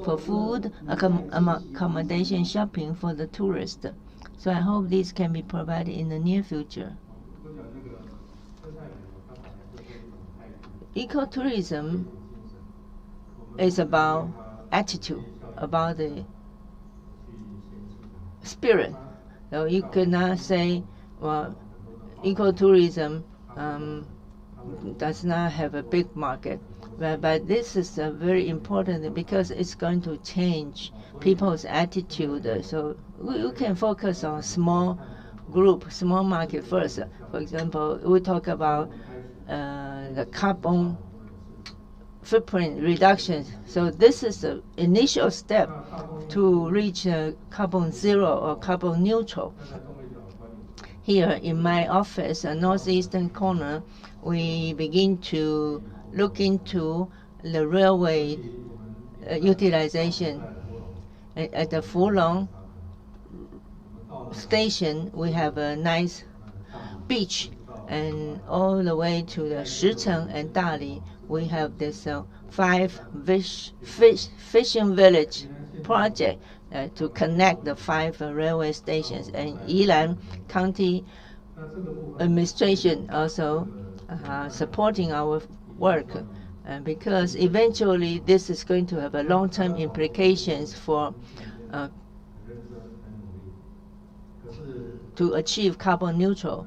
[SPEAKER 1] for food, accommodation, shopping for the tourist? So I hope these can be provided in the near future. Ecotourism is about attitude, about the spirit. So you cannot say, well, ecotourism does not have a big market. But this is very important because it's going to change people's attitude. So we can focus on small group, small market first. For example, we talk about the carbon footprint reduction. So this is the initial step to reach carbon zero or carbon neutral. Here in my office, northeastern corner, we begin to look into the railway utilization. At the Fulong station, we have a nice beach, and all the way to the Shicheng and Dali, we have this 5 fishing village project to connect the 5 railway stations. And Yilan County administration also supporting our work, because eventually this is going to have a long-term implications for to achieve carbon neutral.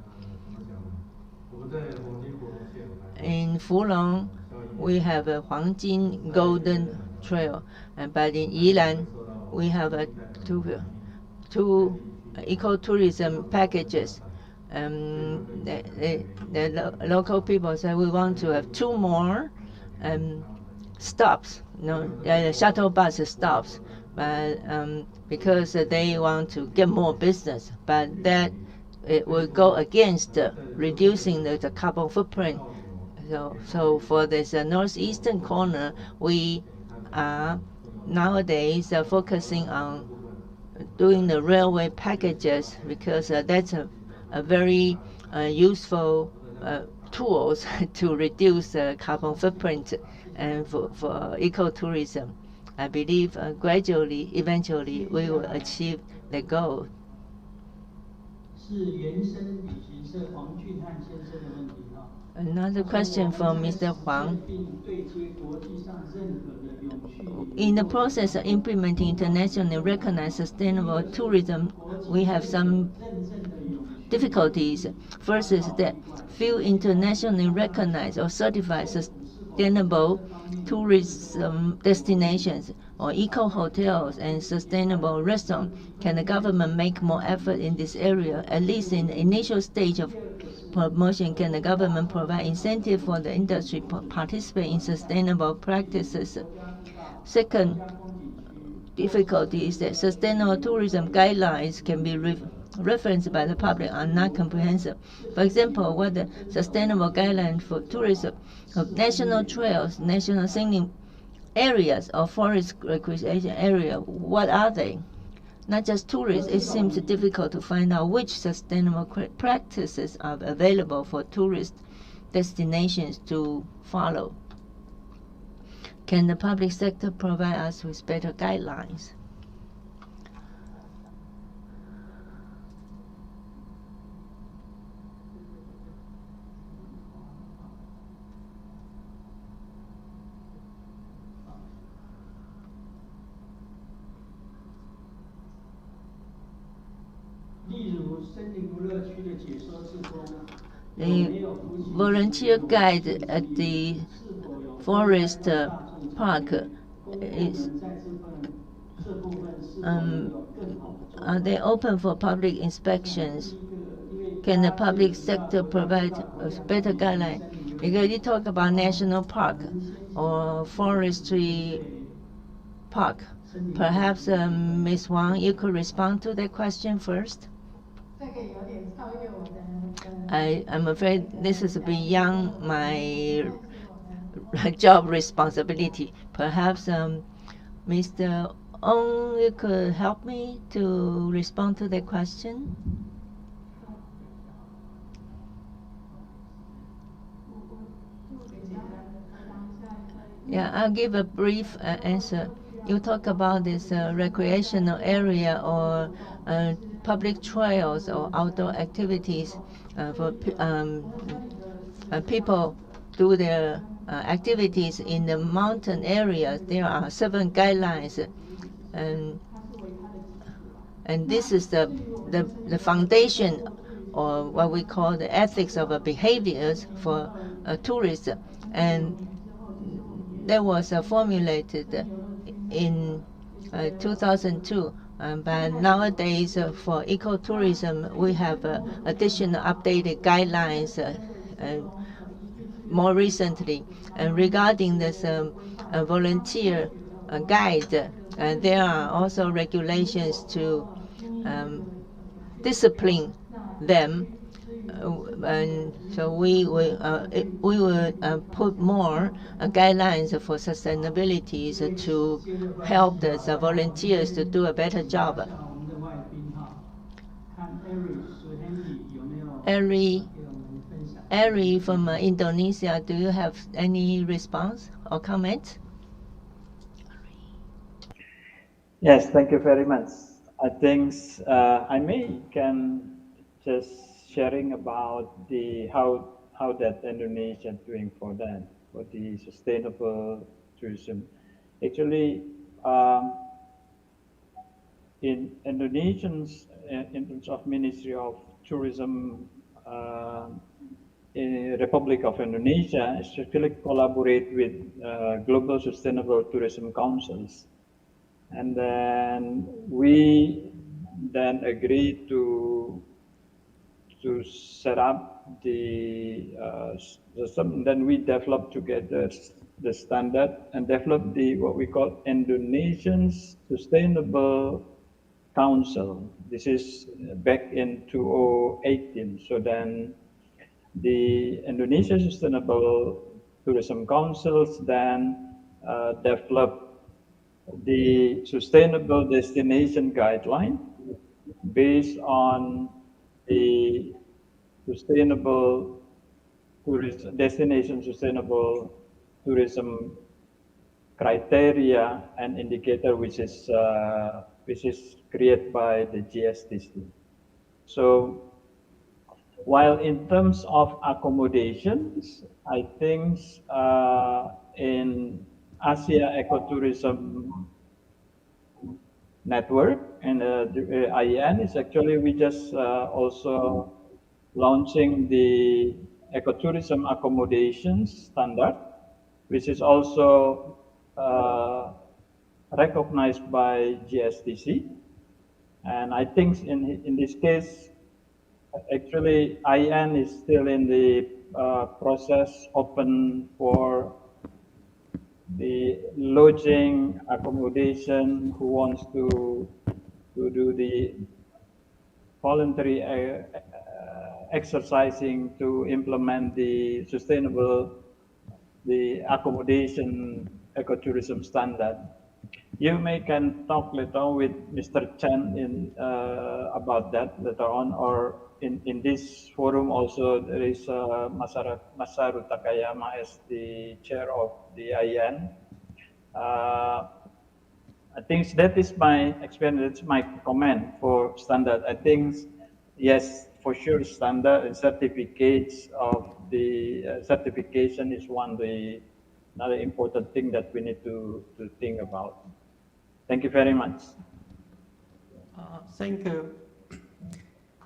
[SPEAKER 1] In Fulong, we have a Huangjin Golden trail. But in Yilan, we have two ecotourism packages. The local people say we want to have two more stops, shuttle bus stops, but because they want to get more business, but that it will go against reducing the carbon footprint. So for this northeastern corner, we are nowadays focusing on doing the railway packages because that's a very useful tools to reduce carbon footprint and for ecotourism. I believe gradually, eventually, we will achieve the goal.
[SPEAKER 4] 是原生旅行社黄俊汉先生的问题哈。
[SPEAKER 1] Another question from Mr. Huang. In the process of implementing internationally recognized sustainable tourism, we have some difficulties. First is that few internationally recognized or certified sustainable tourism destinations or eco-hotels and sustainable restaurants. Can the government make more effort in this area, at least in the initial stage of promotion? Can the government provide incentive for the industry to participate in sustainable practices? Second difficulty is that sustainable tourism guidelines can be referenced by the public are not comprehensive. For example, what the sustainable guidelines for tourism of national trails, national scenic areas, or forest recreation area, what are they? Not just tourists, it seems difficult to find out which sustainable practices are available for tourist destinations to follow. Can the public sector provide us with better guidelines? The volunteer guide at the forest park is are they open for public inspections? Can the public sector provide a better guideline? Because you talk about national park or forestry park. Perhaps Ms. Wang, you could respond to that question first. I'm afraid this is beyond my job responsibility. Perhaps Mr. Ong, you could help me to respond to the question. Yeah, I'll give a brief answer. You talk about this recreational area or public trails or outdoor activities for people do their activities in the mountain areas. There are 7 guidelines, and this is the foundation, or what we call the ethics of behaviors for tourists, and that was formulated in 2002. But nowadays, for ecotourism, we have additional updated guidelines more recently. And regarding this volunteer guide, there are also regulations to discipline them. And so we will put more guidelines for sustainability to help the volunteers to do a better job. Ari from Indonesia, do you have any response or comment?
[SPEAKER 2] Yes, thank you very much. I think I can just sharing about the how that Indonesia doing for that, for the sustainable tourism. Actually, in Indonesians, in terms of Ministry of Tourism Republic of Indonesia especially collaborate with global sustainable tourism councils. And then we then agreed to set up the system. Then we developed together the standard and developed the what we call Indonesian Sustainable Council. This is back in 2018. So then the Indonesia Sustainable Tourism Councils then developed the Sustainable Destination Guideline based on the sustainable tourism, destination sustainable tourism criteria and indicator, which is created by the GSTC. So while in terms of accommodations, I think in Asia Ecotourism Network and the IEN is actually we just also launching the ecotourism accommodations standard, which is also recognized by GSTC. And I think in this case, actually IEN is still in the process open for the lodging accommodation who wants to do the voluntary exercising to implement the sustainable, the accommodation ecotourism standard. You may can talk later on with Mr. Chen in about that later on, or in this forum also there is Masaru Takayama as the chair of the IEN. I think that is my experience, my comment for standard. I think yes, for sure, standard and certificates of the certification is another important thing that we need to think about. Thank you very much.
[SPEAKER 4] Thank you.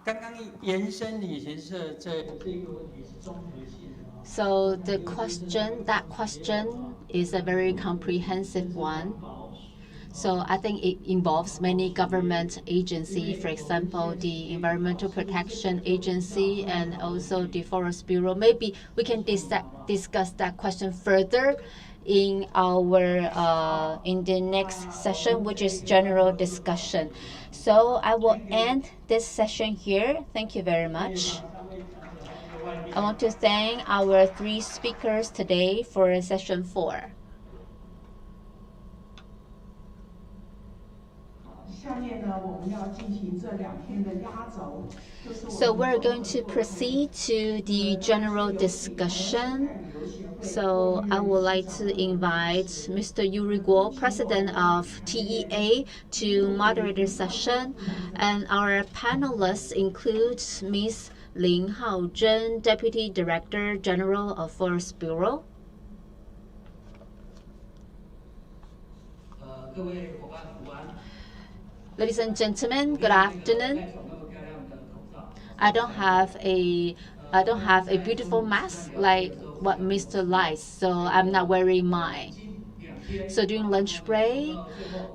[SPEAKER 4] 刚刚延伸旅行社这个问题是综合性的。
[SPEAKER 3] So that question is a very comprehensive one. So I think it involves many government agencies, for example, the Environmental Protection Agency and also the Forest Bureau. Maybe we can discuss that question further in the next session, which is general discussion. So I will end this session here. Thank you very much. I want to thank our 3 speakers today for session 4. So we're going to proceed to the general discussion. So I would like to invite Mr. Yuri Guo, President of TEA, to moderate the session. And our panelists include Ms. Lin Haozhen, Deputy Director General of Forest Bureau. Ladies and gentlemen, good afternoon. I don't have a beautiful mask like what Mr. likes, so I'm not wearing mine. So during lunch break,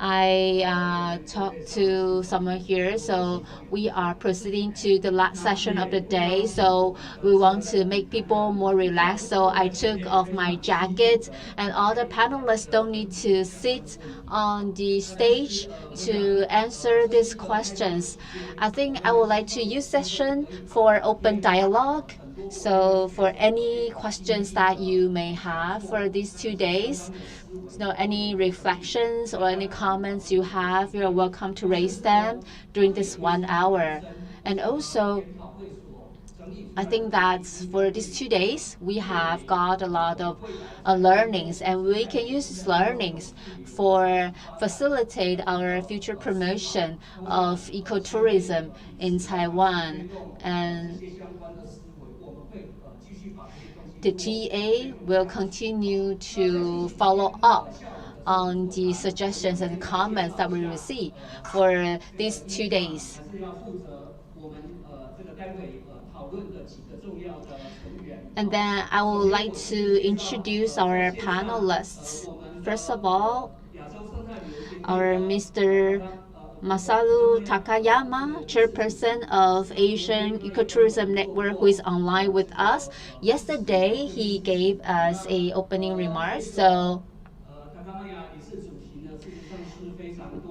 [SPEAKER 3] I talked to someone here. So we are proceeding to the last session of the day. So we want to make people more relaxed. So I took off my jacket, and all the panelists don't need to sit on the stage to answer these questions. I think I would like to use session for open dialogue. So for any questions that you may have for these 2 days, any reflections or any comments you have, you're welcome to raise them during this 1 hour. And also, I think that for these 2 days, we have got a lot of learnings, and we can use these learnings for facilitate our future promotion of ecotourism in Taiwan. And the TA will continue to follow up on the suggestions and comments that we receive for these 2 days. And then I would like to introduce our panelists. First of all, our Mr. Masaru Takayama, chairperson of Asian Ecotourism Network, who is online with us. Yesterday, he gave us a opening remarks. So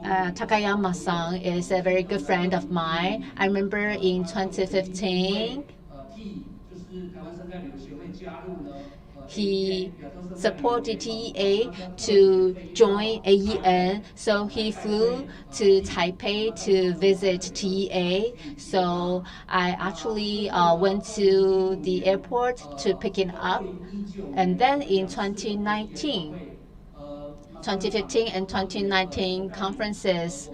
[SPEAKER 3] Takayama-san is a very good friend of mine. I remember in 2015, he supported TEA to join AEN, so he flew to Taipei to visit TEA. So I actually went to the airport to pick him up. And then in 2019, 2015 and 2019 conferences,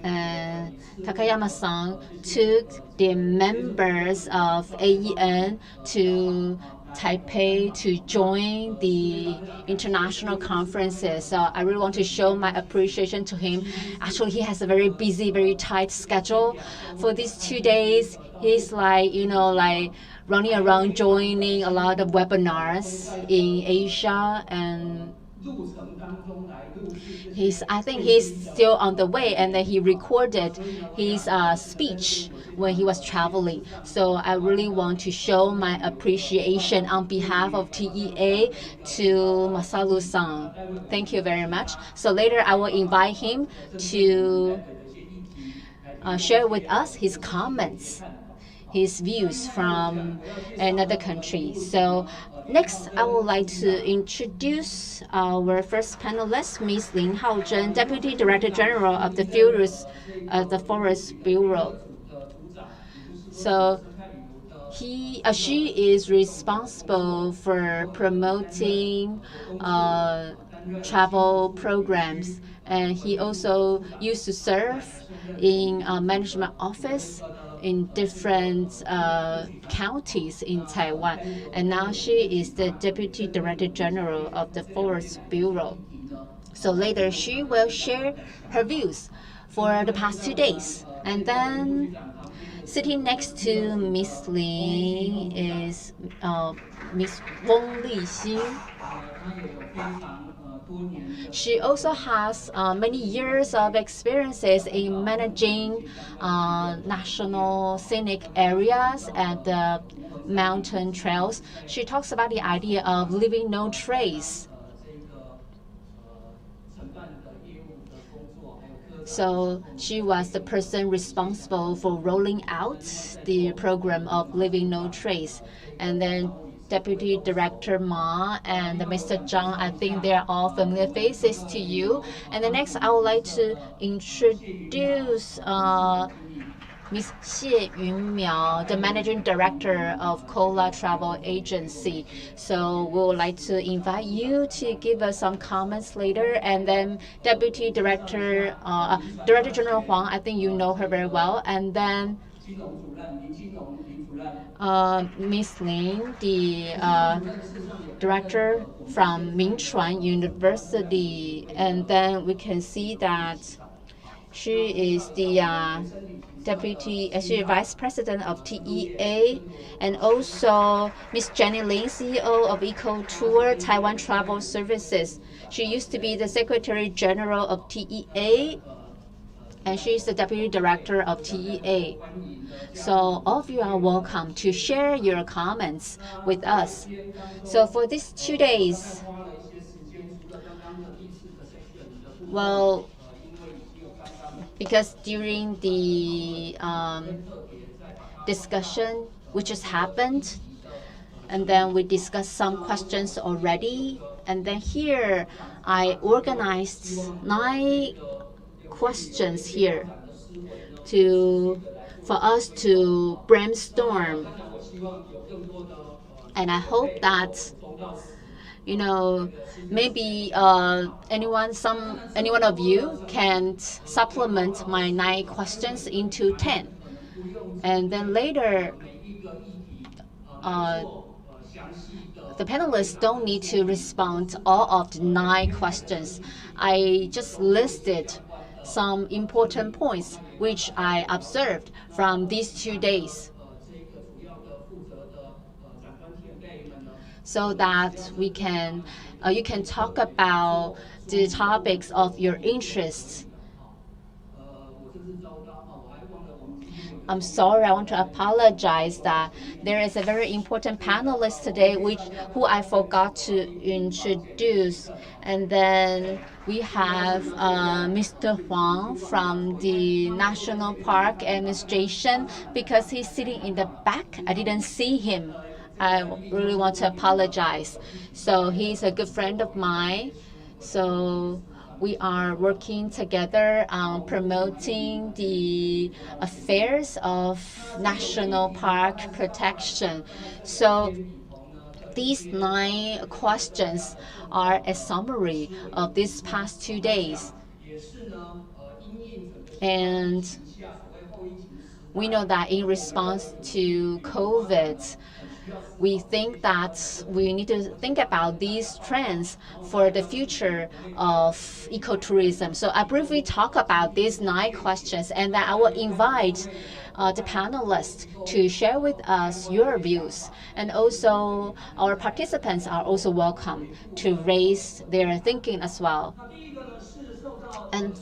[SPEAKER 3] and Takayama-san took the members of AEN to Taipei to join the international conferences. So I really want to show my appreciation to him. Actually, he has a very busy, very tight schedule. For these 2 days, he's like running around joining a lot of webinars in Asia, and I think he's still on the way, and then he recorded his speech when he was traveling. So I really want to show my appreciation on behalf of TEA to Masaru-san. Thank you very much. So later I will invite him to share with us his comments, his views from another country. So next, I would like to introduce our first panelist, Ms. Lin Haozhen, Deputy Director General of the Forest Bureau. So she is responsible for promoting travel programs, and he also used to serve in a management office in different counties in Taiwan. And now she is the Deputy Director General of the Forest Bureau. So later she will share her views for the past 2 days. And then sitting next to Miss Lin is Miss Wong Lixin. She also has many years of experiences in managing national scenic areas and mountain trails. She talks about the idea of leaving no trace. So she was the person responsible for rolling out the program of leaving no trace. And then Deputy Director Ma and Mr. Zhang, I think they're all familiar faces to you. And the next, I would like to introduce Ms. Xie Yunmiao, the Managing Director of Cola Travel Agency. So we would like to invite you to give us some comments later. And then Deputy Director, Director General Huang, I think you know her very well. And then Ms. Lin, the director from Mingchuan University. And then we can see that she is the Vice President of TEA, and also Ms. Jenny Lin, CEO of Ecotour Taiwan Travel Services. She used to be the Secretary General of TEA, and she is the Deputy Director of TEA. So all of you are welcome to share your comments with us. So for these 2 days, well, because during the discussion which just happened, and then we discussed some questions already, and then here I organized 9 questions here for us to brainstorm. And I hope that maybe any one of you can supplement my 9 questions into 10. And then later, the panelists don't need to respond all of the 9 questions. I just listed some important points which I observed from these 2 days. so that you can talk about the topics of your interests. I'm sorry, I want to apologize that there is a very important panelist today who I forgot to introduce. And then we have Mr. Huang from the National Park Administration. Because he's sitting in the back, I didn't see him. I really want to apologize. So he's a good friend of mine. So we are working together on promoting the affairs of national park protection. So these 9 questions are a summary of these past 2 days. And we know that in response to COVID, we think that we need to think about these trends for the future of ecotourism. So I briefly talk about these 9 questions, and then I will invite the panelists to share with us your views. And also our participants are also welcome to raise their thinking as well. And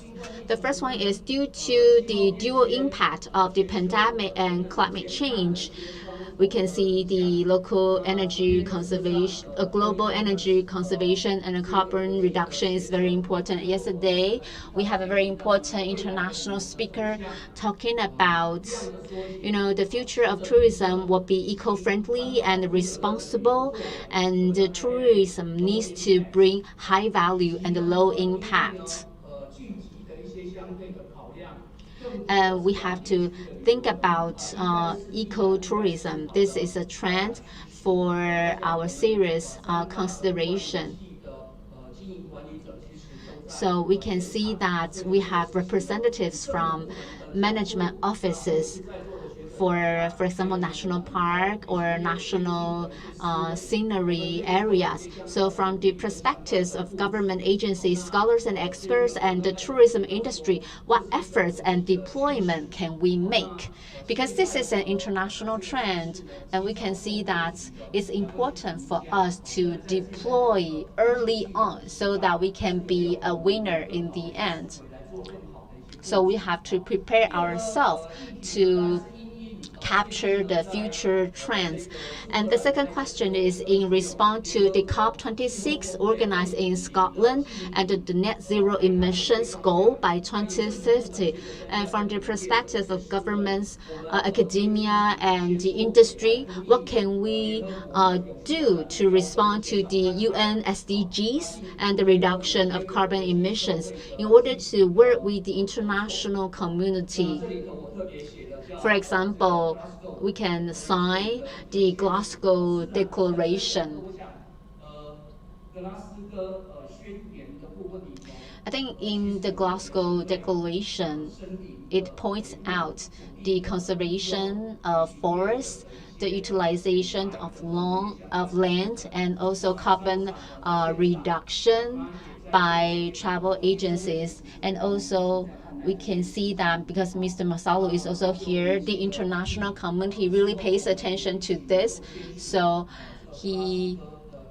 [SPEAKER 3] the first one is due to the dual impact of the pandemic and climate change. We can see the local energy conservation, global energy conservation and carbon reduction is very important. Yesterday, we have a very important international speaker talking about, the future of tourism will be eco-friendly and responsible, and the tourism needs to bring high value and low impact. We have to think about ecotourism. This is a trend for our serious consideration. So we can see that we have representatives from management offices for example, national park or national scenery areas. So from the perspectives of government agencies, scholars and experts, and the tourism industry, what efforts and deployment can we make? Because this is an international trend, and we can see that it's important for us to deploy early on so that we can be a winner in the end. So we have to prepare ourselves to capture the future trends. And the second question is in response to the COP26 organized in Scotland and the net zero emissions goal by 2050. And from the perspective of governments, academia, and the industry, what can we do to respond to the UN SDGs and the reduction of carbon emissions in order to work with the international community? For example, we can sign the Glasgow Declaration. I think in the Glasgow Declaration, it points out the conservation of forests, the utilization of land, and also carbon reduction by travel agencies. And also we can see that because Mr. Masalu is also here, the international community really pays attention to this. So he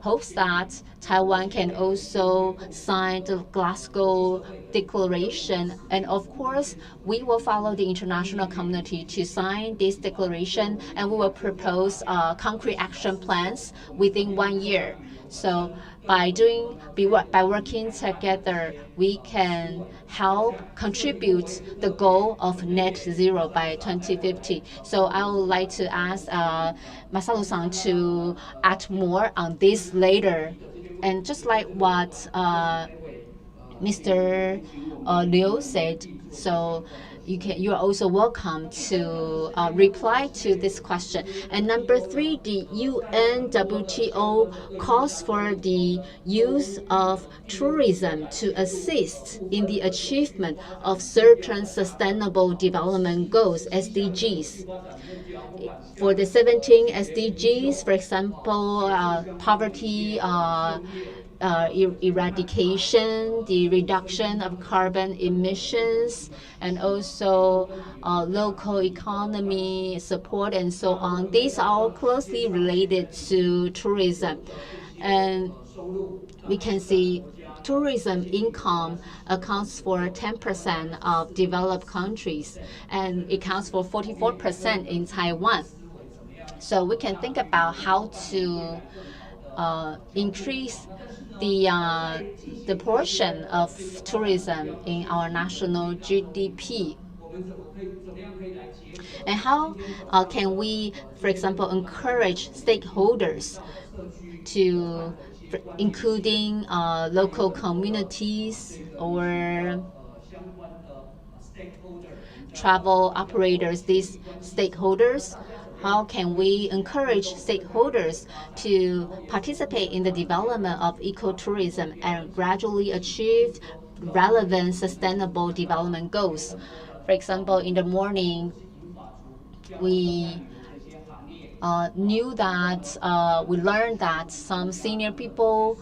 [SPEAKER 3] hopes that Taiwan can also sign the Glasgow Declaration. And of course, we will follow the international community to sign this declaration, and we will propose concrete action plans within 1 year. So by working together, we can help contribute the goal of net zero by 2050. So I would like to ask Masaru-san to add more on this later. And just like what Mr. Liu said, so you are also welcome to reply to this question. And number 3, the UNWTO calls for the use of tourism to assist in the achievement of certain sustainable development goals, SDGs. For the 17 SDGs, for example, poverty eradication, the reduction of carbon emissions, and also local economy support and so on. These are all closely related to tourism. And we can see tourism income accounts for 10% of developed countries, and it accounts for 44% in Taiwan. So we can think about how to increase the portion of tourism in our national GDP. And how can we, for example, encourage stakeholders to, including local communities or travel operators, these stakeholders, how can we encourage stakeholders to participate in the development of ecotourism and gradually achieve relevant sustainable development goals? For example, in the morning, we we learned that some senior people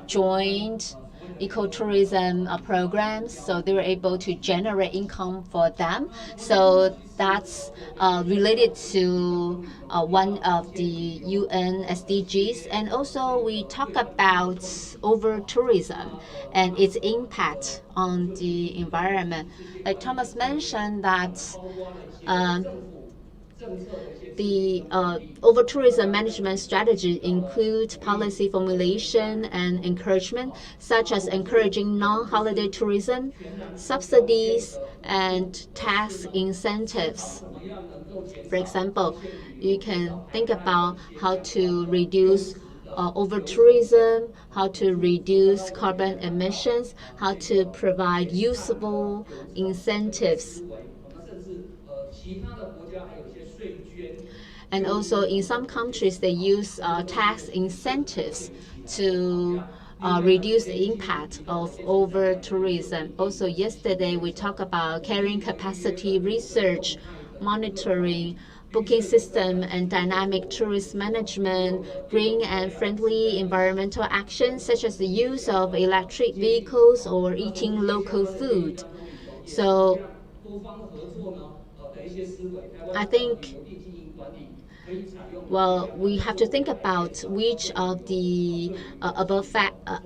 [SPEAKER 3] joined ecotourism programs, so they were able to generate income for them. So that's related to one of the UN SDGs. And also we talk about over tourism and its impact on the environment. Like Thomas mentioned that the over-tourism management strategy includes policy formulation and encouragement, such as encouraging non-holiday tourism, subsidies, and tax incentives. For example, you can think about how to reduce over-tourism, how to reduce carbon emissions, how to provide usable incentives. And also in some countries, they use tax incentives to reduce the impact of over-tourism. Also yesterday, we talked about carrying capacity research, monitoring, booking system, and dynamic tourist management, green and friendly environmental actions such as the use of electric vehicles or eating local food. So I think, well, we have to think about which of the above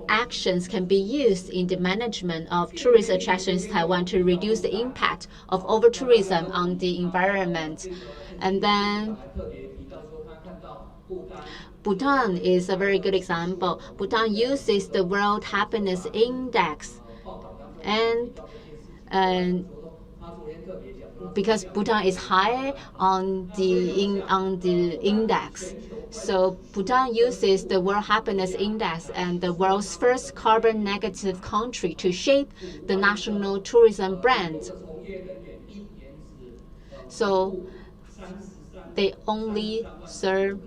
[SPEAKER 3] actions can be used in the management of tourist attractions in Taiwan to reduce the impact of over-tourism on the environment. And then Bhutan is a very good example. Bhutan uses the World Happiness Index, and because Bhutan is high on the index. So Bhutan uses the World Happiness Index and the world's first carbon negative country to shape the national tourism brand. So they only serve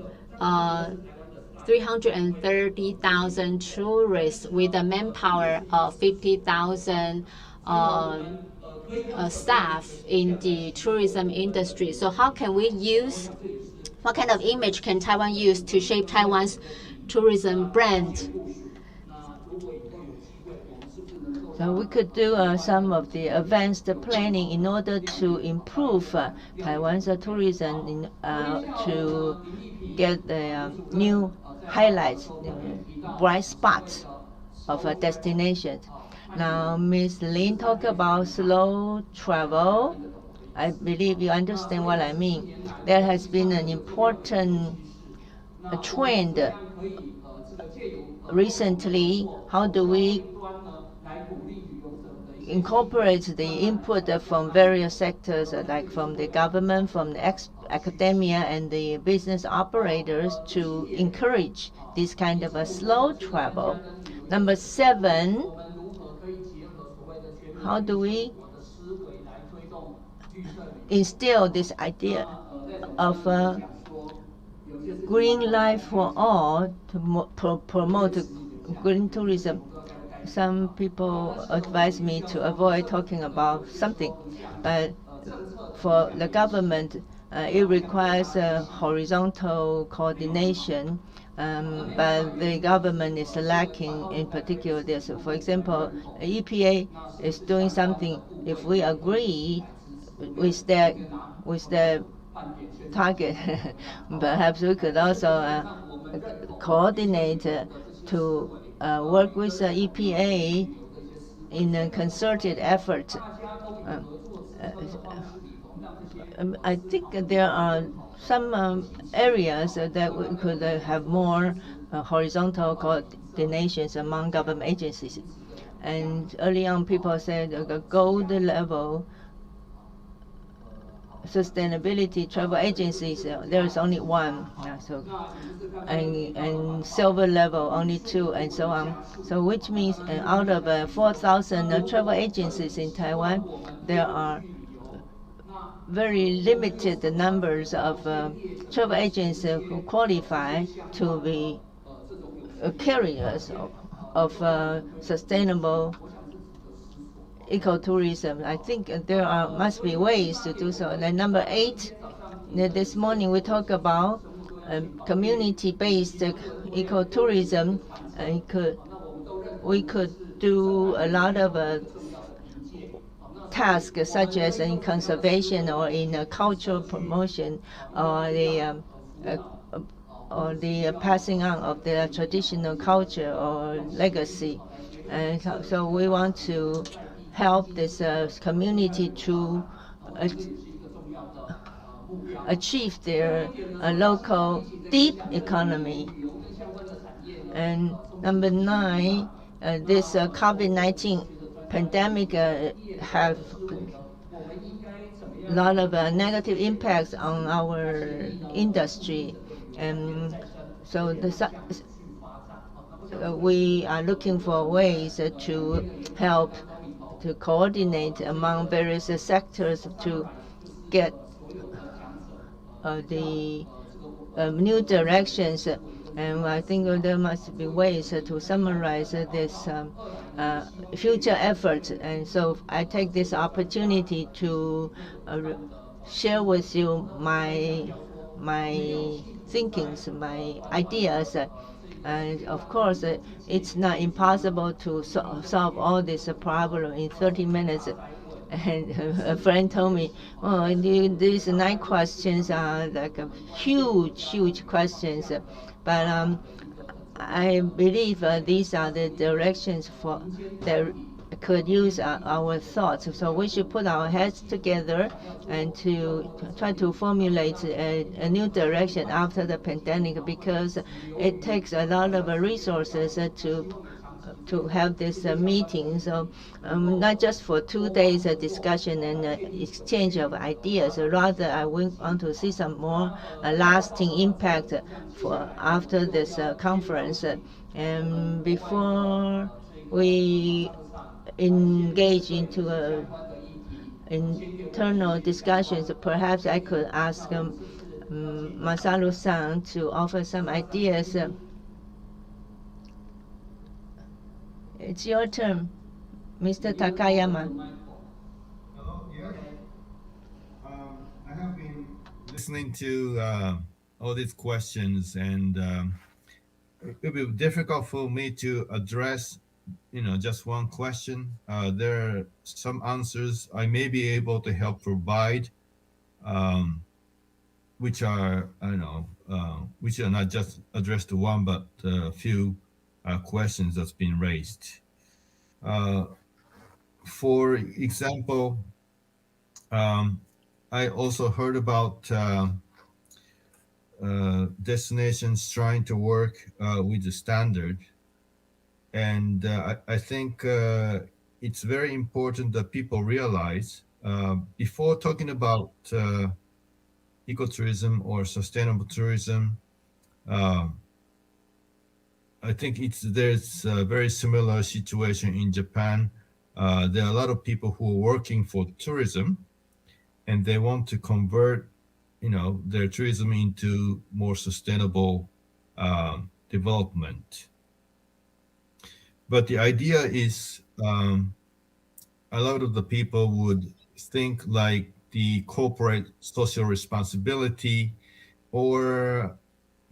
[SPEAKER 3] 330,000 tourists with a manpower of 50,000 staff in the tourism industry. So how can we use, what kind of image can Taiwan use to shape Taiwan's tourism brand?
[SPEAKER 1] So we could do some of the advanced planning in order to improve Taiwan's tourism to get the new highlights, bright spots of a destination. Now, Ms. Lin talked about slow travel. I believe you understand what I mean. There has been an important trend recently. How do we incorporate the input from various sectors, like from the government, from the academia, and the business operators to encourage this kind of a slow travel? Number 7, how do we instill this idea of green life for all to promote green tourism? Some people advise me to avoid talking about something, but for the government, it requires a horizontal coordination but the government is lacking in particular this. For example, EPA is doing something. If we agree with their target, perhaps we could also coordinate to work with the EPA in a concerted effort. I think there are some areas that we could have more horizontal coordinations among government agencies. And early on, people said the gold level sustainability travel agencies, there is only one. And silver level only two, and so on. So which means out of 4,000 travel agencies in Taiwan, there are very limited numbers of travel agents who qualify to be carriers of sustainable ecotourism. I think there must be ways to do so. And then number 8, this morning we talked about community-based ecotourism. We could do a lot of tasks such as in conservation or in cultural promotion or the passing on of their traditional culture or legacy. And so we want to help this community to achieve their local deep economy. And number 9, this COVID-19 pandemic have a lot of negative impacts on our industry. And so we are looking for ways to help to coordinate among various sectors to get the new directions. And I think there must be ways to summarize this future effort. And so I take this opportunity to share with you my thinkings, my ideas. And of course, it's not impossible to solve all this problem in 30 minutes. And a friend told me, "Oh, these 9 questions are like huge questions." But I believe these are the directions that could use our thoughts. So we should put our heads together and to try to formulate a new direction after the pandemic, because it takes a lot of resources to have this meeting. So not just for 2 days discussion and exchange of ideas, rather I want to see some more lasting impact for after this conference. And before we engage into internal discussions, perhaps I could ask Masaru-san to offer some ideas. It's your turn, Mr. Takayama.
[SPEAKER 6] Hello, yes. I have been listening to all these questions, and it will be difficult for me to address, just one question. There are some answers I may be able to help provide, which are, which are not just addressed to one, but a few questions that's been raised. For example, I also heard about destinations trying to work with the standard. And I think it's very important that people realize before talking about ecotourism or sustainable tourism, I think there's a very similar situation in Japan. There are a lot of people who are working for tourism, and they want to convert, their tourism into more sustainable development. But the idea is a lot of the people would think like the corporate social responsibility, or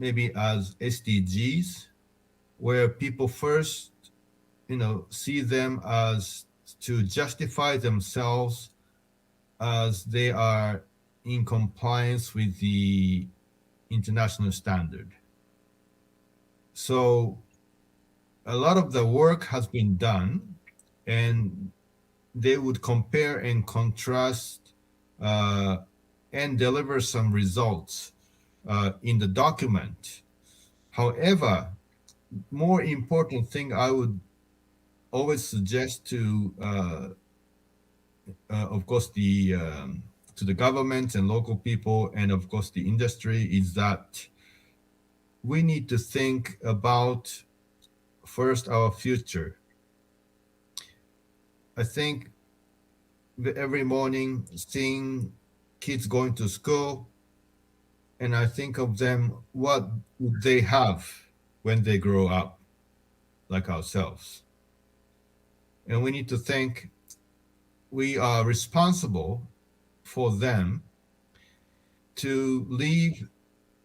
[SPEAKER 6] maybe as SDGs, where people first, see them as to justify themselves as they are in compliance with the international standard. So a lot of the work has been done, and they would compare and contrast and deliver some results in the document. However, more important thing I would always suggest to, of course, to the government and local people, and of course the industry, is that we need to think about first our future. I think every morning seeing kids going to school, and I think of them, what would they have when they grow up, like ourselves? And we need to think we are responsible for them to leave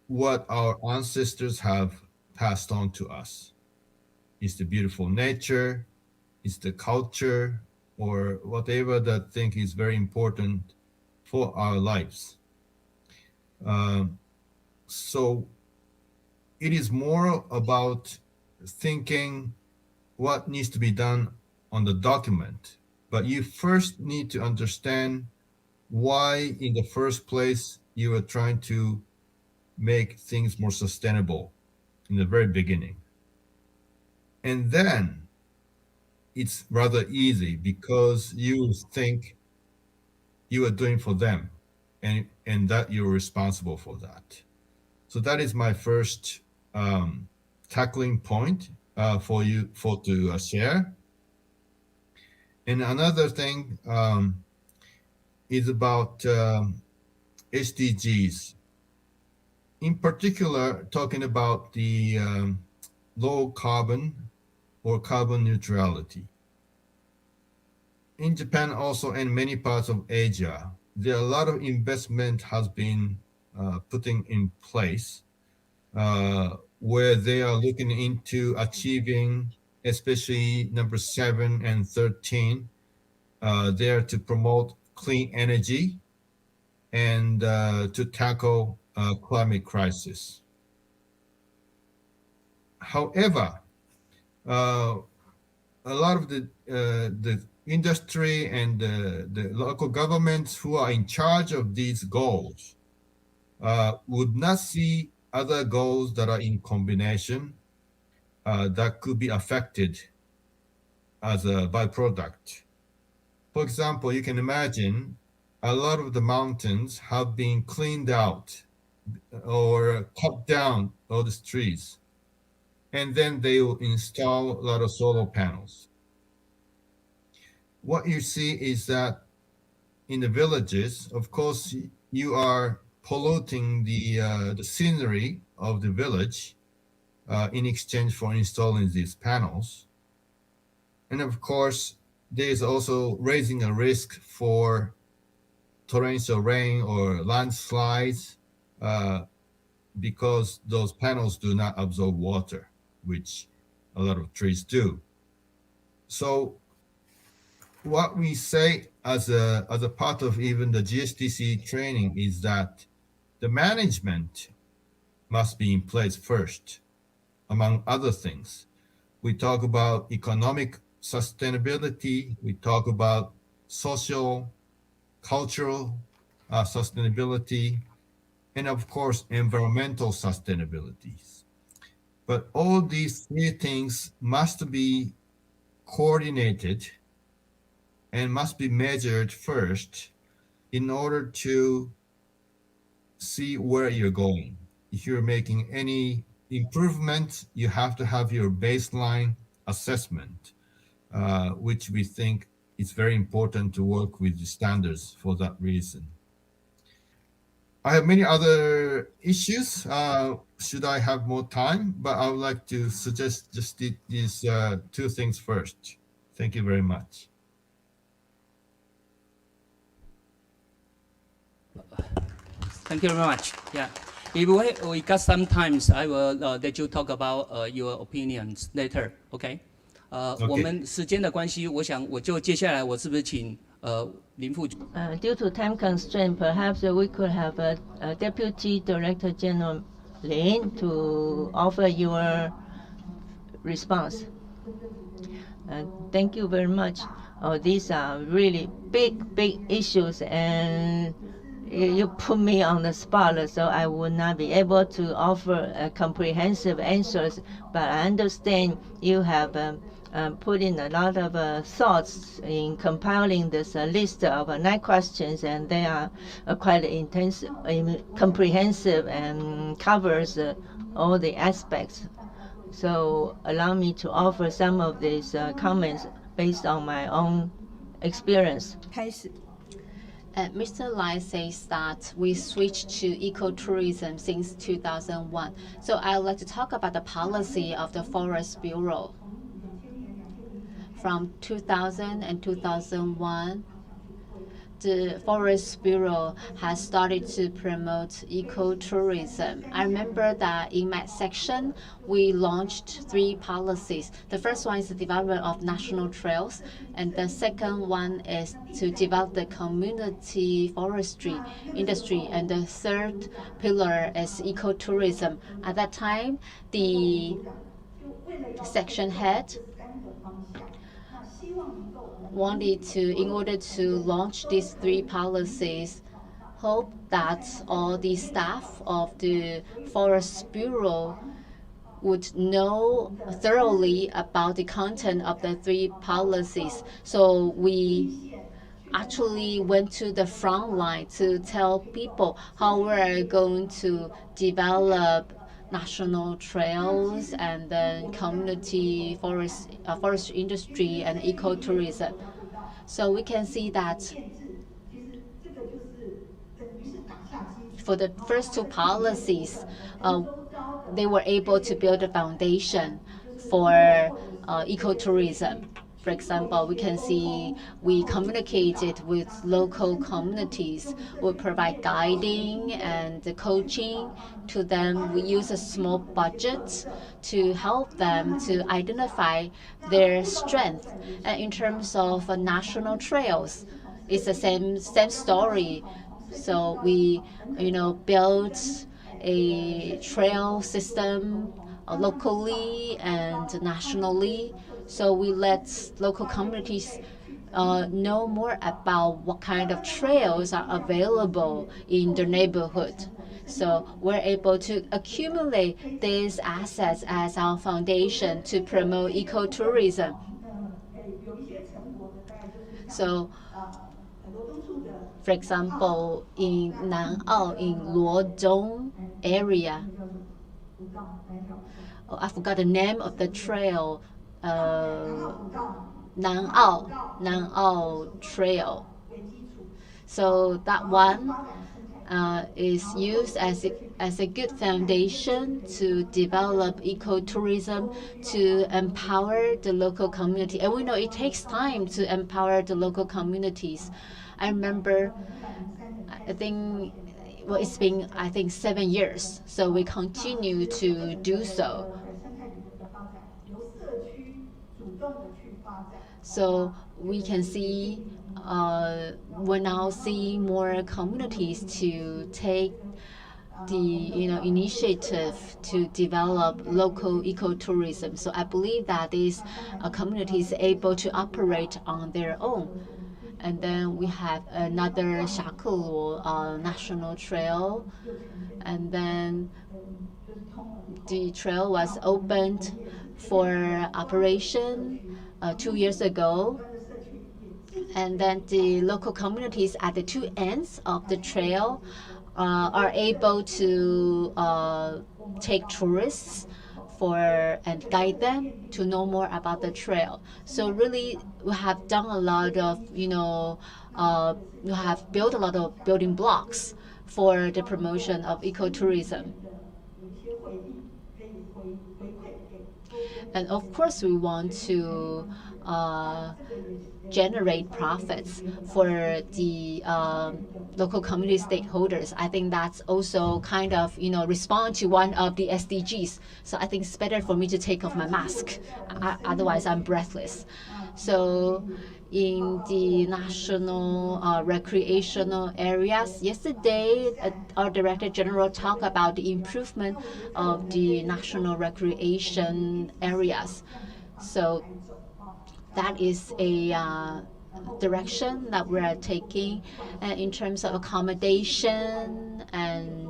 [SPEAKER 6] what our ancestors have passed on to us. It's the beautiful nature, it's the culture, or whatever that I think is very important for our lives. So it is more about thinking what needs to be done on the document, but you first need to understand why in the first place you are trying to make things more sustainable in the very beginning. And then it's rather easy because you think you are doing for them, and that you're responsible for that. So that is my first tackling point for you to share. And another thing is about SDGs. In particular, talking about the low carbon or carbon neutrality. In Japan also, and many parts of Asia, there are a lot of investment has been putting in place where they are looking into achieving, especially number 7 and 13, there to promote clean energy and to tackle climate crisis. However, a lot of the industry and the local governments who are in charge of these goals would not see other goals that are in combination that could be affected as a byproduct. For example, you can imagine a lot of the mountains have been cleaned out or cut down all the trees, and then they will install a lot of solar panels. What you see is that in the villages, of course, you are polluting the scenery of the village in exchange for installing these panels. And of course, there is also raising a risk for torrential rain or landslides because those panels do not absorb water, which a lot of trees do. So what we say as a part of even the GSTC training is that the management must be in place first, among other things. We talk about economic sustainability, we talk about social, cultural sustainability, and of course, environmental sustainabilities. But all these three things must be coordinated and must be measured first in order to see where you're going. If you're making any improvement, you have to have your baseline assessment, which we think is very important to work with the standards for that reason. I have many other issues. Should I have more time? But I would like to suggest just these two things first. Thank you very much.
[SPEAKER 7] Thank you very much. Yeah.
[SPEAKER 4] If we got some times, I will let you talk about your opinions later. OK？ 我们时间的关系，我想我就接下来我是不是请林副主。
[SPEAKER 1] Due to time constraint, perhaps we could have a Deputy Director General Lin to offer your response. Thank you very much. These are really big issues, and you put me on the spot, so I would not be able to offer comprehensive answers. But I understand you have put in a lot of thoughts in compiling this list of 9 questions, and they are quite intensive, comprehensive, and covers all the aspects. So allow me to offer some of these comments based on my own experience.
[SPEAKER 5] 开始。
[SPEAKER 3] Mr. Lai says that we switched to ecotourism since 2001. So I would like to talk about the policy of the Forest Bureau. From 2000 and 2001, the Forest Bureau has started to promote ecotourism. I remember that in my section, we launched 3 policies. The first one is the development of national trails, and the second one is to develop the community forestry industry, and the third pillar is ecotourism. At that time, the section head wanted to, in order to launch these 3 policies, hope that all the staff of the Forest Bureau would know thoroughly about the content of the 3 policies. So we actually went to the front line to tell people how we're going to develop national trails and then community forest industry and ecotourism. So we can see that for the first 2 policies, they were able to build a foundation for ecotourism. For example, we can see we communicated with local communities. We provide guiding and coaching to them. We use a small budget to help them to identify their strength. And in terms of national trails, it's the same story. So we, built a trail system locally and nationally. So we let local communities know more about what kind of trails are available in the neighborhood. So we're able to accumulate these assets as our foundation to promote ecotourism. So, for example, in Nan'ao, in Luodong area, I forgot the name of the trail. Nan'ao Trail. So that one is used as a good foundation to develop ecotourism, to empower the local community. And we know it takes time to empower the local communities. I remember, it's been 7 years, so we continue to do so. So we can see we're now seeing more communities to take the initiative to develop local ecotourism. So I believe that these communities are able to operate on their own. And then we have another Shakeluo National Trail, and then the trail was opened for operation 2 years ago. And then the local communities at the 2 ends of the trail are able to take tourists and guide them to know more about the trail. So really, we have done a lot of, we have built a lot of building blocks for the promotion of ecotourism. And of course, we want to generate profits for the local community stakeholders. I think that's also kind of respond to one of the SDGs. So I think it's better for me to take off my mask. Otherwise, I'm breathless. So in the national recreational areas, yesterday our Director General talked about the improvement of the national recreation areas. So that is a direction that we are taking. And in terms of accommodation and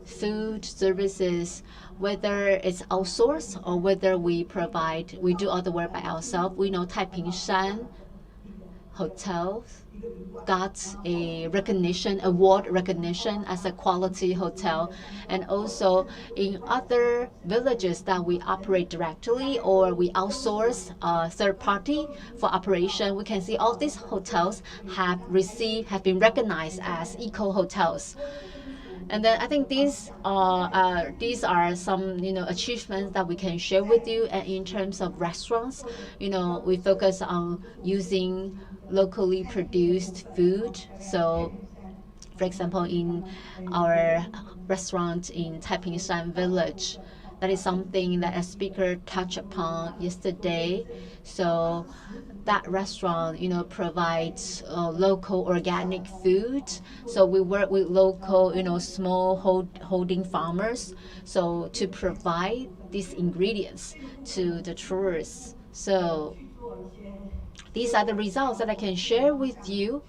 [SPEAKER 3] food services, whether it's outsourced or whether we do all the work by ourselves. We know Taipingshan Hotel got a award recognition as a quality hotel. And also in other villages that we operate directly or we outsource third party for operation, we can see all these hotels have been recognized as eco hotels. And then I think these are some achievements that we can share with you. And in terms of restaurants, we focus on using locally produced food. So, for example, in our restaurant in Taipingshan Village, that is something that a speaker touched upon yesterday. So that restaurant, provides local organic food. So we work with local, small holding farmers, so to provide these ingredients to the tourists. So these are the results that I can share with you.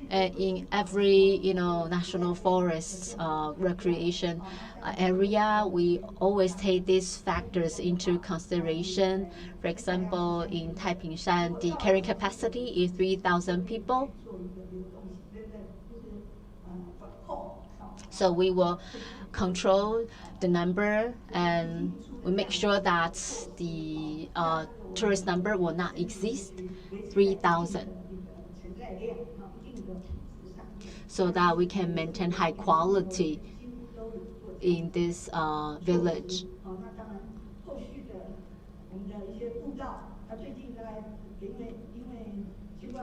[SPEAKER 3] In every national forest recreation area, we always take these factors into consideration. For example, in Taipingshan, the carrying capacity is 3,000 people. So we will control the number and we make sure that the tourist number will not exceed 3,000. So that we can maintain high quality in this village.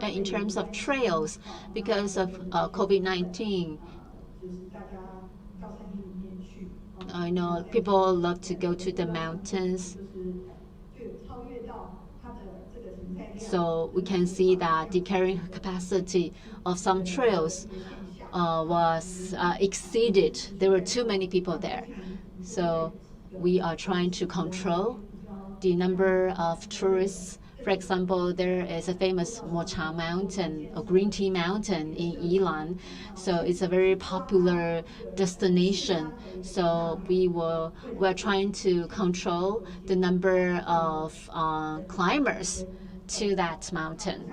[SPEAKER 3] And in terms of trails, because of COVID-19, I know people love to go to the mountains. So we can see that the carrying capacity of some trails was exceeded. There were too many people there. So we are trying to control the number of tourists. For example, there is a famous Mocha Mountain, or Green Tea Mountain in Yilan. So it's a very popular destination. So we're trying to control the number of climbers to that mountain.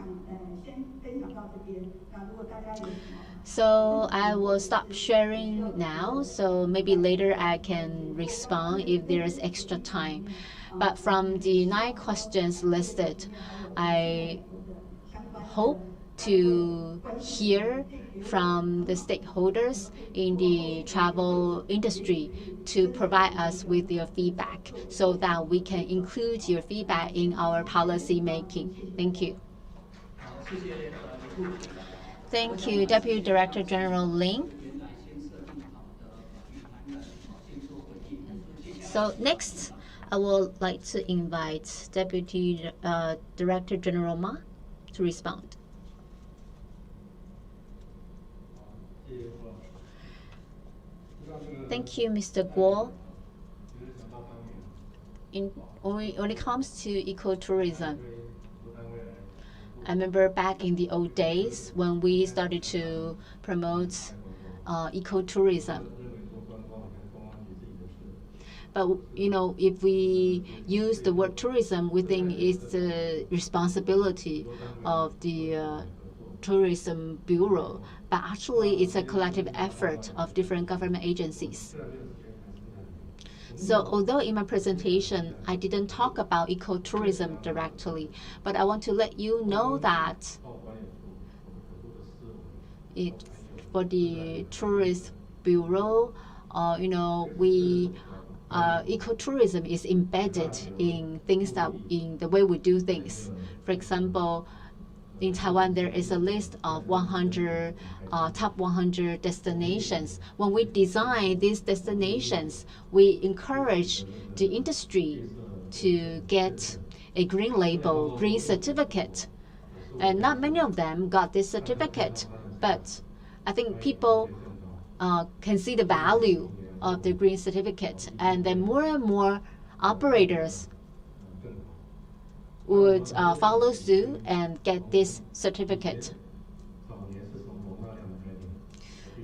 [SPEAKER 3] So I will stop sharing now. So maybe later I can respond if there is extra time. But from the 9 questions listed, I hope to hear from the stakeholders in the travel industry to provide us with your feedback so that we can include your feedback in our policy making. Thank you. Thank you, Deputy Director General Lin. So next, I would like to invite Deputy Director General Ma to respond. Thank you, Mr. Guo. When it comes to ecotourism, I remember back in the old days when we started to promote ecotourism. But if we use the word tourism, we think it's the responsibility of the Tourism Bureau. But actually, it's a collective effort of different government agencies. So although in my presentation, I didn't talk about ecotourism directly, but I want to let you know that for the Tourist Bureau, we ecotourism is embedded in things that in the way we do things. For example, in Taiwan, there is a list of 100 top 100 destinations. When we design these destinations, we encourage the industry to get a green label, green certificate. And not many of them got this certificate, but I think people can see the value of the green certificate, and then more and more operators would follow suit and get this certificate.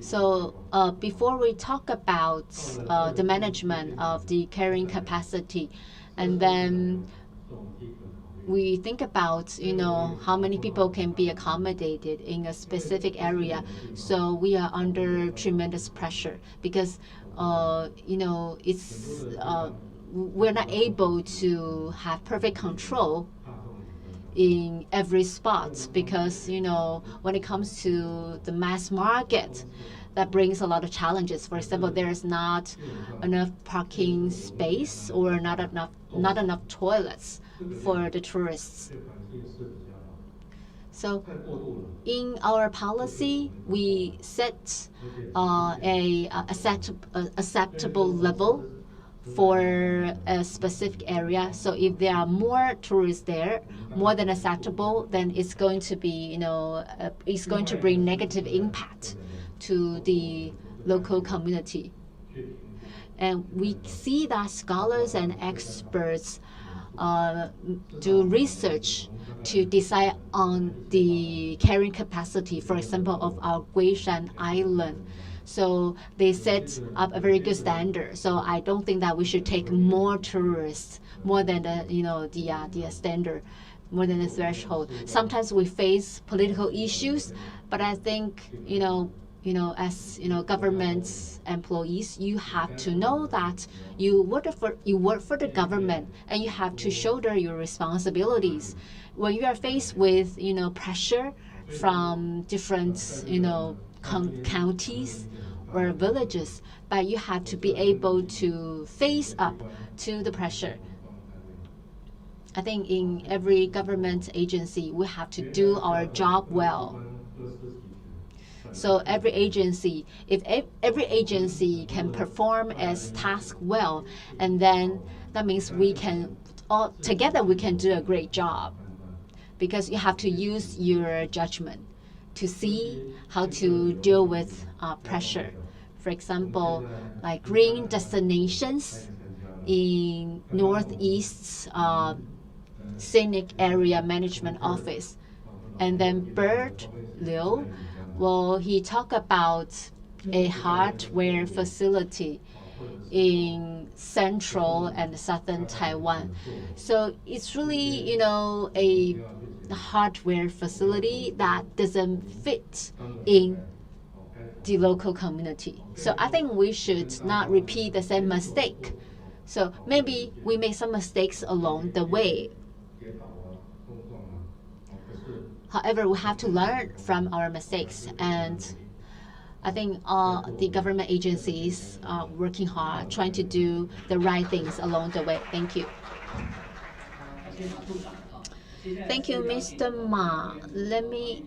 [SPEAKER 3] So before we talk about the management of the carrying capacity, and then we think about how many people can be accommodated in a specific area. So we are under tremendous pressure because it's we're not able to have perfect control in every spot, because when it comes to the mass market, that brings a lot of challenges. For example, there's not enough parking space or not enough toilets for the tourists. So in our policy, we set a acceptable level for a specific area. So if there are more tourists there, more than acceptable, then it's going to be, it's going to bring negative impact to the local community. And we see that scholars and experts do research to decide on the carrying capacity, for example, of our Guishan Island. So they set up a very good standard. So I don't think that we should take more tourists, more than the standard, more than the threshold. Sometimes we face political issues, but I think as government employees, you have to know that you work for the government, and you have to shoulder your responsibilities. When you are faced with pressure from different counties or villages, but you have to be able to face up to the pressure. I think in every government agency, we have to do our job well. So every agency, if every agency can perform its task well, and then that means we can all together we can do a great job, because you have to use your judgment to see how to deal with pressure. For example, like green destinations in Northeast Scenic Area Management Office, and then Bert Liu. Well, he talked about a hardware facility in central and southern Taiwan. So it's really, a hardware facility that doesn't fit in the local community. So I think we should not repeat the same mistake. So maybe we made some mistakes along the way. However, we have to learn from our mistakes, and I think all the government agencies are working hard, trying to do the right things along the way. Thank you. Thank you, Mr. Ma. Let me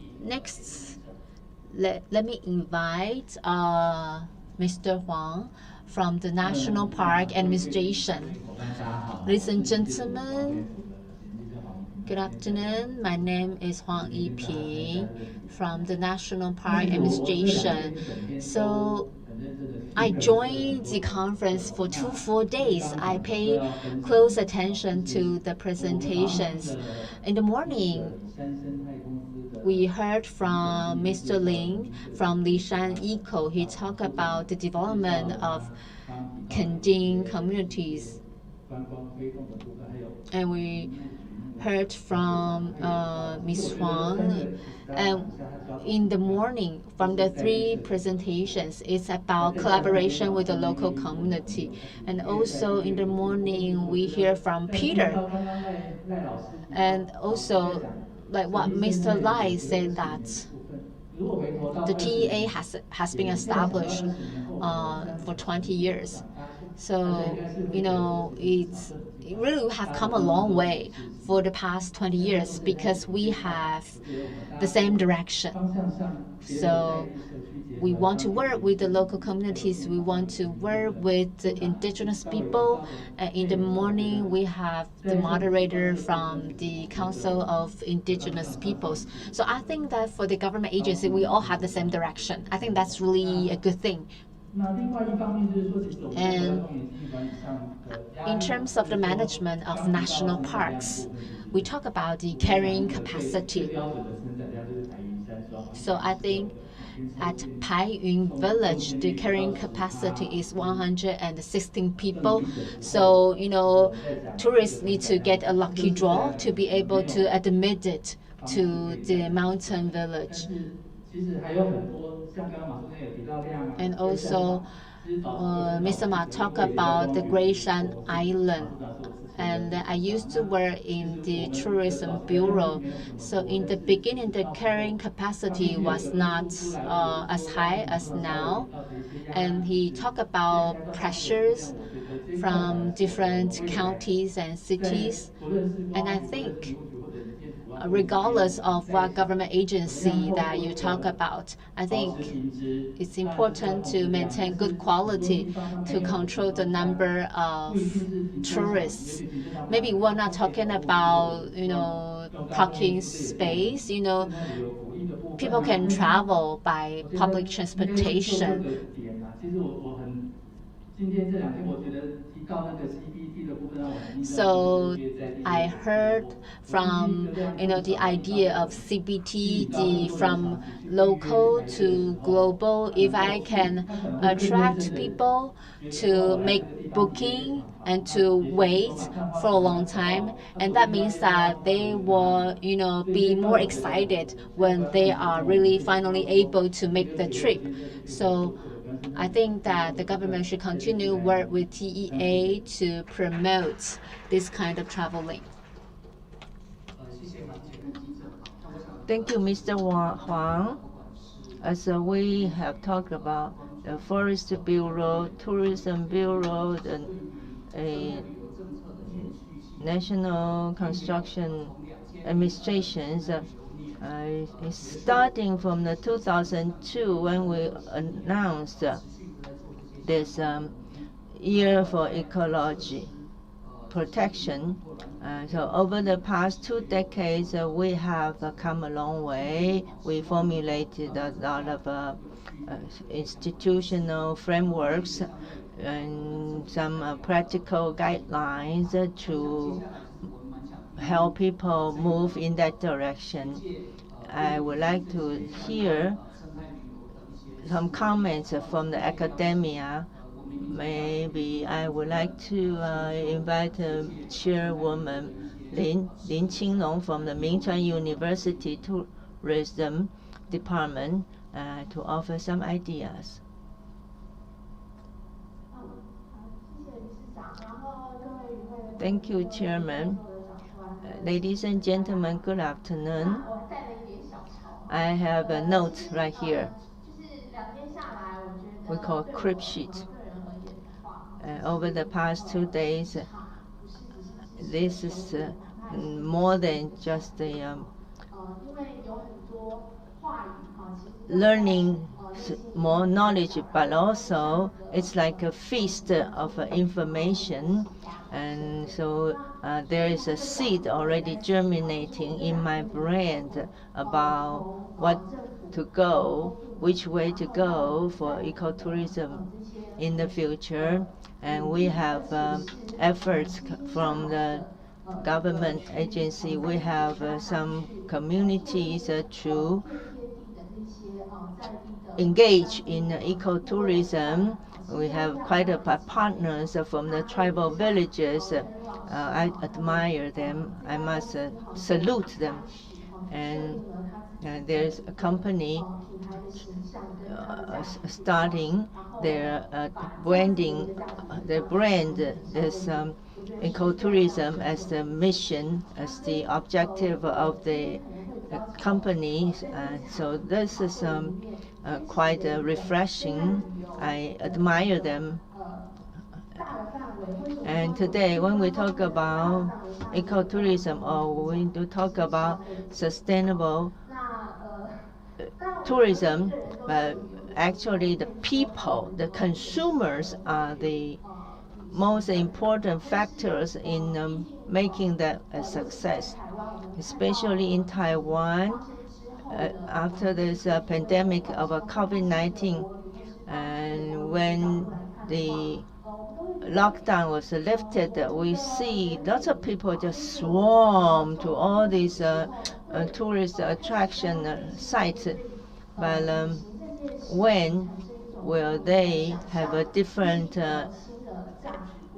[SPEAKER 3] invite Mr. Huang from the National Park Administration. Ladies and gentlemen, good afternoon. My name is Huang Yiping from the National Park Administration. So I joined the conference for 2 full days. I pay close attention to the presentations. In the morning, we heard from Mr. Lin from Lishan Eco. He talked about the development of Kending communities. And we heard from Ms. Huang. And in the morning, from the 3 presentations, it's about collaboration with the local community. And also in the morning, we hear from Peter. And also, like what Mr. Lai said, that the TEA has been established for 20 years. So, it really have come a long way for the past 20 years because we have the same direction. So we want to work with the local communities. We want to work with the indigenous people. In the morning, we have the moderator from the Council of Indigenous Peoples. So I think that for the government agency, we all have the same direction. I think that's really a good thing. And in terms of the management of national parks, we talk about the carrying capacity. So I think at Paiyun Village, the carrying capacity is 116 people. So, tourists need to get a lucky draw to be able to admit it to the mountain village. And also, Mr. Ma talked about the Great Shan Island. And I used to work in the tourism bureau. So in the beginning, the carrying capacity was not as high as now. And he talked about pressures from different counties and cities. And I think regardless of what government agency that you talk about, I think it's important to maintain good quality to control the number of tourists. Maybe we're not talking about, parking space, people can travel by public transportation. So I heard from the idea of CBT, from local to global. If I can attract people to make booking and to wait for a long time, and that means that they will be more excited when they are really finally able to make the trip. So I think that the government should continue work with TEA to promote this kind of traveling.
[SPEAKER 1] Thank you, Mr. Huang. As we have talked about the Forest Bureau, Tourism Bureau, the National Construction Administrations, starting from the 2002 when we announced this year for ecology protection. So over the past 2 decades, we have come a long way. We formulated a lot of institutional frameworks and some practical guidelines to help people move in that direction. I would like to hear some comments from the academia. Maybe I would like to invite Chairwoman Lin Qinglong from the Mingchuan University Tourism Department to offer some ideas. Thank you, Chairman. Ladies and gentlemen, good afternoon. I have a note right here. We call crib sheet. Over the past 2 days, this is more than just a learning more knowledge, but also it's like a feast of information. And so there is a seed already germinating in my brain about what to go, which way to go for ecotourism in the future. And we have efforts from the government agency. We have some communities to engage in ecotourism. We have quite a partners from the tribal villages. I admire them. I must salute them. And there's a company starting their branding, their brand is ecotourism as the mission, as the objective of the company. So this is quite refreshing. I admire them. And today, when we talk about ecotourism, or we do talk about sustainable tourism, but actually the people, the consumers, are the most important factors in making that a success, especially in Taiwan. After this pandemic of COVID-19, and when the lockdown was lifted, we see lots of people just swarm to all these tourist attraction sites. But when will they have a different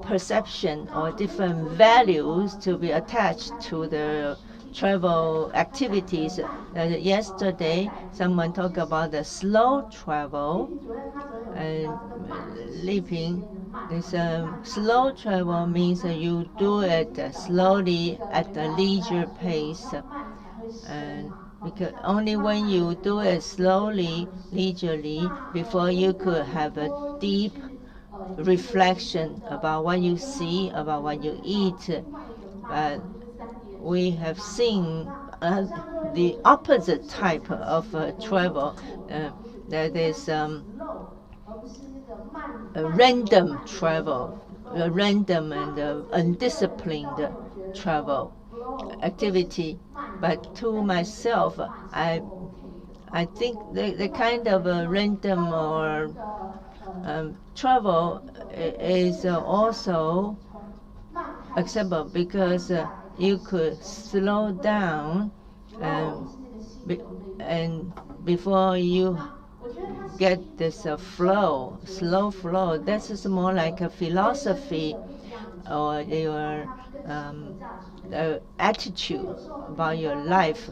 [SPEAKER 1] perception or different values to be attached to the travel activities? Yesterday, someone talked about the slow travel, and living. This slow travel means that you do it slowly at a leisure pace, and because only when you do it slowly, leisurely, before you could have a deep reflection about what you see, about what you eat. We have seen the opposite type of travel. That is a random travel, a random and undisciplined travel activity. But to myself, I think the kind of random or travel is also acceptable, because you could slow down and before you get this slow flow. This is more like a philosophy or your attitude about your life.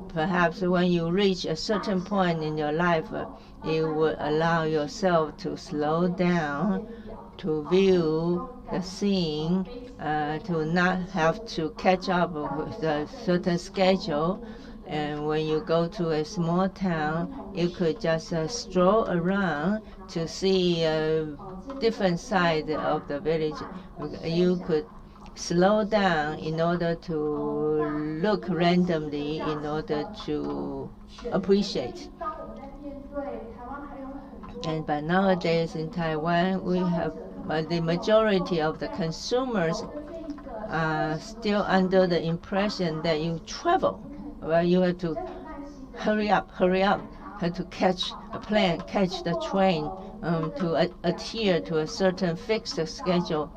[SPEAKER 1] Perhaps when you reach a certain point in your life, you will allow yourself to slow down, to view the scene, to not have to catch up with a certain schedule. And when you go to a small town, you could just stroll around to see a different side of the village. You could slow down in order to look randomly, in order to appreciate. But nowadays in Taiwan, we have the majority of the consumers are still under the impression that you travel, well, you have to hurry up, have to catch a plane, catch the train, to adhere to a certain fixed schedule.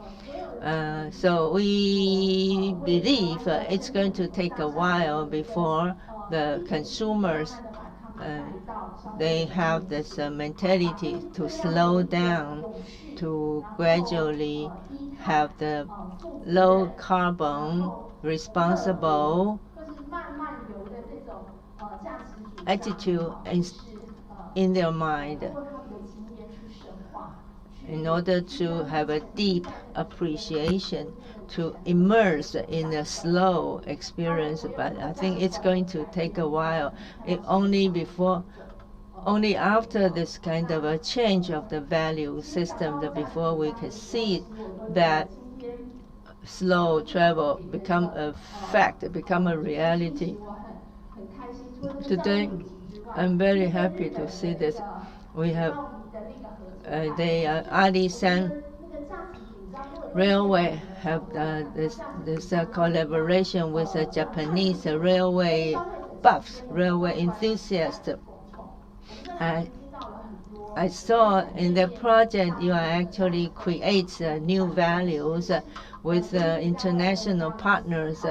[SPEAKER 1] So we believe it's going to take a while before the consumers they have this mentality to slow down, to gradually have the low carbon, responsible attitude in their mind, in order to have a deep appreciation, to immerse in a slow experience. But I think it's going to take a while. Only after this kind of a change of the value system, that before we can see that slow travel become a fact, become a reality. Today, I'm very happy to see this. We have the Alishan Railway have this collaboration with the Japanese railway buffs, railway enthusiasts. I saw in the project you are actually create new values with international partners.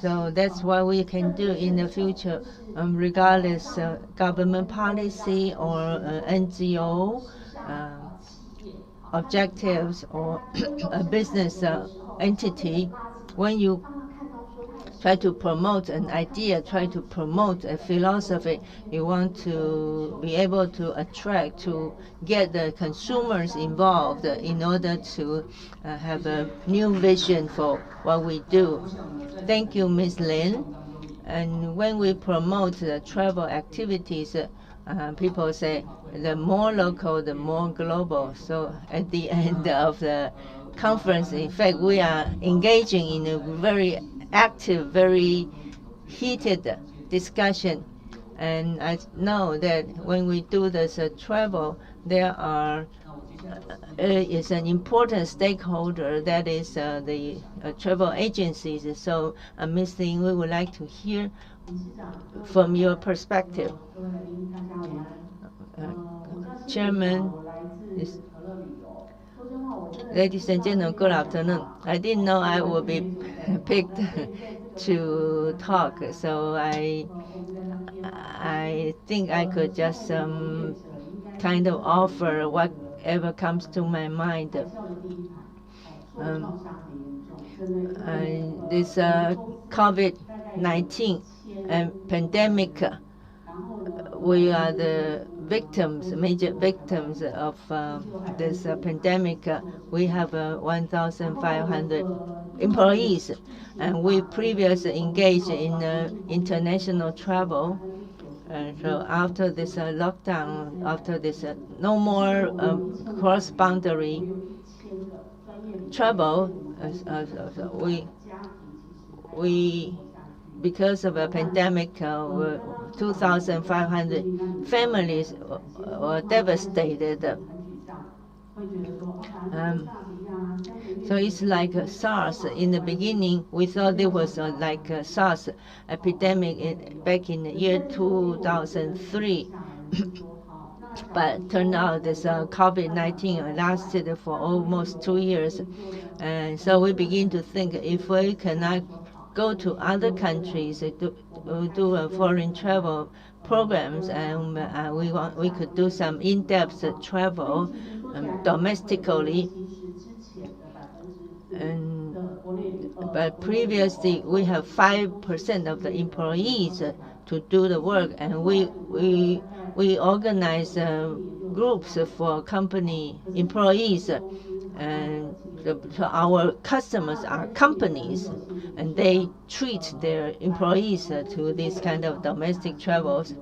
[SPEAKER 1] So that's what we can do in the future, regardless government policy or NGO objectives or a business entity. When you try to promote an idea, try to promote a philosophy, you want to be able to attract, to get the consumers involved in order to have a new vision for what we do. Thank you, Ms. Lin. And when we promote the travel activities, people say the more local, the more global. So at the end of the conference, in fact, we are engaging in a very active, very heated discussion. And I know that when we do this travel, there is an important stakeholder, that is the travel agencies. So, Ms. Lin, we would like to hear from your perspective. Chairman, ladies and gentlemen, good afternoon. I didn't know I would be picked to talk, so I think I could just kind of offer whatever comes to my mind. This COVID-19 pandemic, we are the victims, major victims of this pandemic. We have 1,500 employees, and we previously engaged in international travel. And so after this lockdown, after this no more cross-boundary travel, we because of a pandemic, 2,500 families were devastated. So it's like SARS. In the beginning, we thought it was like a SARS epidemic back in the year 2003. But turned out this COVID-19 lasted for almost 2 years. And so we begin to think, if we cannot go to other countries to do foreign travel programs, and we could do some in-depth travel domestically. But previously, we have 5% of the employees to do the work, and we organize groups for company employees, and so our customers are companies, and they treat their employees to these kind of domestic travels.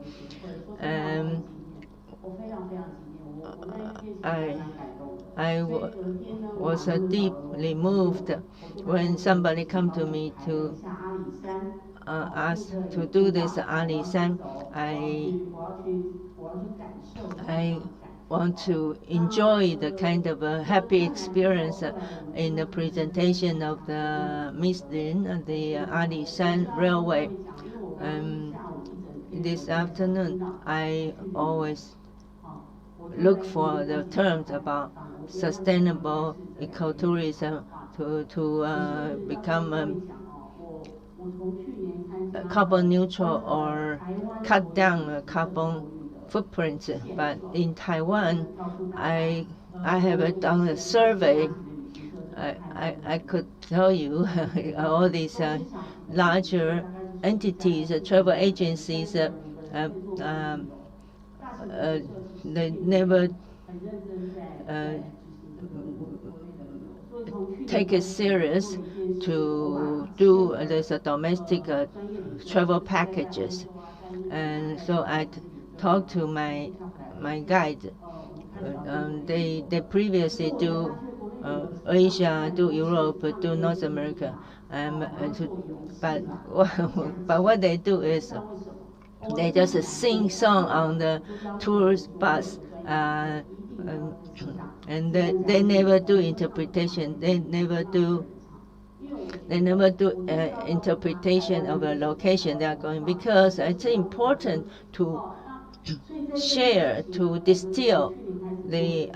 [SPEAKER 1] I was deeply moved when somebody come to me to ask to do this Ali San. I want to enjoy the kind of a happy experience in the presentation of the Miss Lin, the Ali San Railway. This afternoon, I always look for the terms about sustainable ecotourism to become carbon neutral or cut down carbon footprint. But in Taiwan, I have done a survey. I could tell you all these larger entities, travel agencies, they never take it serious to do this domestic travel packages. And so I talked to my guide. They previously do Asia, do Europe, do North America, but what they do is they just sing song on the tourist bus, and they never do interpretation. They never do interpretation of a location they are going, because it's important to share, to distill the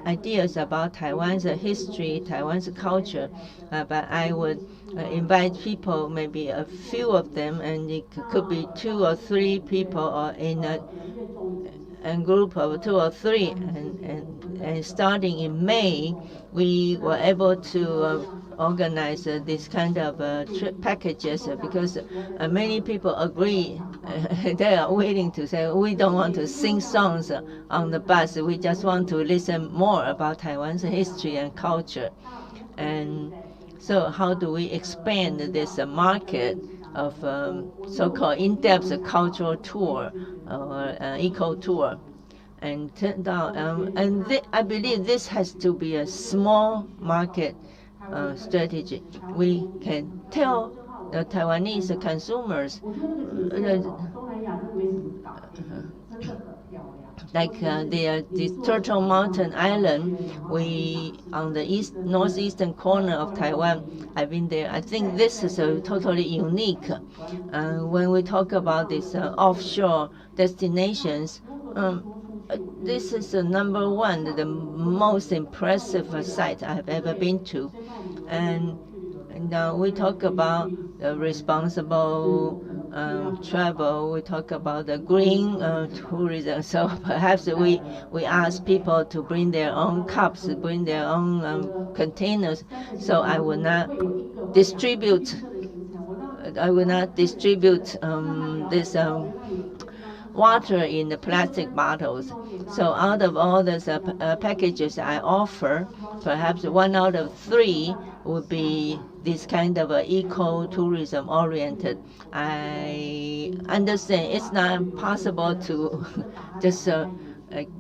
[SPEAKER 1] ideas about Taiwan's history, Taiwan's culture. But I would invite people, maybe a few of them, and it could be 2 or 3 people, or in a group of 2 or 3. And starting in May, we were able to organize this kind of trip packages, because many people agree. They are willing to say, we don't want to sing songs on the bus, we just want to listen more about Taiwan's history and culture. And so how do we expand this market of so-called in-depth cultural tour or eco tour. And turned out, I believe this has to be a small market strategy. We can tell the Taiwanese consumers, like the Turtle Mountain Island, we on the northeastern corner of Taiwan. I've been there. I think this is a totally unique. When we talk about these offshore destinations, this is the number one, the most impressive site I have ever been to, and we talk about the responsible travel. We talk about the green tourism. So perhaps we ask people to bring their own cups, bring their own containers. So I will not distribute. This water in the plastic bottles. So out of all those packages I offer, perhaps 1 out of 3 would be this kind of eco-tourism oriented. I understand it's not possible to just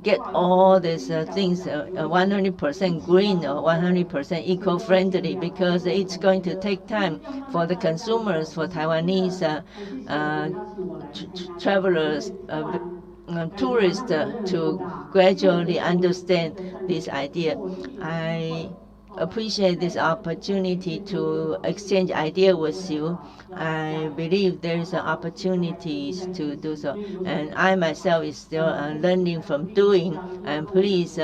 [SPEAKER 1] get all these things 100% green or 100% eco-friendly, because it's going to take time for the consumers, for Taiwanese travelers, tourists to gradually understand this idea. I appreciate this opportunity to exchange ideas with you. I believe there is opportunities to do so, and I myself is still learning from doing. And please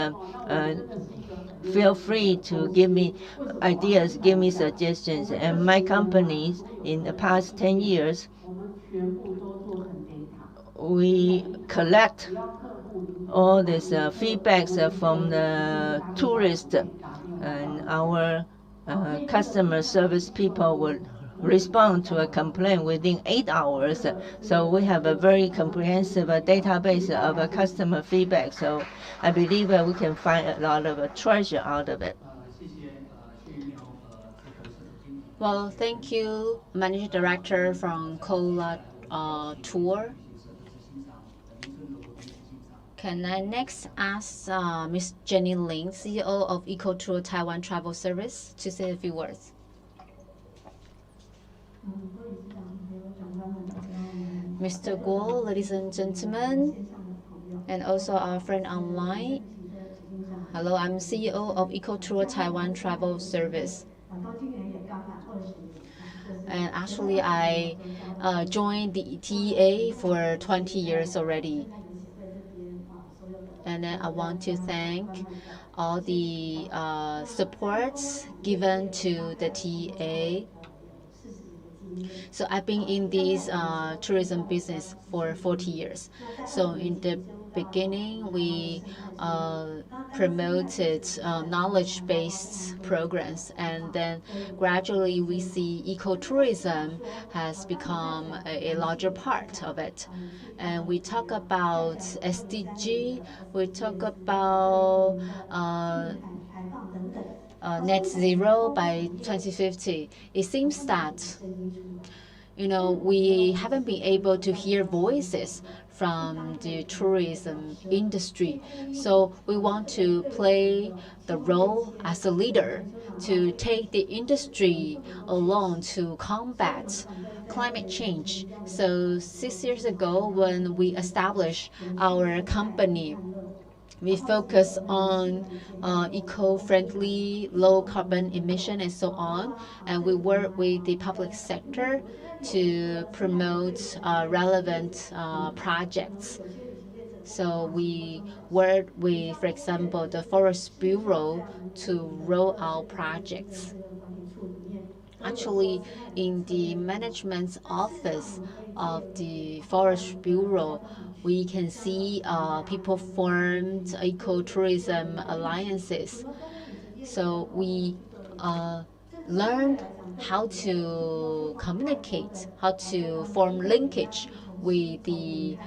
[SPEAKER 1] feel free to give me ideas, give me suggestions. And my companies in the past 10 years, we collect all these feedbacks from the tourists, and our customer service people will respond to a complaint within 8 hours. So we have a very comprehensive database of customer feedback. So I believe we can find a lot of treasure out of it.
[SPEAKER 3] Well, thank you, Managing Director from Cola Tour. Can I next ask Ms. Jenny Lin, CEO of Ecotour Taiwan Travel Service, to say a few words? Mr. Guo, ladies and gentlemen, and also our friend online. Hello, I'm CEO of Ecotour Taiwan Travel Service. And actually, I joined the TEA for 20 years already. And then I want to thank all the supports given to the TEA. So I've been in this tourism business for 40 years. So in the beginning, we promoted knowledge-based programs, and then gradually we see ecotourism has become a larger part of it. And we talk about SDG, we talk about net zero by 2050. It seems that we haven't been able to hear voices from the tourism industry. So we want to play the role as a leader to take the industry along to combat climate change. So 6 years ago, when we established our company, we focus on eco-friendly, low-carbon emission, and so on. And we work with the public sector to promote relevant projects. So we work with, for example, the Forest Bureau to roll out projects. Actually, in the management office of the Forest Bureau, we can see people formed ecotourism alliances. So we learned how to communicate, how to form linkage with the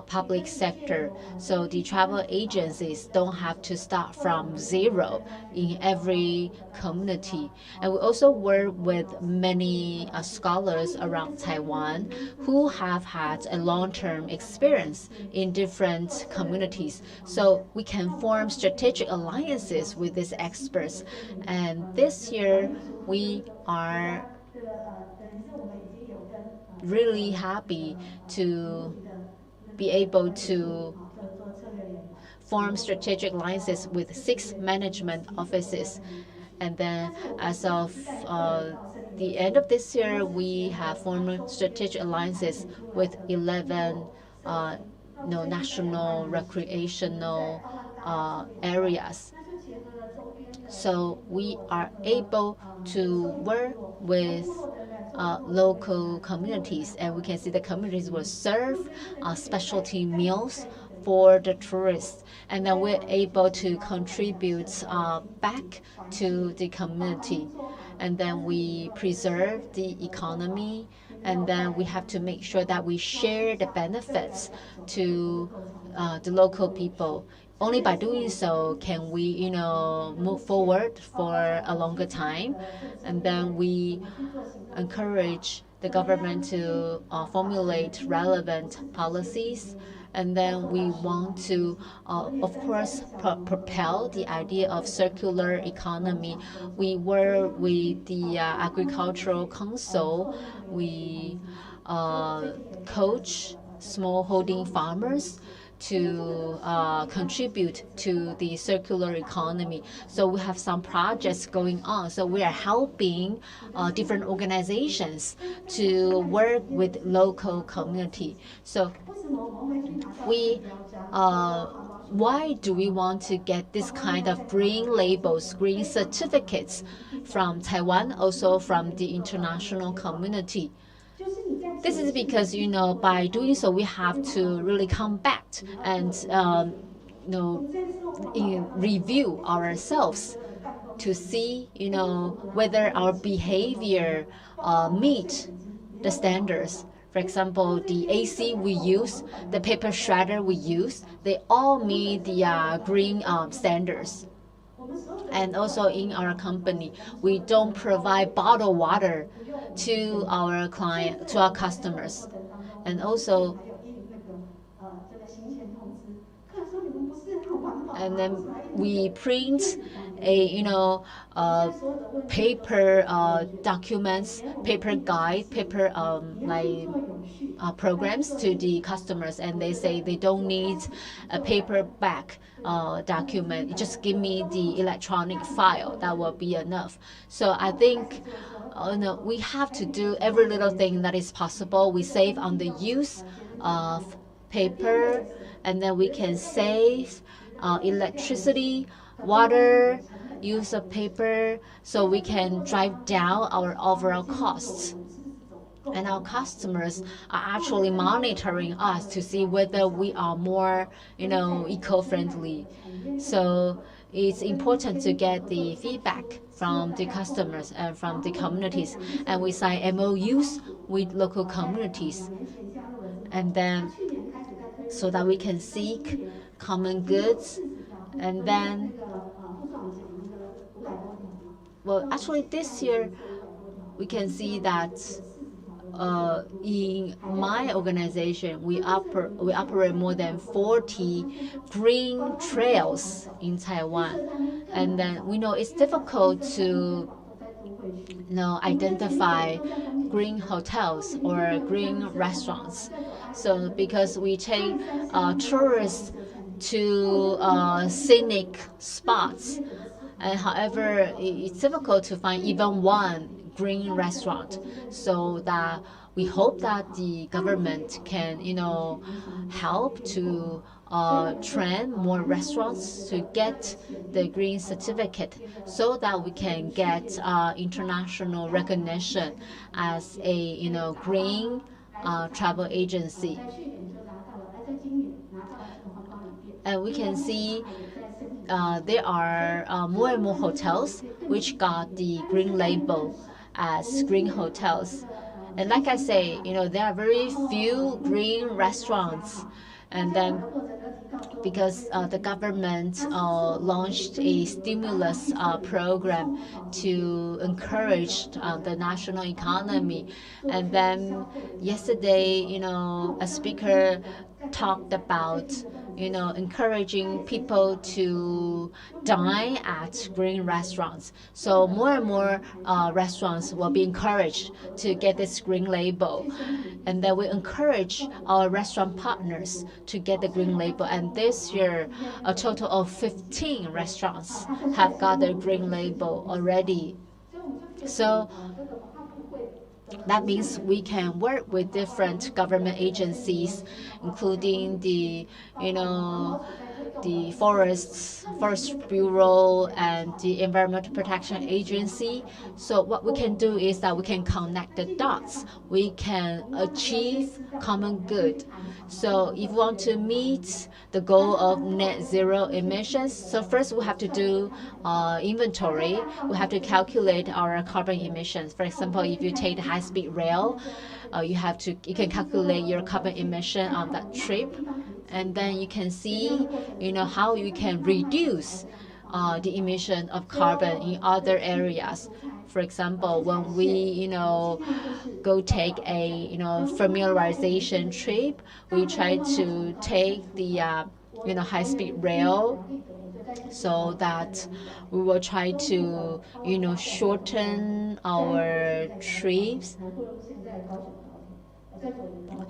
[SPEAKER 3] public sector. So the travel agencies don't have to start from zero in every community. And we also work with many scholars around Taiwan who have had a long-term experience in different communities. So we can form strategic alliances with these experts. And this year, we are really happy to be able to form strategic alliances with 6 management offices. And then as of the end of this year, we have formed strategic alliances with 11 national recreational areas. So we are able to work with local communities, and we can see the communities will serve specialty meals for the tourists, and then we're able to contribute back to the community, and then we preserve the economy, and then we have to make sure that we share the benefits to the local people. Only by doing so can we, move forward for a longer time, and then we encourage the government to formulate relevant policies. And then we want to, of course, propel the idea of circular economy. We work with the Agricultural Council. We coach smallholding farmers to contribute to the circular economy. So we have some projects going on. So we are helping different organizations to work with local community. So we why do we want to get this kind of green labels, green certificates from Taiwan, also from the international community? This is because, by doing so, we have to really come back and, review ourselves to see, whether our behavior meet the standards. For example, the AC we use, the paper shredder we use, they all meet the green standards. And also in our company, we don't provide bottled water to our customers. And also, and then we print paper documents, paper guide, paper programs to the customers, and they say they don't need a paperback document. You just give me the electronic file, that will be enough. So I think we have to do every little thing that is possible. We save on the use of paper, and then we can save electricity, water, use of paper, so we can drive down our overall costs. And our customers are actually monitoring us to see whether we are more, eco-friendly. So it's important to get the feedback from the customers and from the communities. And we sign MOUs with local communities. And then so that we can seek common goods. And then, well, actually this year, we can see that in my organization, we operate more than 40 green trails in Taiwan. And then we know it's difficult to identify green hotels or green restaurants. So because we take tourists to scenic spots, and however, it's difficult to find even one green restaurant. So that we hope that the government can, help to train more restaurants to get the green certificate, so that we can get international recognition as a, green travel agency. And we can see there are more and more hotels which got the green label as green hotels. And like I say, there are very few green restaurants. And then because the government launched a stimulus program to encourage the national economy. And then yesterday, a speaker talked about encouraging people to dine at green restaurants. So more and more restaurants will be encouraged to get this green label. And then we encourage our restaurant partners to get the green label. And this year, a total of 15 restaurants have got the green label already. So that means we can work with different government agencies, including the Forest Bureau and the Environmental Protection Agency. So what we can do is that we can connect the dots. We can achieve common good. So if we want to meet the goal of net zero emissions, so first we have to do inventory. We have to calculate our carbon emissions. For example, if you take the high-speed rail, you can calculate your carbon emission on that trip, and then you can see how you can reduce the emission of carbon in other areas. For example, when we go take a familiarization trip, we try to take the high-speed rail, so that we will try to shorten our trips,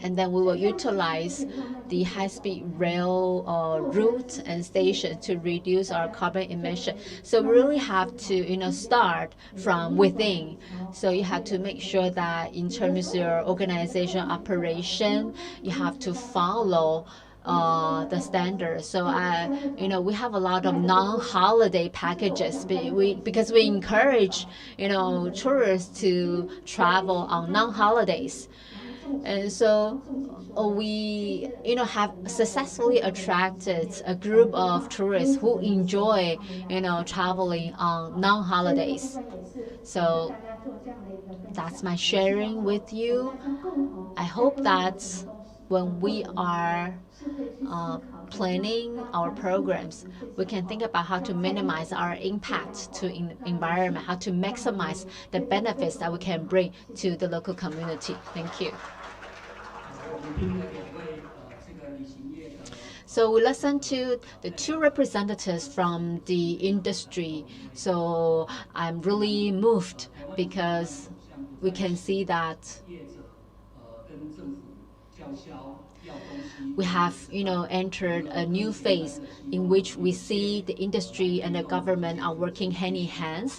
[SPEAKER 3] and then we will utilize the high-speed rail route and station to reduce our carbon emission. So we really have to start from within. So you have to make sure that in terms of your organization operation, you have to follow the standards. So we have a lot of non-holiday packages because we encourage tourists to travel on non-holidays. And so we have successfully attracted a group of tourists who enjoy traveling on non-holidays. So that's my sharing with you. I hope that when we are planning our programs, we can think about how to minimize our impact to environment, how to maximize the benefits that we can bring to the local community. Thank you. So we listened to the two representatives from the industry. So I'm really moved because we can see that we have entered a new phase in which we see the industry and the government are working hand in hand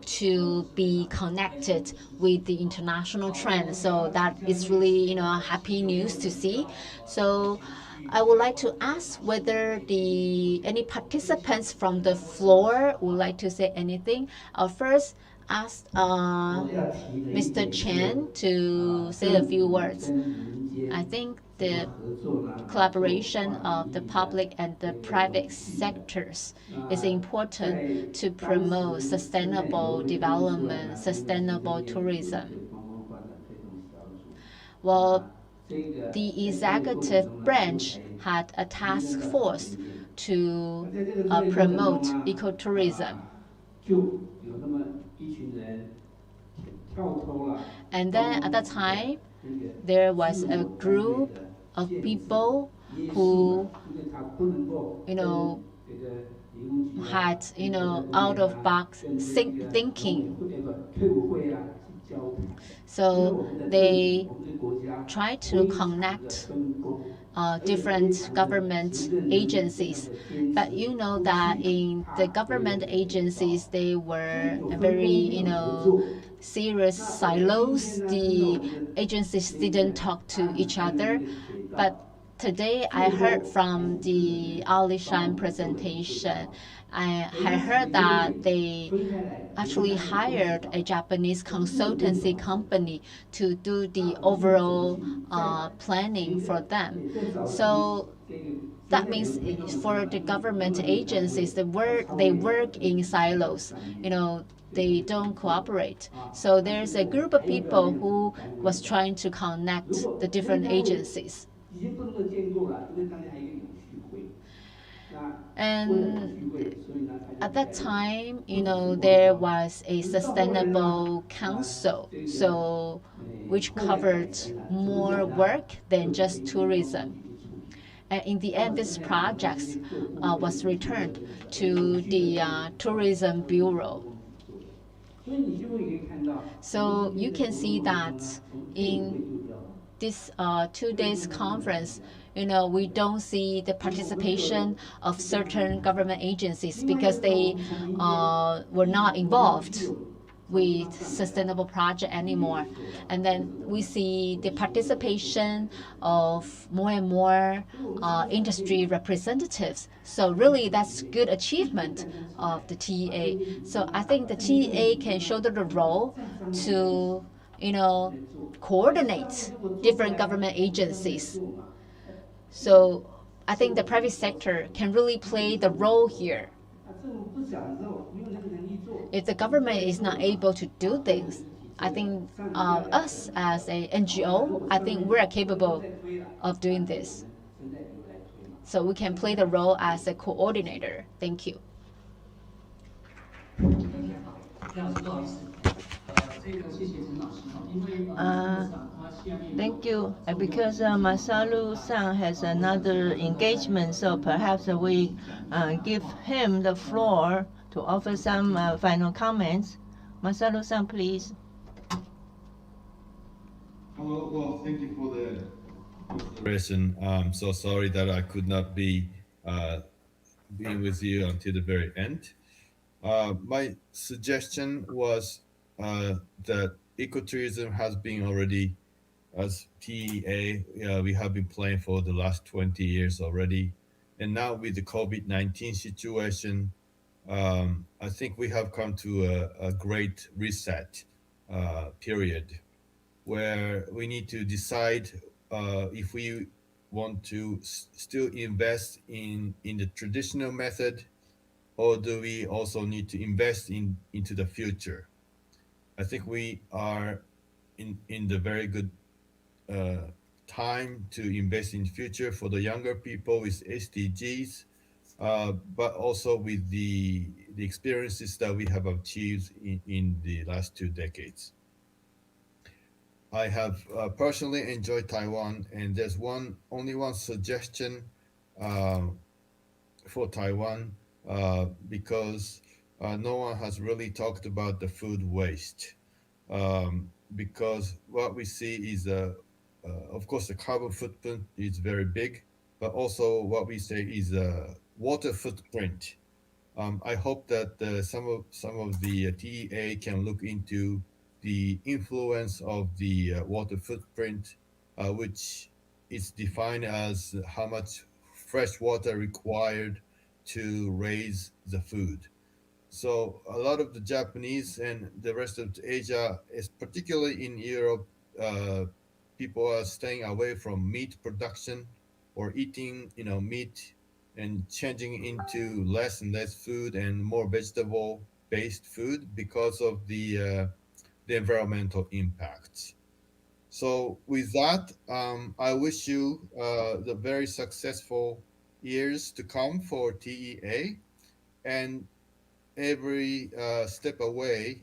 [SPEAKER 3] to be connected with the international trend. So that is really happy news to see. So I would like to ask whether any participants from the floor would like to say anything. I'll first ask Mr. Chen to say a few words. I think the collaboration of the public and the private sectors is important to promote sustainable development, sustainable tourism. Well, the executive branch had a task force to promote ecotourism. And then at that time, there was a group of people who had out of box thinking. So they try to connect different government agencies. But that in the government agencies, they were very serious silos. The agencies didn't talk to each other. But today I heard from the Alishan presentation, I heard that they actually hired a Japanese consultancy company to do the overall planning for them. So that means for the government agencies, they work in silos. They don't cooperate. So there's a group of people who was trying to connect the different agencies. And at that time, there was a sustainable council, so which covered more work than just tourism. And in the end, this project was returned to the Tourism Bureau. So you can see that in this 2 days conference, we don't see the participation of certain government agencies because they were not involved with sustainable project anymore. And then we see the participation of more and more industry representatives. So really that's good achievement of the TEA. So I think the TEA can shoulder the role to, coordinate different government agencies. So I think the private sector can really play the role here. If the government is not able to do things, I think us as a NGO, I think we're capable of doing this. So we can play the role as a coordinator. Thank you.
[SPEAKER 1] Thank you. Because Masaru-san has another engagement, so perhaps we give him the floor to offer some final comments. Masaru-san, please.
[SPEAKER 6] Hello. Well, thank you for the presentation. I'm so sorry that I could not be with you until the very end. My suggestion was that ecotourism has been already, as TEA, we have been playing for the last 20 years already. And now with the COVID-19 situation, I think we have come to a great reset period where we need to decide if we want to still invest in the traditional method, or do we also need to invest into the future? I think we are in the very good time to invest in future for the younger people with SDGs, but also with the experiences that we have achieved in the last 2 decades. I have personally enjoyed Taiwan, and there's only one suggestion for Taiwan, because no one has really talked about the food waste, because what we see is of course the carbon footprint is very big, but also what we say is a water footprint. I hope that some of the TEA can look into the influence of the water footprint, which is defined as how much fresh water required to raise the food. So a lot of the Japanese and the rest of Asia, is particularly in Europe, people are staying away from meat production or eating, meat, and changing into less and less food and more vegetable-based food because of the environmental impacts. So with that, I wish you the very successful years to come for TEA, and every step away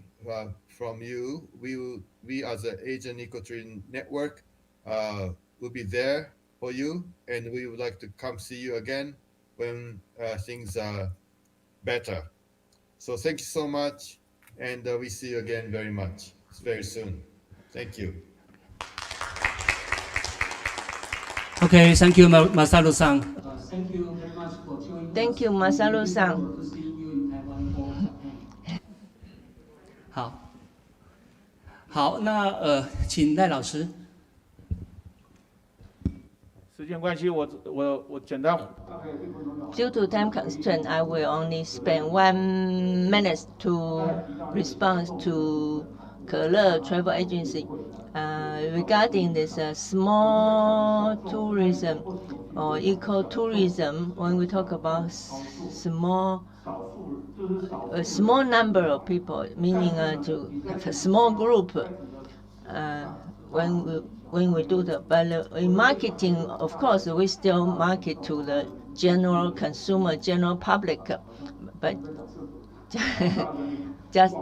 [SPEAKER 6] from you, we as an Asian Ecotourism Network will be there for you, and we would like to come see you again when things are better. So thank you so much, and we see you again very soon. Thank you.
[SPEAKER 4] Okay, thank you, Masaru-san.
[SPEAKER 7] Thank you very much for joining us.
[SPEAKER 1] Thank you, Masaru-san.
[SPEAKER 7] Looking forward to seeing you in Taiwan or Japan.
[SPEAKER 4] 好，那请赖老师。
[SPEAKER 8] 时间关系，我简单。
[SPEAKER 1] Due to time constraint, I will only spend 1 minute to respond to Kele Travel Agency regarding this small tourism or ecotourism. When we talk about a small number of people, meaning to have a small group. When we do the, but in marketing, of course, we still market to the general consumer, general public, but just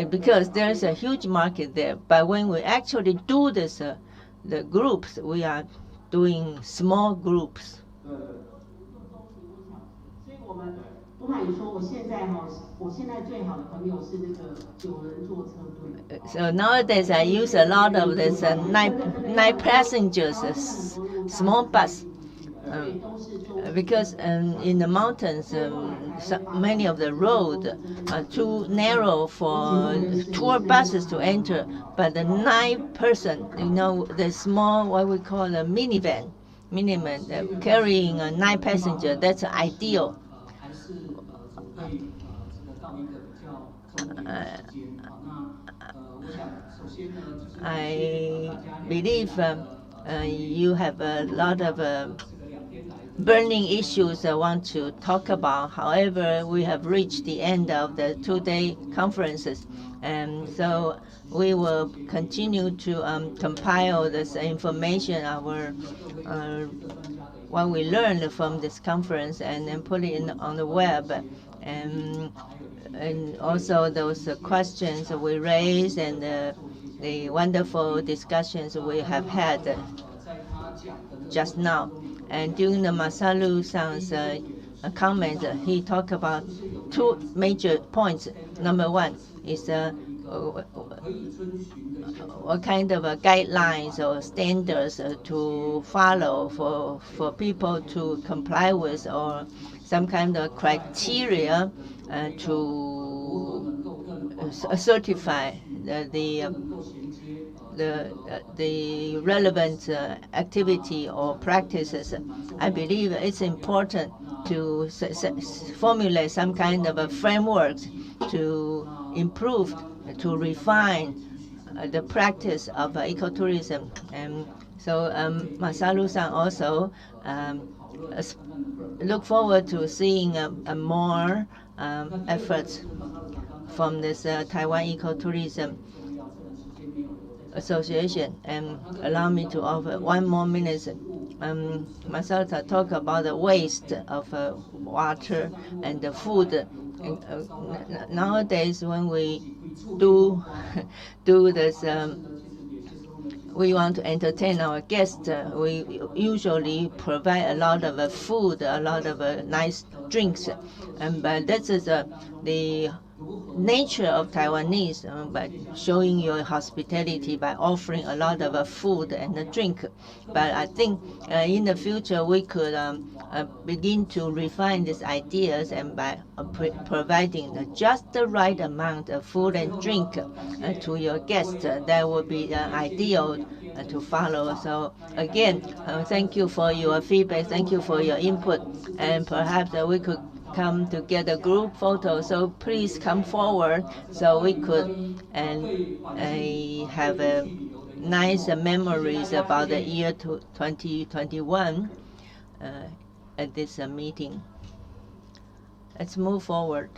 [SPEAKER 1] because there's a huge market there. But when we actually do this, the groups, we are doing small groups.
[SPEAKER 9] 我买说我现在最好的朋友是那个9人座车队。
[SPEAKER 1] So nowadays I use a lot of this nine passengers small bus. Because in the mountains, many of the roads are too narrow for tour buses to enter. But the 9-person, the small, what we call a minivan, carrying 9 passengers, that's ideal. I believe you have a lot of burning issues I want to talk about. However, we have reached the end of the 2-day conferences, and so we will continue to compile this information, what we learned from this conference, and then put it on the web, and also those questions we raised and the wonderful discussions we have had just now. And during the Masaru-san's comment, he talked about 2 major points. Number 1 is what kind of guidelines or standards to follow for people to comply with, or some kind of criteria to certify the relevant activity or practices. I believe it's important to formulate some kind of a framework to improve, to refine the practice of ecotourism. And so Masaru-san also look forward to seeing more efforts from this Taiwan Ecotourism Association. And allow me to offer 1 more minute. Masaru talked about the waste of water and the food. Nowadays, when we do this, we want to entertain our guests. We usually provide a lot of food, a lot of nice drinks, but this is the nature of Taiwanese, by showing your hospitality by offering a lot of food and drink. But I think in the future we could begin to refine these ideas, and by providing just the right amount of food and drink to your guests, that would be ideal to follow. So again, thank you for your feedback, thank you for your input, and perhaps we could come to get a group photo. So please come forward so we could have nice memories about the year 2021 at this meeting. Let's move forward.